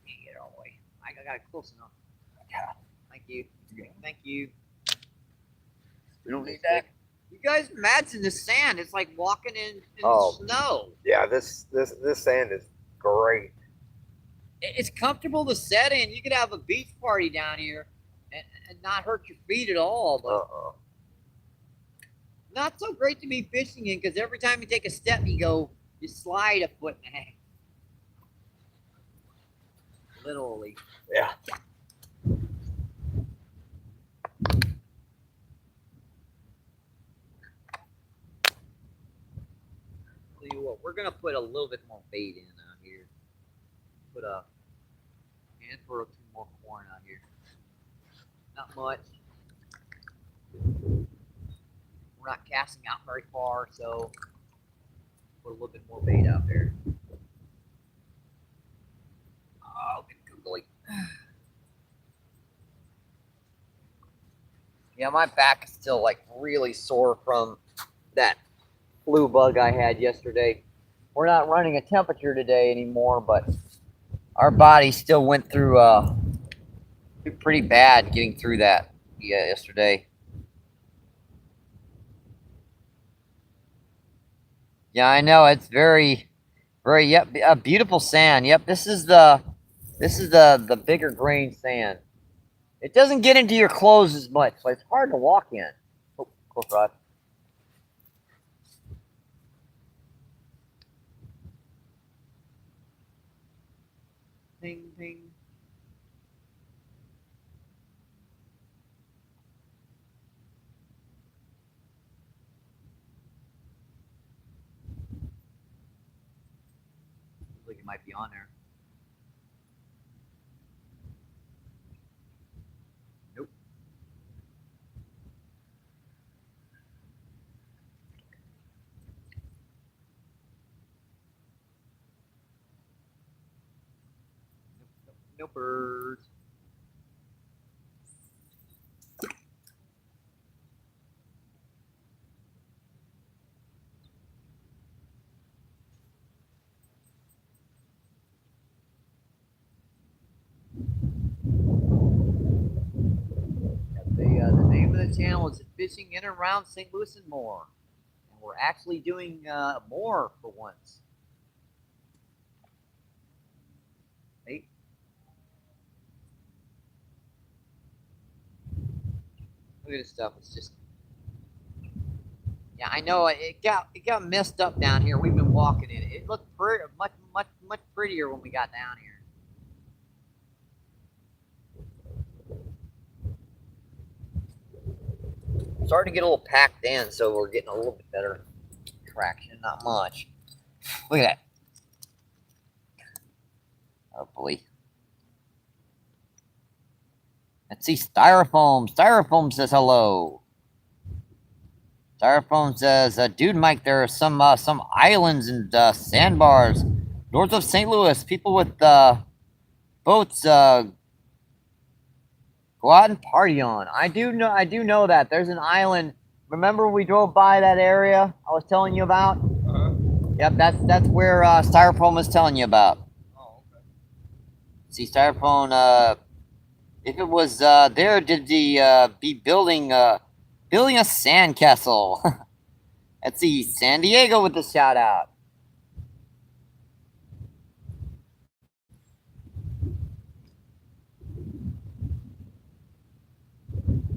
Can't get it all the way. I got it close enough. Yeah. Thank you. Thank you. We don't need that. You guys are mad in the sand. It's like walking in Oh. snow. Yeah, this sand is great. It's comfortable to set in. You could have a beach party down here and not hurt your feet at all. But not so great to be fishing in because every time you take a step, you slide a foot and a half. Literally. Yeah. Tell you what, we're gonna put a little bit more bait in out here. Put a handful or 2 more corn out here. Not much. We're not casting out very far, so Put a little bit more bait out there. Oh, get googly. Yeah, my back is still like really sore from that flu bug I had yesterday. We're not running a temperature today anymore, but our body still went through pretty bad getting through that yesterday. Yeah, I know it's very, very. Yep, a beautiful sand. Yep, this is the bigger grain sand. It doesn't get into your clothes as much, so it's hard to walk in. Oh, close rod. Ping, ping. Looks like it might be on there. Nope. No birds. The name of the channel is Fishing in and Around St. Louis and More. And we're actually doing more for once. Hey. Look at this stuff. It's just, yeah, I know it got messed up down here. We've been walking in it. It looked much prettier when we got down here. Starting to get a little packed in, so we're getting a little bit better traction. Not much. Look at that. Oh boy. Let's see, Styrofoam. Styrofoam says hello. Styrofoam says, dude, Mike, there are some islands and sandbars north of St. Louis. People with boats go out and party on. I do know that. There's an island. Remember we drove by that area I was telling you about? Uh-huh. Yep, that's where Styrofoam was telling you about. Oh, okay. See, Styrofoam, if it was there, did the be building a sandcastle? Let's see, San Diego with the shout out.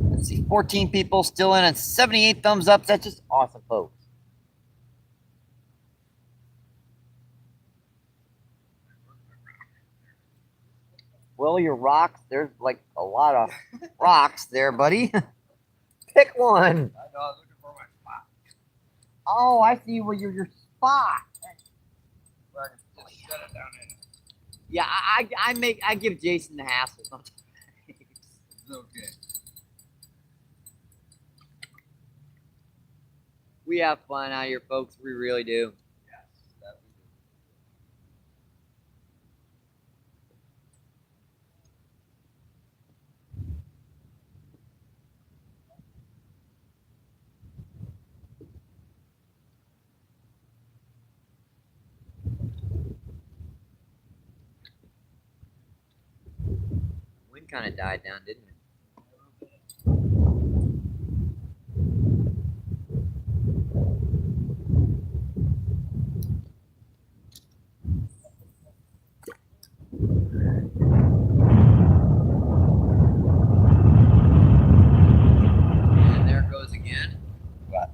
Let's see, 14 people still in and 78 thumbs up. That's just awesome, folks. Well, your rocks, there's like a lot of rocks there, buddy. Pick one. I know, I was looking for my spot. Oh, I see where your spot. Where I can just set it down in it. Yeah, I give Jason the hassle sometimes. It's okay. We have fun out here, folks. We really do. Yes, that we do. Wind kind of died down, didn't it? And there it goes again. What?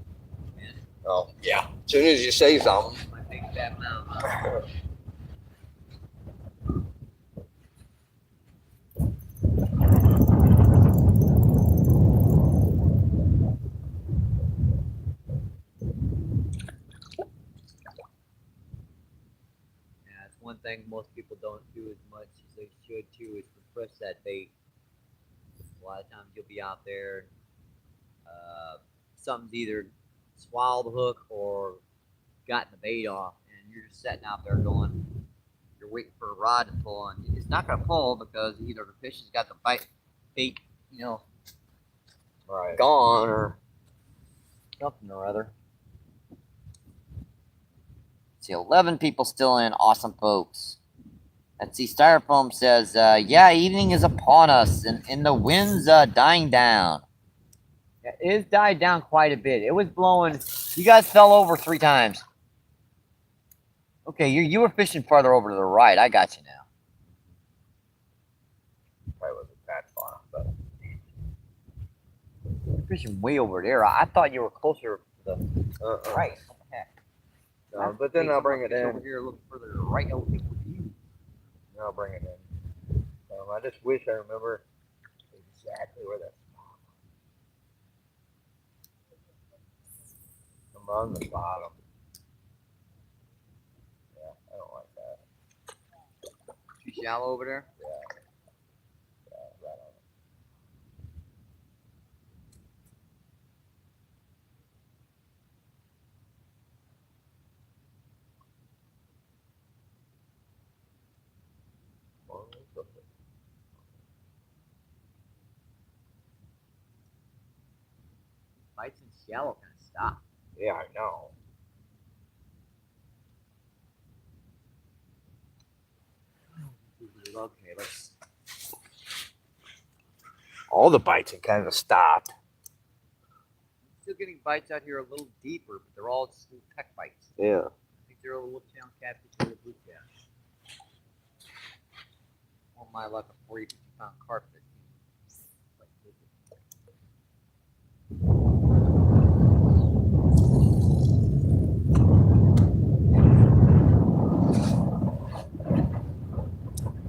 And Oh, yeah. As soon as you say something. my big fat mouth. Yeah, it's one thing most people don't do as much as they should too is refresh that bait. A lot of times you'll be out there, something's either swallowed the hook or gotten the bait off, and you're just sitting out there going, you're waiting for a rod to pull, and it's not going to pull because either the fish has got the bait, Right. gone or something or other. See, 11 people still in. Awesome, folks. Let's see. Styrofoam says, yeah, evening is upon us, and the wind's dying down. Yeah, it's died down quite a bit. It was blowing. You guys fell over 3 times. Okay, you were fishing farther over to the right. I got you now. Probably wasn't that far, but You're fishing way over there. I thought you were closer to the right. What the heck? no, but then I'll bring it Over in. here, a little further to the right. I'll think with you. I'll bring it in. I just wish I remember exactly where that spot was. I'm on the bottom. Yeah, I don't like that. Too shallow over there. Yeah, right on it. Well, it's okay. Bites and shallow kind of stop. Yeah, I know. Okay, let's. All the bites have kind of stopped. Still getting bites out here a little deeper, but they're all just little peck bites. Yeah. I think they're a little town catfish or a blue cat. Or my luck, a 40, 50-pound carp that like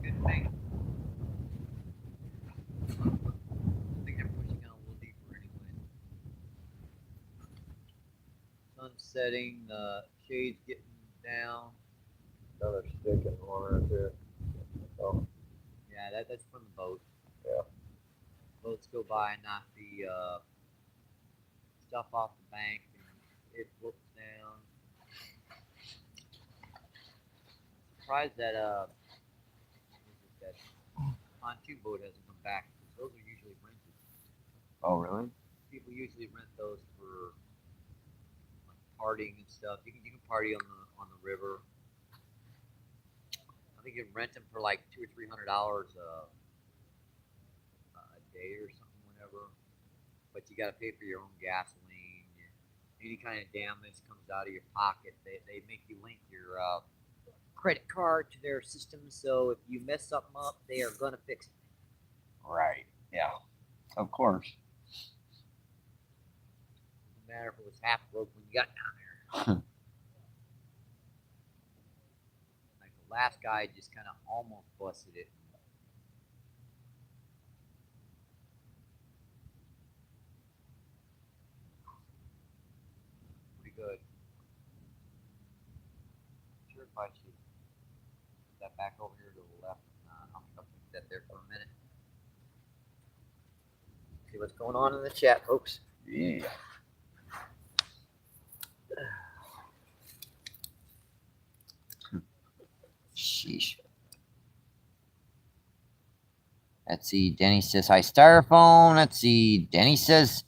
good thing. I think they're pushing out a little deeper anyway. Sun's setting, the shade's getting down. Another stick in one or two. Oh, Yeah, that's from the boat. yeah. Boats go by and knock the stuff off the bank, and it looks down. Surprised that that pontoon boat hasn't come back. Those are usually rented. Oh, really? People usually rent those for like partying and stuff. You can party on the river. I think you can rent them for like $200 or $300 a day or something, whatever. But you got to pay for your own gasoline. Any kind of damage comes out of your pocket. They make you link your credit card to their system, so if you mess something up, they are gonna fix it. Right. Yeah. Of course. No matter if it was half broke when you got down there. Like the last guy just kind of almost busted it. Pretty good. Sure, if I should put that back over here to the left. I'm gonna keep that there for a minute. See what's going on in the chat, folks. Yeah. Sheesh. Let's see. Denny says hi, Styrofoam. Let's see. Denny says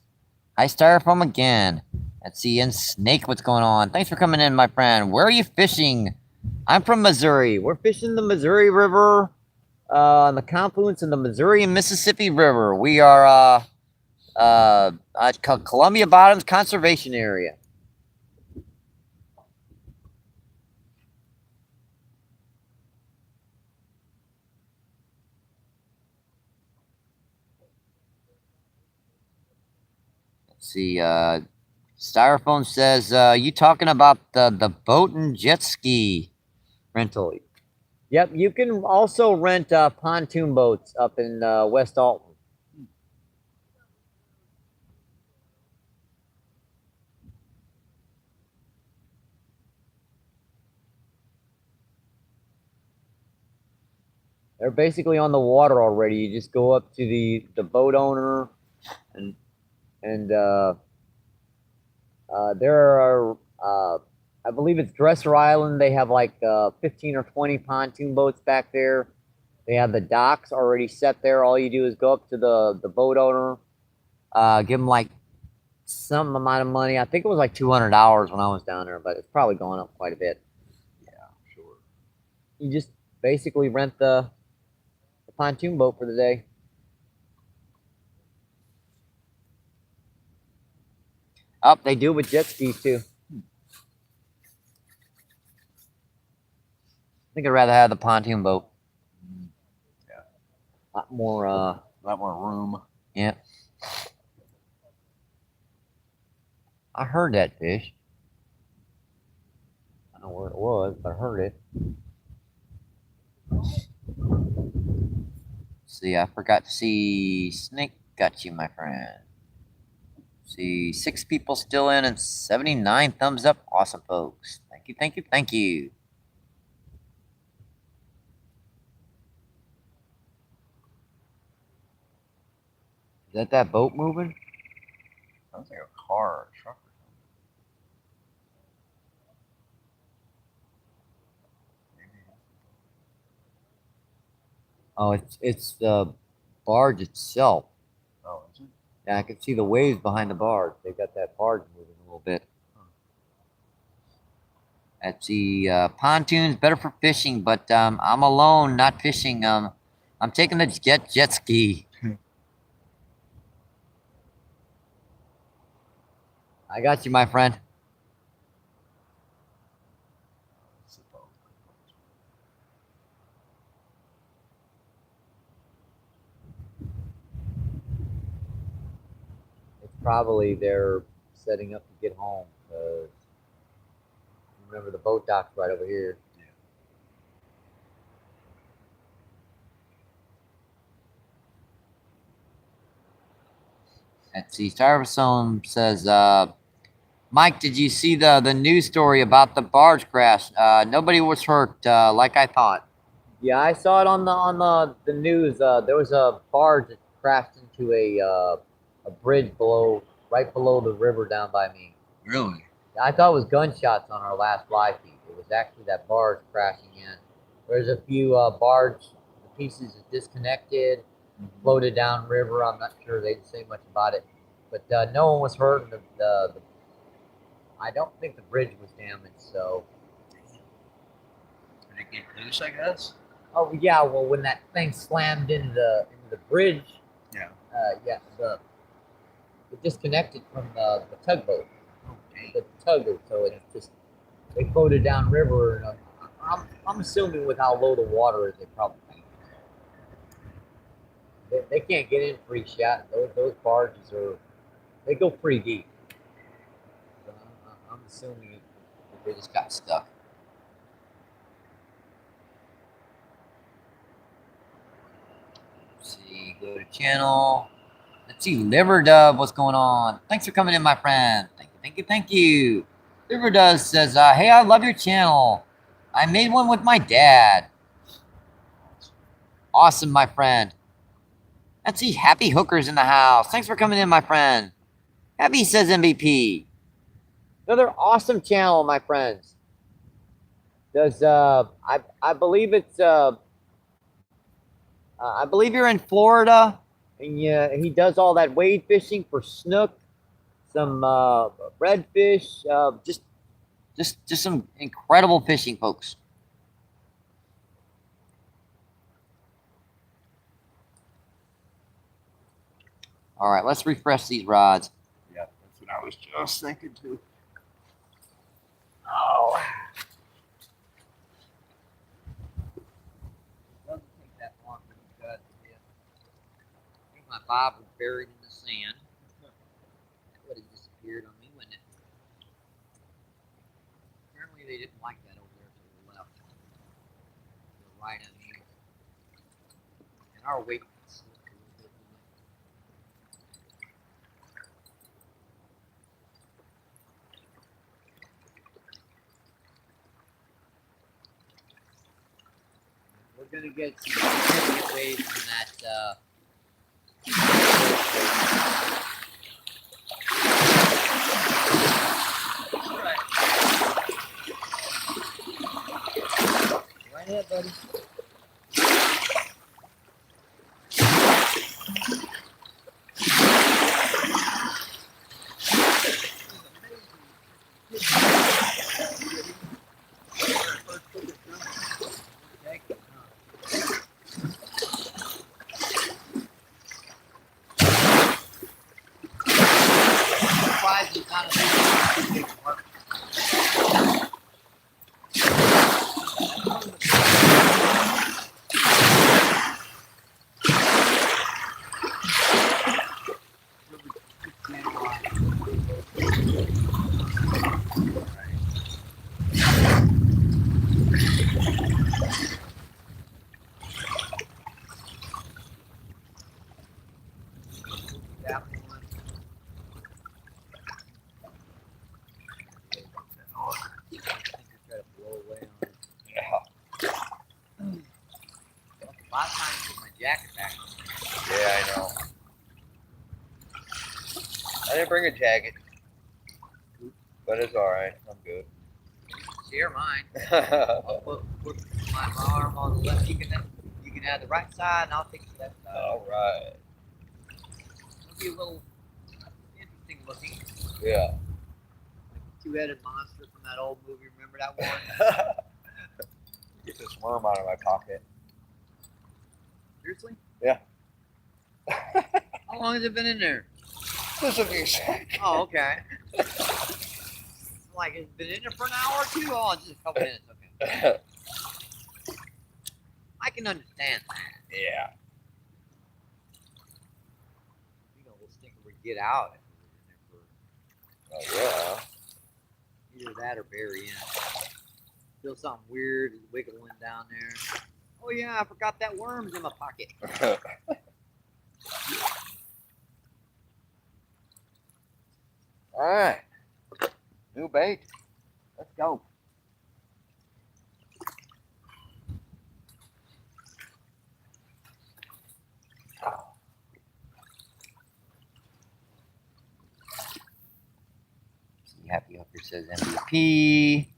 hi, Styrofoam again. Let's see. And Snake, what's going on? Thanks for coming in, my friend. Where are you fishing? I'm from Missouri. We're fishing the Missouri River, on the confluence of the Missouri and Mississippi River. We are Columbia Bottoms Conservation Area. Let's see. Styrofoam says, you talking about the boat and jet ski rental? Yep, you can also rent pontoon boats up in West Alton. They're basically on the water already. You just go up to the boat owner, and there are I believe it's Dresser Island. They have like 15 or 20 pontoon boats back there. They have the docks already set there. All you do is go up to the boat owner, give them like some amount of money. I think it was like $200 when I was down there, but it's probably going up quite a bit. Yeah, sure. You just basically rent the pontoon boat for the day. Oh, they do with jet skis too. I think I'd rather have the pontoon boat. Yeah. A lot more A lot more room. yeah. I heard that fish. I don't know where it was, but I heard it. See, I forgot to see Snake. Got you, my friend. See, 6 people still in and 79 thumbs up. Awesome, folks. Thank you, thank you, thank you. Is that boat moving? Sounds like a car or a truck or something. Maybe. Oh, it's the barge itself. Oh, is it? Yeah, I can see the waves behind the barge. They got that barge moving a little bit. That's the pontoons better for fishing, but I'm alone, not fishing. I'm taking the jet ski. I got you, my friend. It's a boat. It's probably they're setting up to get home. Remember, the boat dock's right over here. Yeah. Let's see. Styrofoam says, Mike, did you see the news story about the barge crash? Nobody was hurt, like I thought. Yeah, I saw it on the news. There was a barge that crashed into a bridge right below the river down by me. Really? I thought it was gunshots on our last live feed. It was actually that barge crashing in. There's a few barge pieces that disconnected, floated down river. I'm not sure they didn't say much about it, but no one was hurt. I don't think the bridge was damaged. So. Did it get loose, I guess? Oh yeah, well when that thing slammed into the bridge, Yeah. It disconnected from the tugboat. The tugboat, so it just they floated down river, and I'm assuming with how low the water is, they probably they can't get in free shot. Those barges they go pretty deep. So I'm assuming they just got stuck. Let's see, go to channel. Let's see, Liver Dove, what's going on? Thanks for coming in, my friend. Thank you, thank you, thank you. Liver Dove says, hey, I love your channel. I made one with my dad. Awesome, my friend. Let's see, Happy Hookers in the house. Thanks for coming in, my friend. Happy says MVP. Another awesome channel, my friends. Does I believe it's I believe you're in Florida, and yeah, he does all that wade fishing for snook, some redfish, just some incredible fishing, folks. All right, let's refresh these rods. Yeah, that's what I was just thinking too. Oh. Doesn't take that long for these guys to get. I think my bob was buried in the sand. That would have disappeared on me, wouldn't it? Apparently they didn't like that over there to the left. To the right, I mean. And our weight slipped a little bit, didn't it? We're gonna get some significant waves from that. ahead, buddy. Surprised he's not a big one. That one. I think I try to blow away on it. Yeah. A lot of times I put my jacket back on. Yeah, I know. I didn't bring a jacket, but it's all right. I'm good. Share mine. I'll put my arm on the left. You can have the right side, and I'll take the left side. All right. It'll be a little interesting looking. Yeah. Like the two-headed monster from that old movie. Remember that one? Get this worm out of my pocket. Seriously? Yeah. How long has it been in there? Just a few seconds. Oh, okay. Like it's been in there for an hour or two? Oh, just a couple minutes. Okay. I can understand that. Yeah. You know, this thing would get out if it was in there Oh, yeah. for either that or bury in. Feel something weird wiggling down there. Oh yeah, I forgot that worm's in my pocket. All right. New bait. Let's go. Happy Hooker says MVP.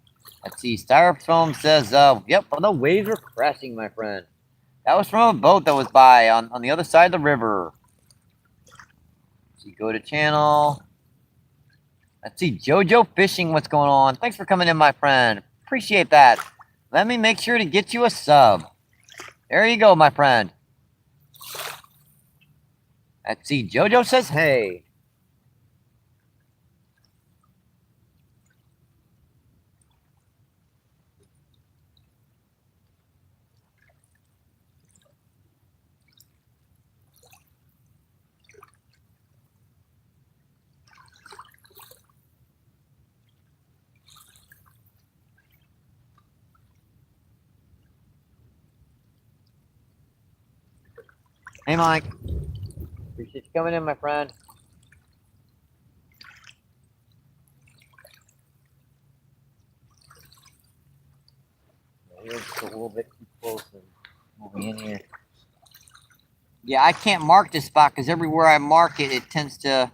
Let's see. Styrofoam says, yep, well, the waves are crashing, my friend. That was from a boat that was by on the other side of the river. So you go to channel. Let's see. JoJo Fishing, what's going on? Thanks for coming in, my friend. Appreciate that. Let me make sure to get you a sub. There you go, my friend. Let's see. JoJo says, hey. Hey, Mike. Appreciate you coming in, my friend. You're just a little bit too close and moving in here. Yeah, I can't mark this spot because everywhere I mark it, it tends to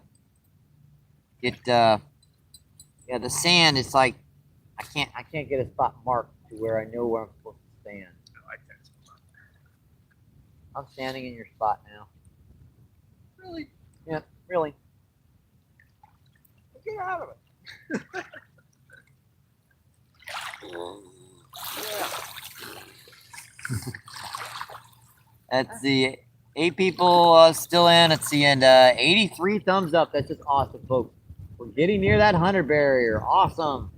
get yeah, the sand is like I can't get a spot marked to where I know where I'm supposed to stand. I like that spot. I'm standing in your spot now. Really? Yeah, really. Get out of it. Let's see. 8 people still in. Let's see, and 83 thumbs up. That's just awesome, folks. We're getting near that 100 barrier. Awesome.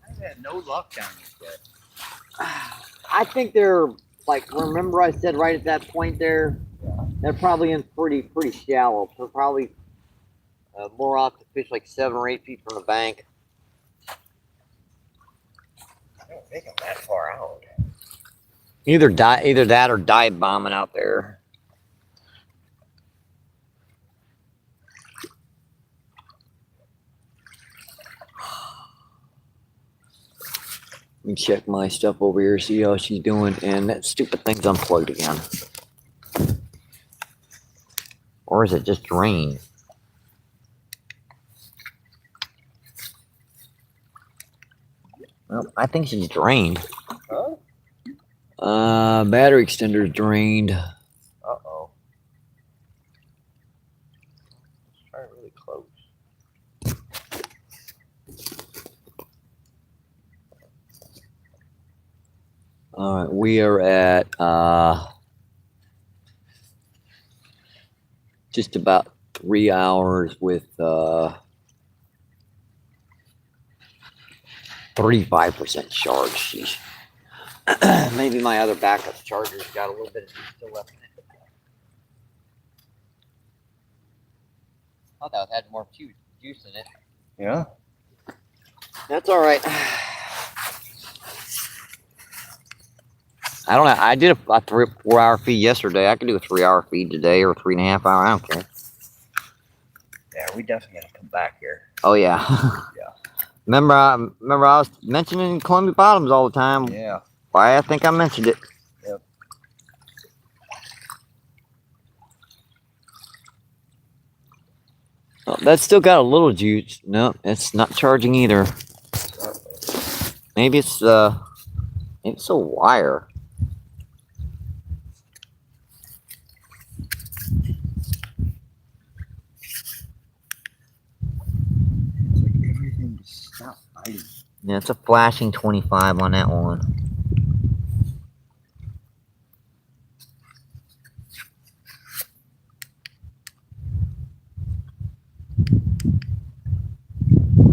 I've had no luck down this yet. I think they're like. Remember, I said right at that point there. They're probably in pretty shallow. They're probably more off to fish like 7 or 8 feet from the bank. I don't think I'm that far out. Either that or dive bombing out there. Let me check my stuff over here, see how she's doing, and that stupid thing's unplugged again. Or is it just drained? Well, I think she's drained. Huh? Battery extender's drained. Uh-oh. Let's try really close. All right, we are at just about 3 hours with 35% charge. Sheesh. Maybe my other backup charger's got a little bit of juice still left in it. Thought that had more juice in it. Yeah. That's all right. I don't know. I did a 4 hour feed yesterday. I could do a 3 hour feed today or 3.5 hour. I don't care. Yeah, we definitely gotta come back here. Oh yeah. Yeah. Remember I was mentioning Columbia Bottoms all the time. Yeah. Why I think I mentioned it. Yep. Oh, that's still got a little juice. No, it's not charging either. Maybe it's a wire. It's like everything just stopped biting. Yeah, it's a flashing 25 on that one.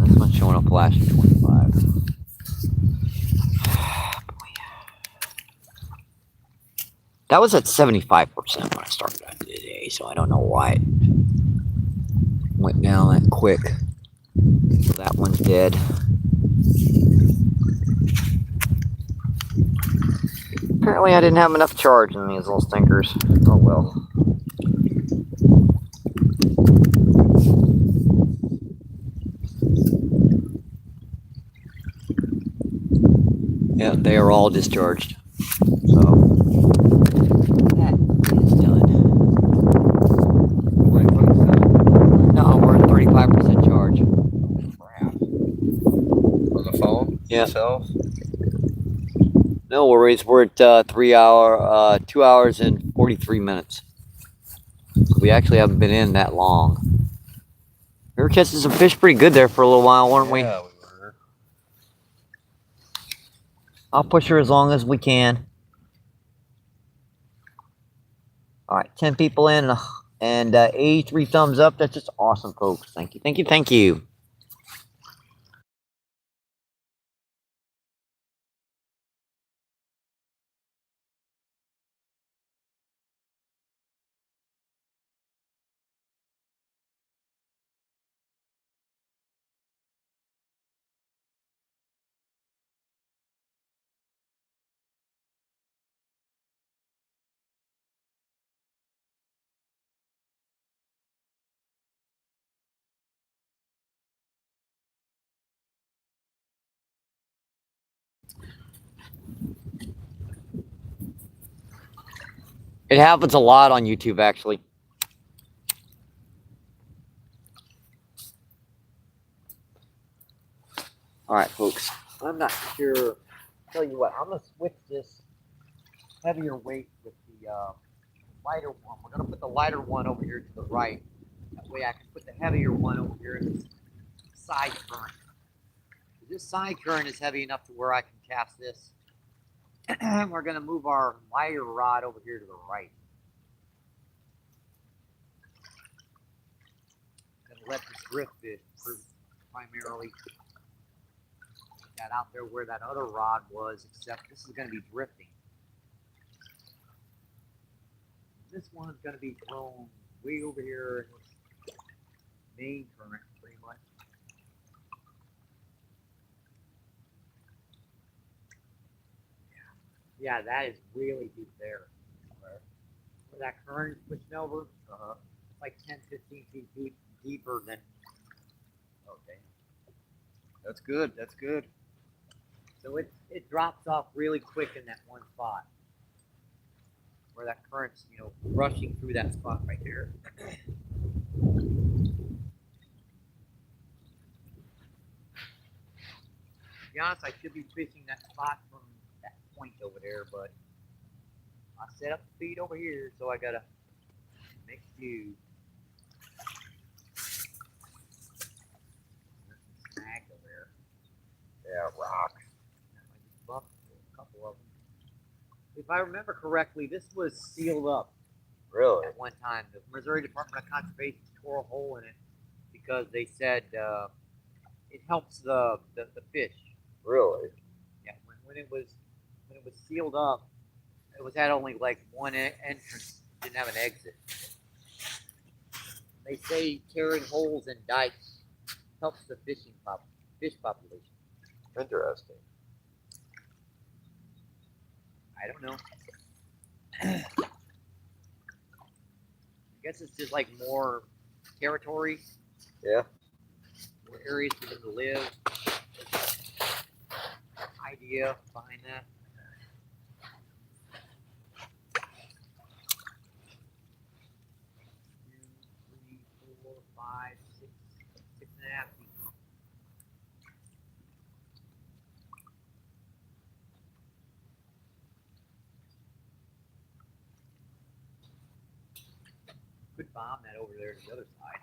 This one's showing a flashing 25. That was at 75% when I started that today, so I don't know why it went down that quick. So that one's dead. Apparently I didn't have enough charge in these little stinkers. Oh well. Yeah, they are all discharged. So that is done. No, we're at 35% charge. Crap. On the phone? Yeah. Itself? No worries. We're at 2 hours and 43 minutes. We actually haven't been in that long. We were catching some fish pretty good there for a little while, weren't we? Yeah, we were. I'll push her as long as we can. All right, 10 people in and 83 thumbs up. That's just awesome, folks. Thank you, thank you, thank you. It happens a lot on YouTube, actually. All right, folks. I'm not sure. Tell you what, I'm gonna switch this heavier weight with the lighter one. We're gonna put the lighter one over here to the right. That way I can put the heavier one over here in the side current. This side current is heavy enough to where I can cast this. We're gonna move our lighter rod over here to the right. Gonna let this drift fish primarily. That out there where that other rod was, except this is going to be drifting. This one is going to be thrown way over here in this main current, pretty much. Yeah, that is really deep there. Where that current is pushing over, it's like 10, 15 feet deeper than. Okay. That's good. That's good. So it drops off really quick in that one spot where that current's, rushing through that spot right there. be honest, I should be fishing that spot from that point over there, but I set up the feed over here, so I gotta make do. Snag over there. Yeah, rocks. I just bumped a couple of them. If I remember correctly, this was sealed up Really? at one time. The Missouri Department of Conservation tore a hole in it because they said it helps the fish. Really? Yeah, when it was sealed up, it was had only like one entrance, didn't have an exit. They say tearing holes in dikes helps the fish population. Interesting. I don't know. I guess it's just like more territory, Yeah. more areas for them to live. Idea behind that. 2, 3, 4, 5, 6, 6.5 feet. Could bomb that over there to the other side.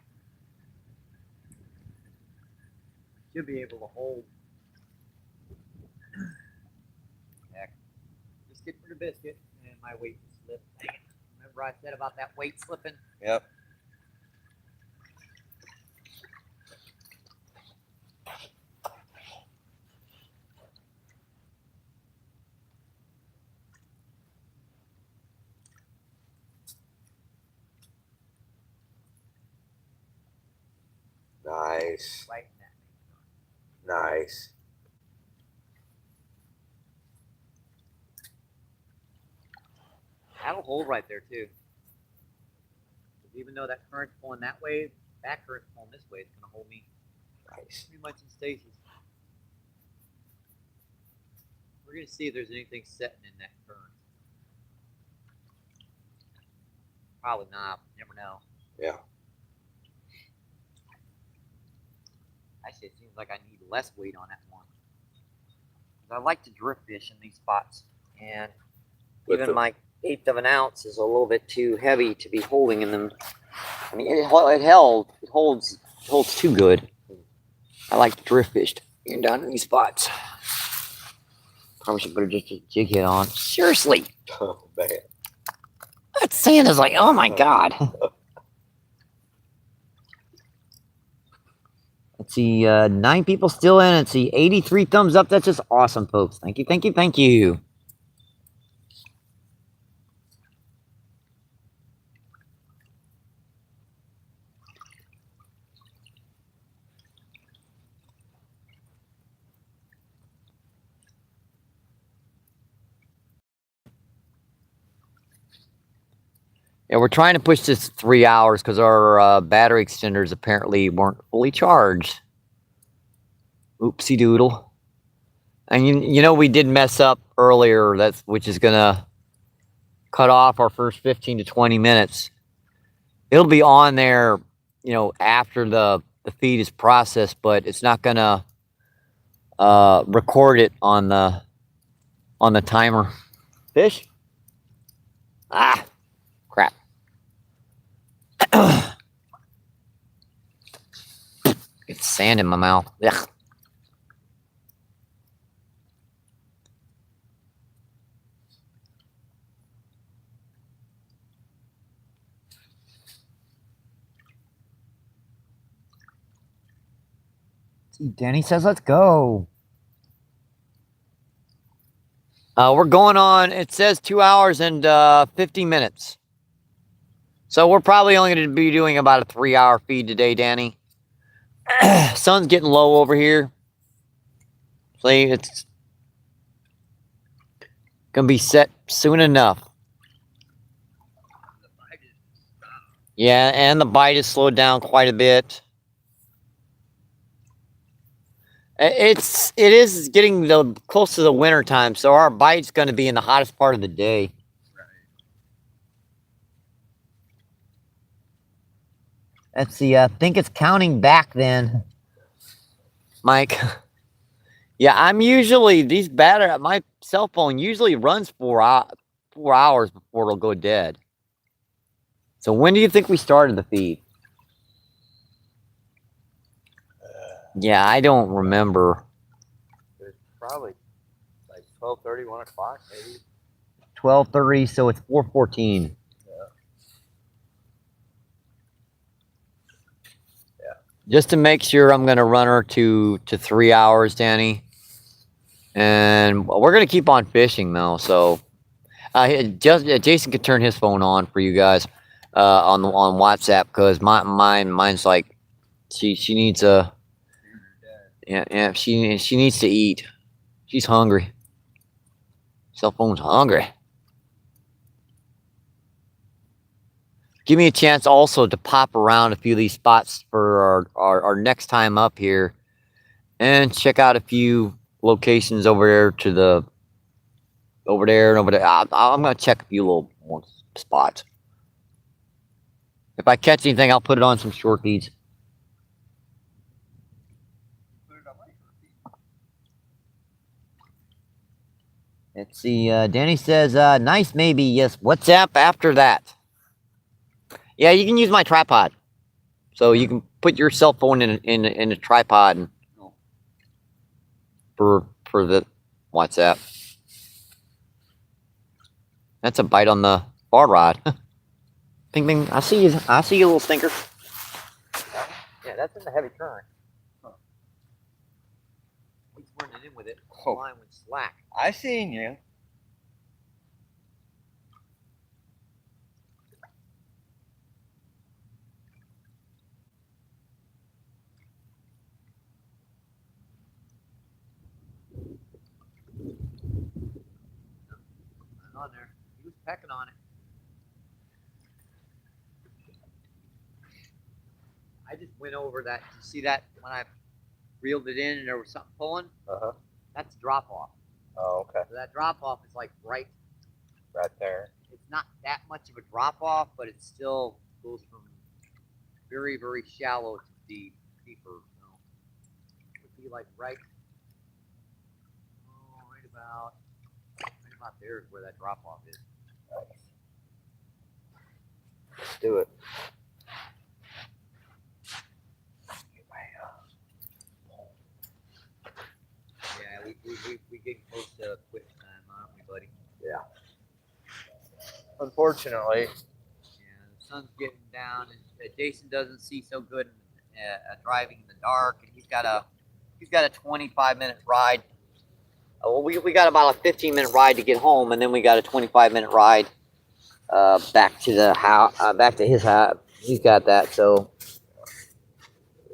Should be able to hold. Heck. Just get rid of biscuit and my weight slipped. Dang it. Remember I said about that weight slipping? Yep. Nice. Right in that. Nice. That'll hold right there too. Even though that current's pulling that way, that current's pulling this way, it's gonna hold me Nice. pretty much in stasis. We're gonna see if there's anything setting in that current. Probably not. Never know. Yeah. Actually, it seems like I need less weight on that one. I like to drift fish in these spots, and With even the- my 1/8 of an ounce is a little bit too heavy to be holding in them. I mean, it holds too good. I like to drift fish even down in these spots. Probably should put just a jig head on. Seriously, Oh, man. that sand is like, oh my god. Let's see, 9 people still in. Let's see, 83 thumbs up. That's just awesome, folks. Thank you, thank you, thank you. Yeah, we're trying to push this 3 hours because our battery extenders apparently weren't fully charged. Oopsie doodle. And you know we did mess up earlier, which is gonna cut off our first 15 to 20 minutes. It'll be on there, you know, after the feed is processed, but it's not gonna record it on the timer. Fish? Ah, crap. Get sand in my mouth. Ugh. See, Danny says, let's go. We're going on, it says 2 hours and 50 minutes. So we're probably only going to be doing about a 3-hour feed today, Danny. Sun's getting low over here. See, it's going to be set soon enough. Yeah, and the bite is slowed down quite a bit. It is getting close to the winter time, so our bite's going to be in the hottest part of the day. Let's see, I think it's counting back then. Mike, Yeah, I'm usually these battery. My cell phone usually runs 4 hours before it'll go dead. So when do you think we started the feed? Yeah, I don't remember. It's probably like 12:30, 1 o'clock, maybe. 12:30, so it's 4:14. Yeah. Just to make sure, I'm gonna run her to 3 hours, Danny. And we're gonna keep on fishing though. So, Jason could turn his phone on for you guys, on WhatsApp because mine's like she needs a yeah she needs to eat. She's hungry. Cell phone's hungry. Give me a chance also to pop around a few of these spots for our next time up here and check out a few locations over there over there and over there. I'm going to check a few little more spots. If I catch anything, I'll put it on some short feeds. Let's see. Danny says, nice maybe. Yes. What's up after that? Yeah, you can use my tripod. So you can put your cell phone in a tripod for the WhatsApp. That's a bite on the bar rod. Bing bing. I see you, little stinker. Yeah, that's in the heavy current. He's running in with it. The line was slack. I seen you. On there. He was pecking on it. I just went over that. You see that when I reeled it in and there was something pulling? That's drop off. Oh, okay. So that drop off is like right there. It's not that much of a drop off, but it still goes from very, very shallow to deeper. So it would be like right about there is where that drop off is. Let's do it. Yeah, we getting close to quit time, aren't we, buddy? Yeah. Unfortunately. Yeah, the sun's getting down, and Jason doesn't see so good driving in the dark, and he's got a 25-minute ride. Well, we got about a 15-minute ride to get home, and then we got a 25-minute ride back to the house, back to his house. He's got that. So,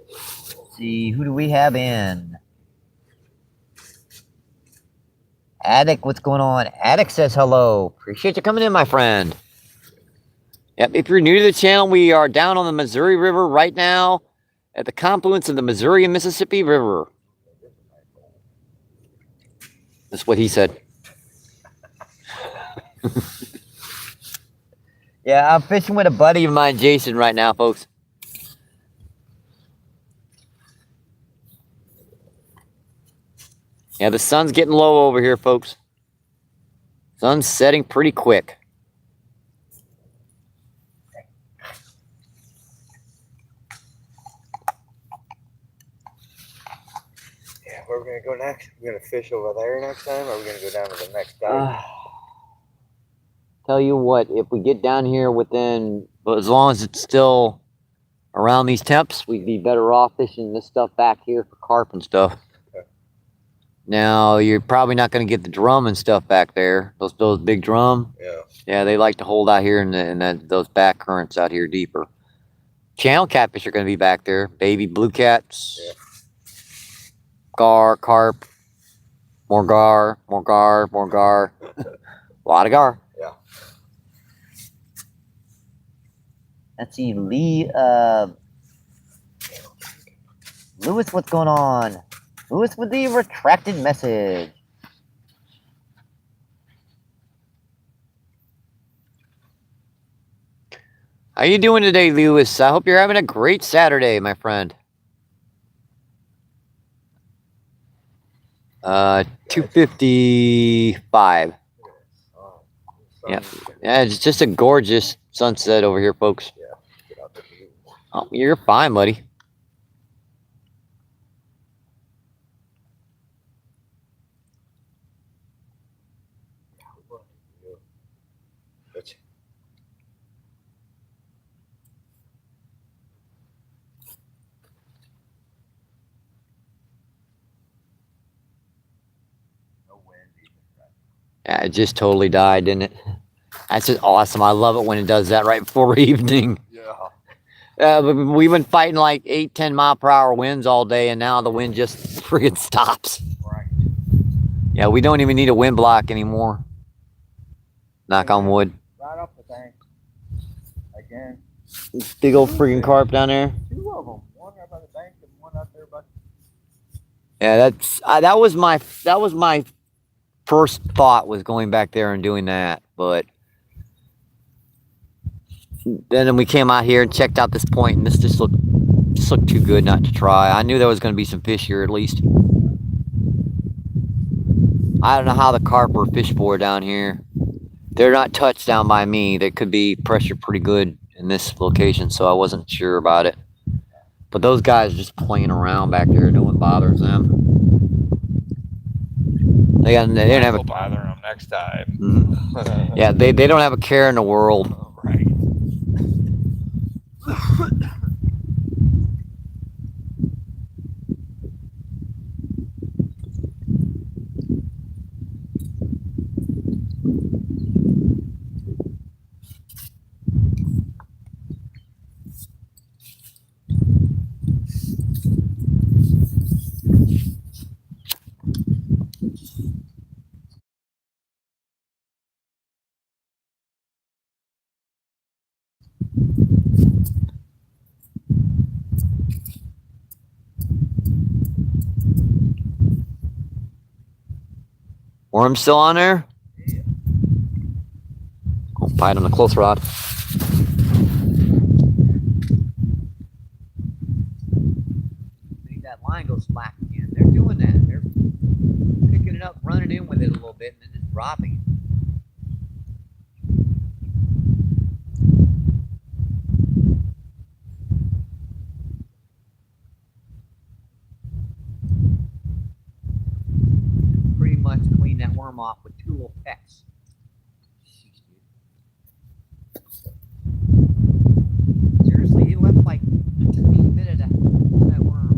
let's see, who do we have in? Attic, what's going on? Attic says hello. Appreciate you coming in, my friend. Yep, if you're new to the channel, we are down on the Missouri River right now at the confluence of the Missouri and Mississippi River. That's what he said. Yeah, I'm fishing with a buddy of mine, Jason, right now, folks. Yeah, the sun's getting low over here, folks. Sun's setting pretty quick. Yeah, where are we going to go next? We're going to fish over there next time, or are we going to go down to the next dike? Tell you what, if we get down here within, as long as it's still around these temps, we'd be better off fishing this stuff back here for carp and stuff. Okay. Now, you're probably not going to get the drum and stuff back there. Those big drum. Yeah. Yeah, they like to hold out here in those back currents out here deeper. Channel catfish are going to be back there. Baby blue cats. Yeah. Gar, carp. More gar, more gar, more gar. A lot of gar. Yeah. Let's see, Lewis, what's going on? Lewis with the retracted message. How you doing today, Lewis? I hope you're having a great Saturday, my friend. 2:55. Oh, Yeah. Yeah, it's just a gorgeous sunset over here, folks. Yeah, get out the view. Oh, you're fine, buddy. But no wind even. Yeah, it just totally died, didn't it? That's just awesome. I love it when it does that right before evening. Yeah. We've been fighting like 8-10 mile per hour winds all day, and now the wind just friggin' stops. Right. Yeah, we don't even need a wind block anymore. Knock on wood. Right up the bank. Again. Big old friggin' carp down there. Two of them. One up by the bank and one out there by. Yeah, that's that was my first thought, was going back there and doing that, but then we came out here and checked out this point, and this just looked too good not to try. I knew there was going to be some fish here at least. I don't know how the carp or fish for down here. They're not touched down by me. They could be pressure pretty good in this location, so I wasn't sure about it. But those guys are just playing around back there. No one bothers them. They didn't have a bother them next time. yeah. They don't have a care in the world. Right. Worm still on there? Yeah. Oh, bite on the close rod. Make that line go slack again. They're doing that. They're picking it up, running in with it a little bit, and then just dropping it. Pretty much clean that worm off with 2 little pecks. Jeez, dude. Seriously, he left like a tiny bit of that worm.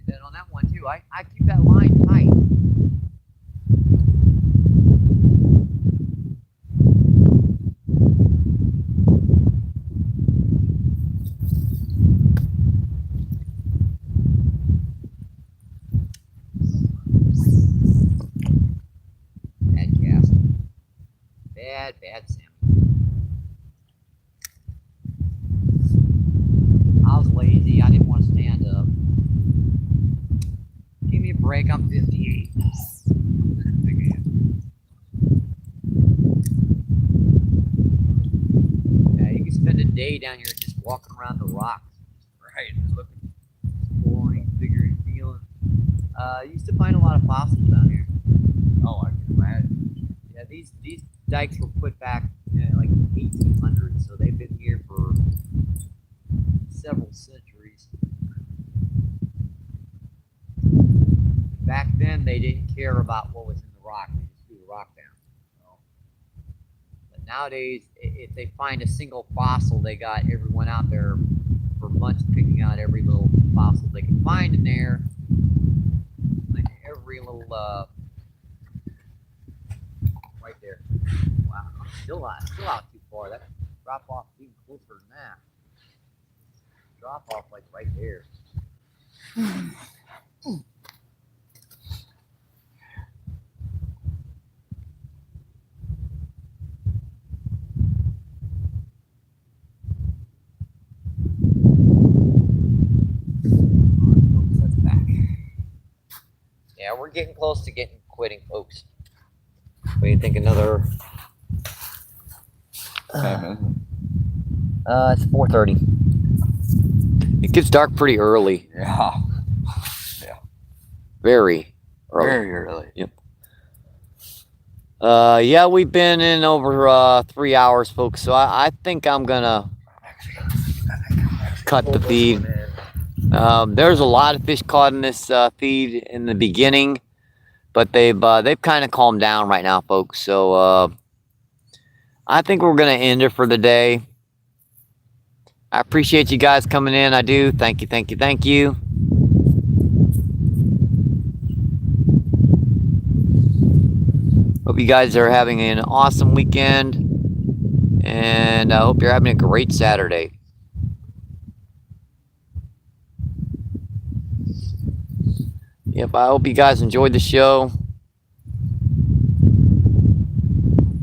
Did that on that one too. I keep that line tight. Bad cast. Bad salmon. I was lazy. I didn't want to stand up. Give me a break. I'm 58. Yeah, you can spend a day down here just walking around the rocks. Right. Just looking. Exploring, figuring, feeling. Used to find a lot of fossils down here. Oh, I can imagine. Yeah, these dikes were put back like 1800s, so they've been here for several centuries. Back then, they didn't care about what was in the rock; they just threw the rock down. But nowadays, if they find a single fossil, they got everyone out there for months picking out every little fossil they can find in there. Like every little right there. Wow, still out too far. That drop off even closer than that. Drop off like right there. That's back. Yeah, we're getting close to quitting, folks. What do you think? Another? It's 4:30. It gets dark pretty early. Yeah. Very early. Very early. Yeah, we've been in over 3 hours, folks. So I think I'm gonna cut the feed. There's a lot of fish caught in this feed in the beginning, but they've kind of calmed down right now, folks. So I think we're gonna end it for the day. I appreciate you guys coming in. I do. Thank you, thank you, thank you. Hope you guys are having an awesome weekend, and I hope you're having a great Saturday. Yep, I hope you guys enjoyed the show.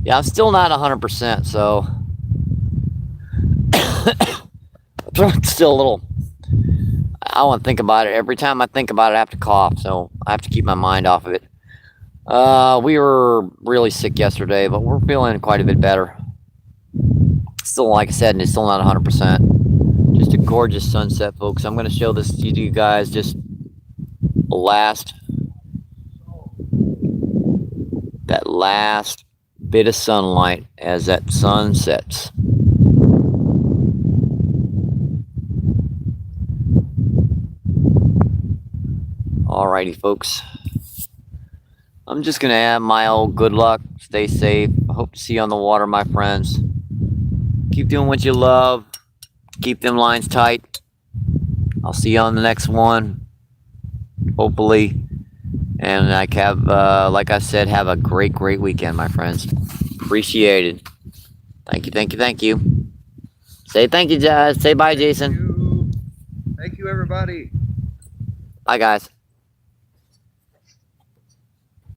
Yeah, I'm still not 100%, so still a little. I want to think about it. Every time I think about it, I have to cough, so I have to keep my mind off of it. We were really sick yesterday, but we're feeling quite a bit better. Still, like I said, and it's still not 100%. Just a gorgeous sunset, folks. I'm going to show this to you guys just that last bit of sunlight as that sun sets. Alrighty, folks. I'm just gonna add my old good luck. Stay safe. I hope to see you on the water, my friends. Keep doing what you love. Keep them lines tight. I'll see you on the next one, hopefully. And like I said, have a great weekend, my friends. Appreciated. Thank you, thank you, thank you. Say thank you, guys. Say bye, Jason. Thank you, everybody. Bye, guys.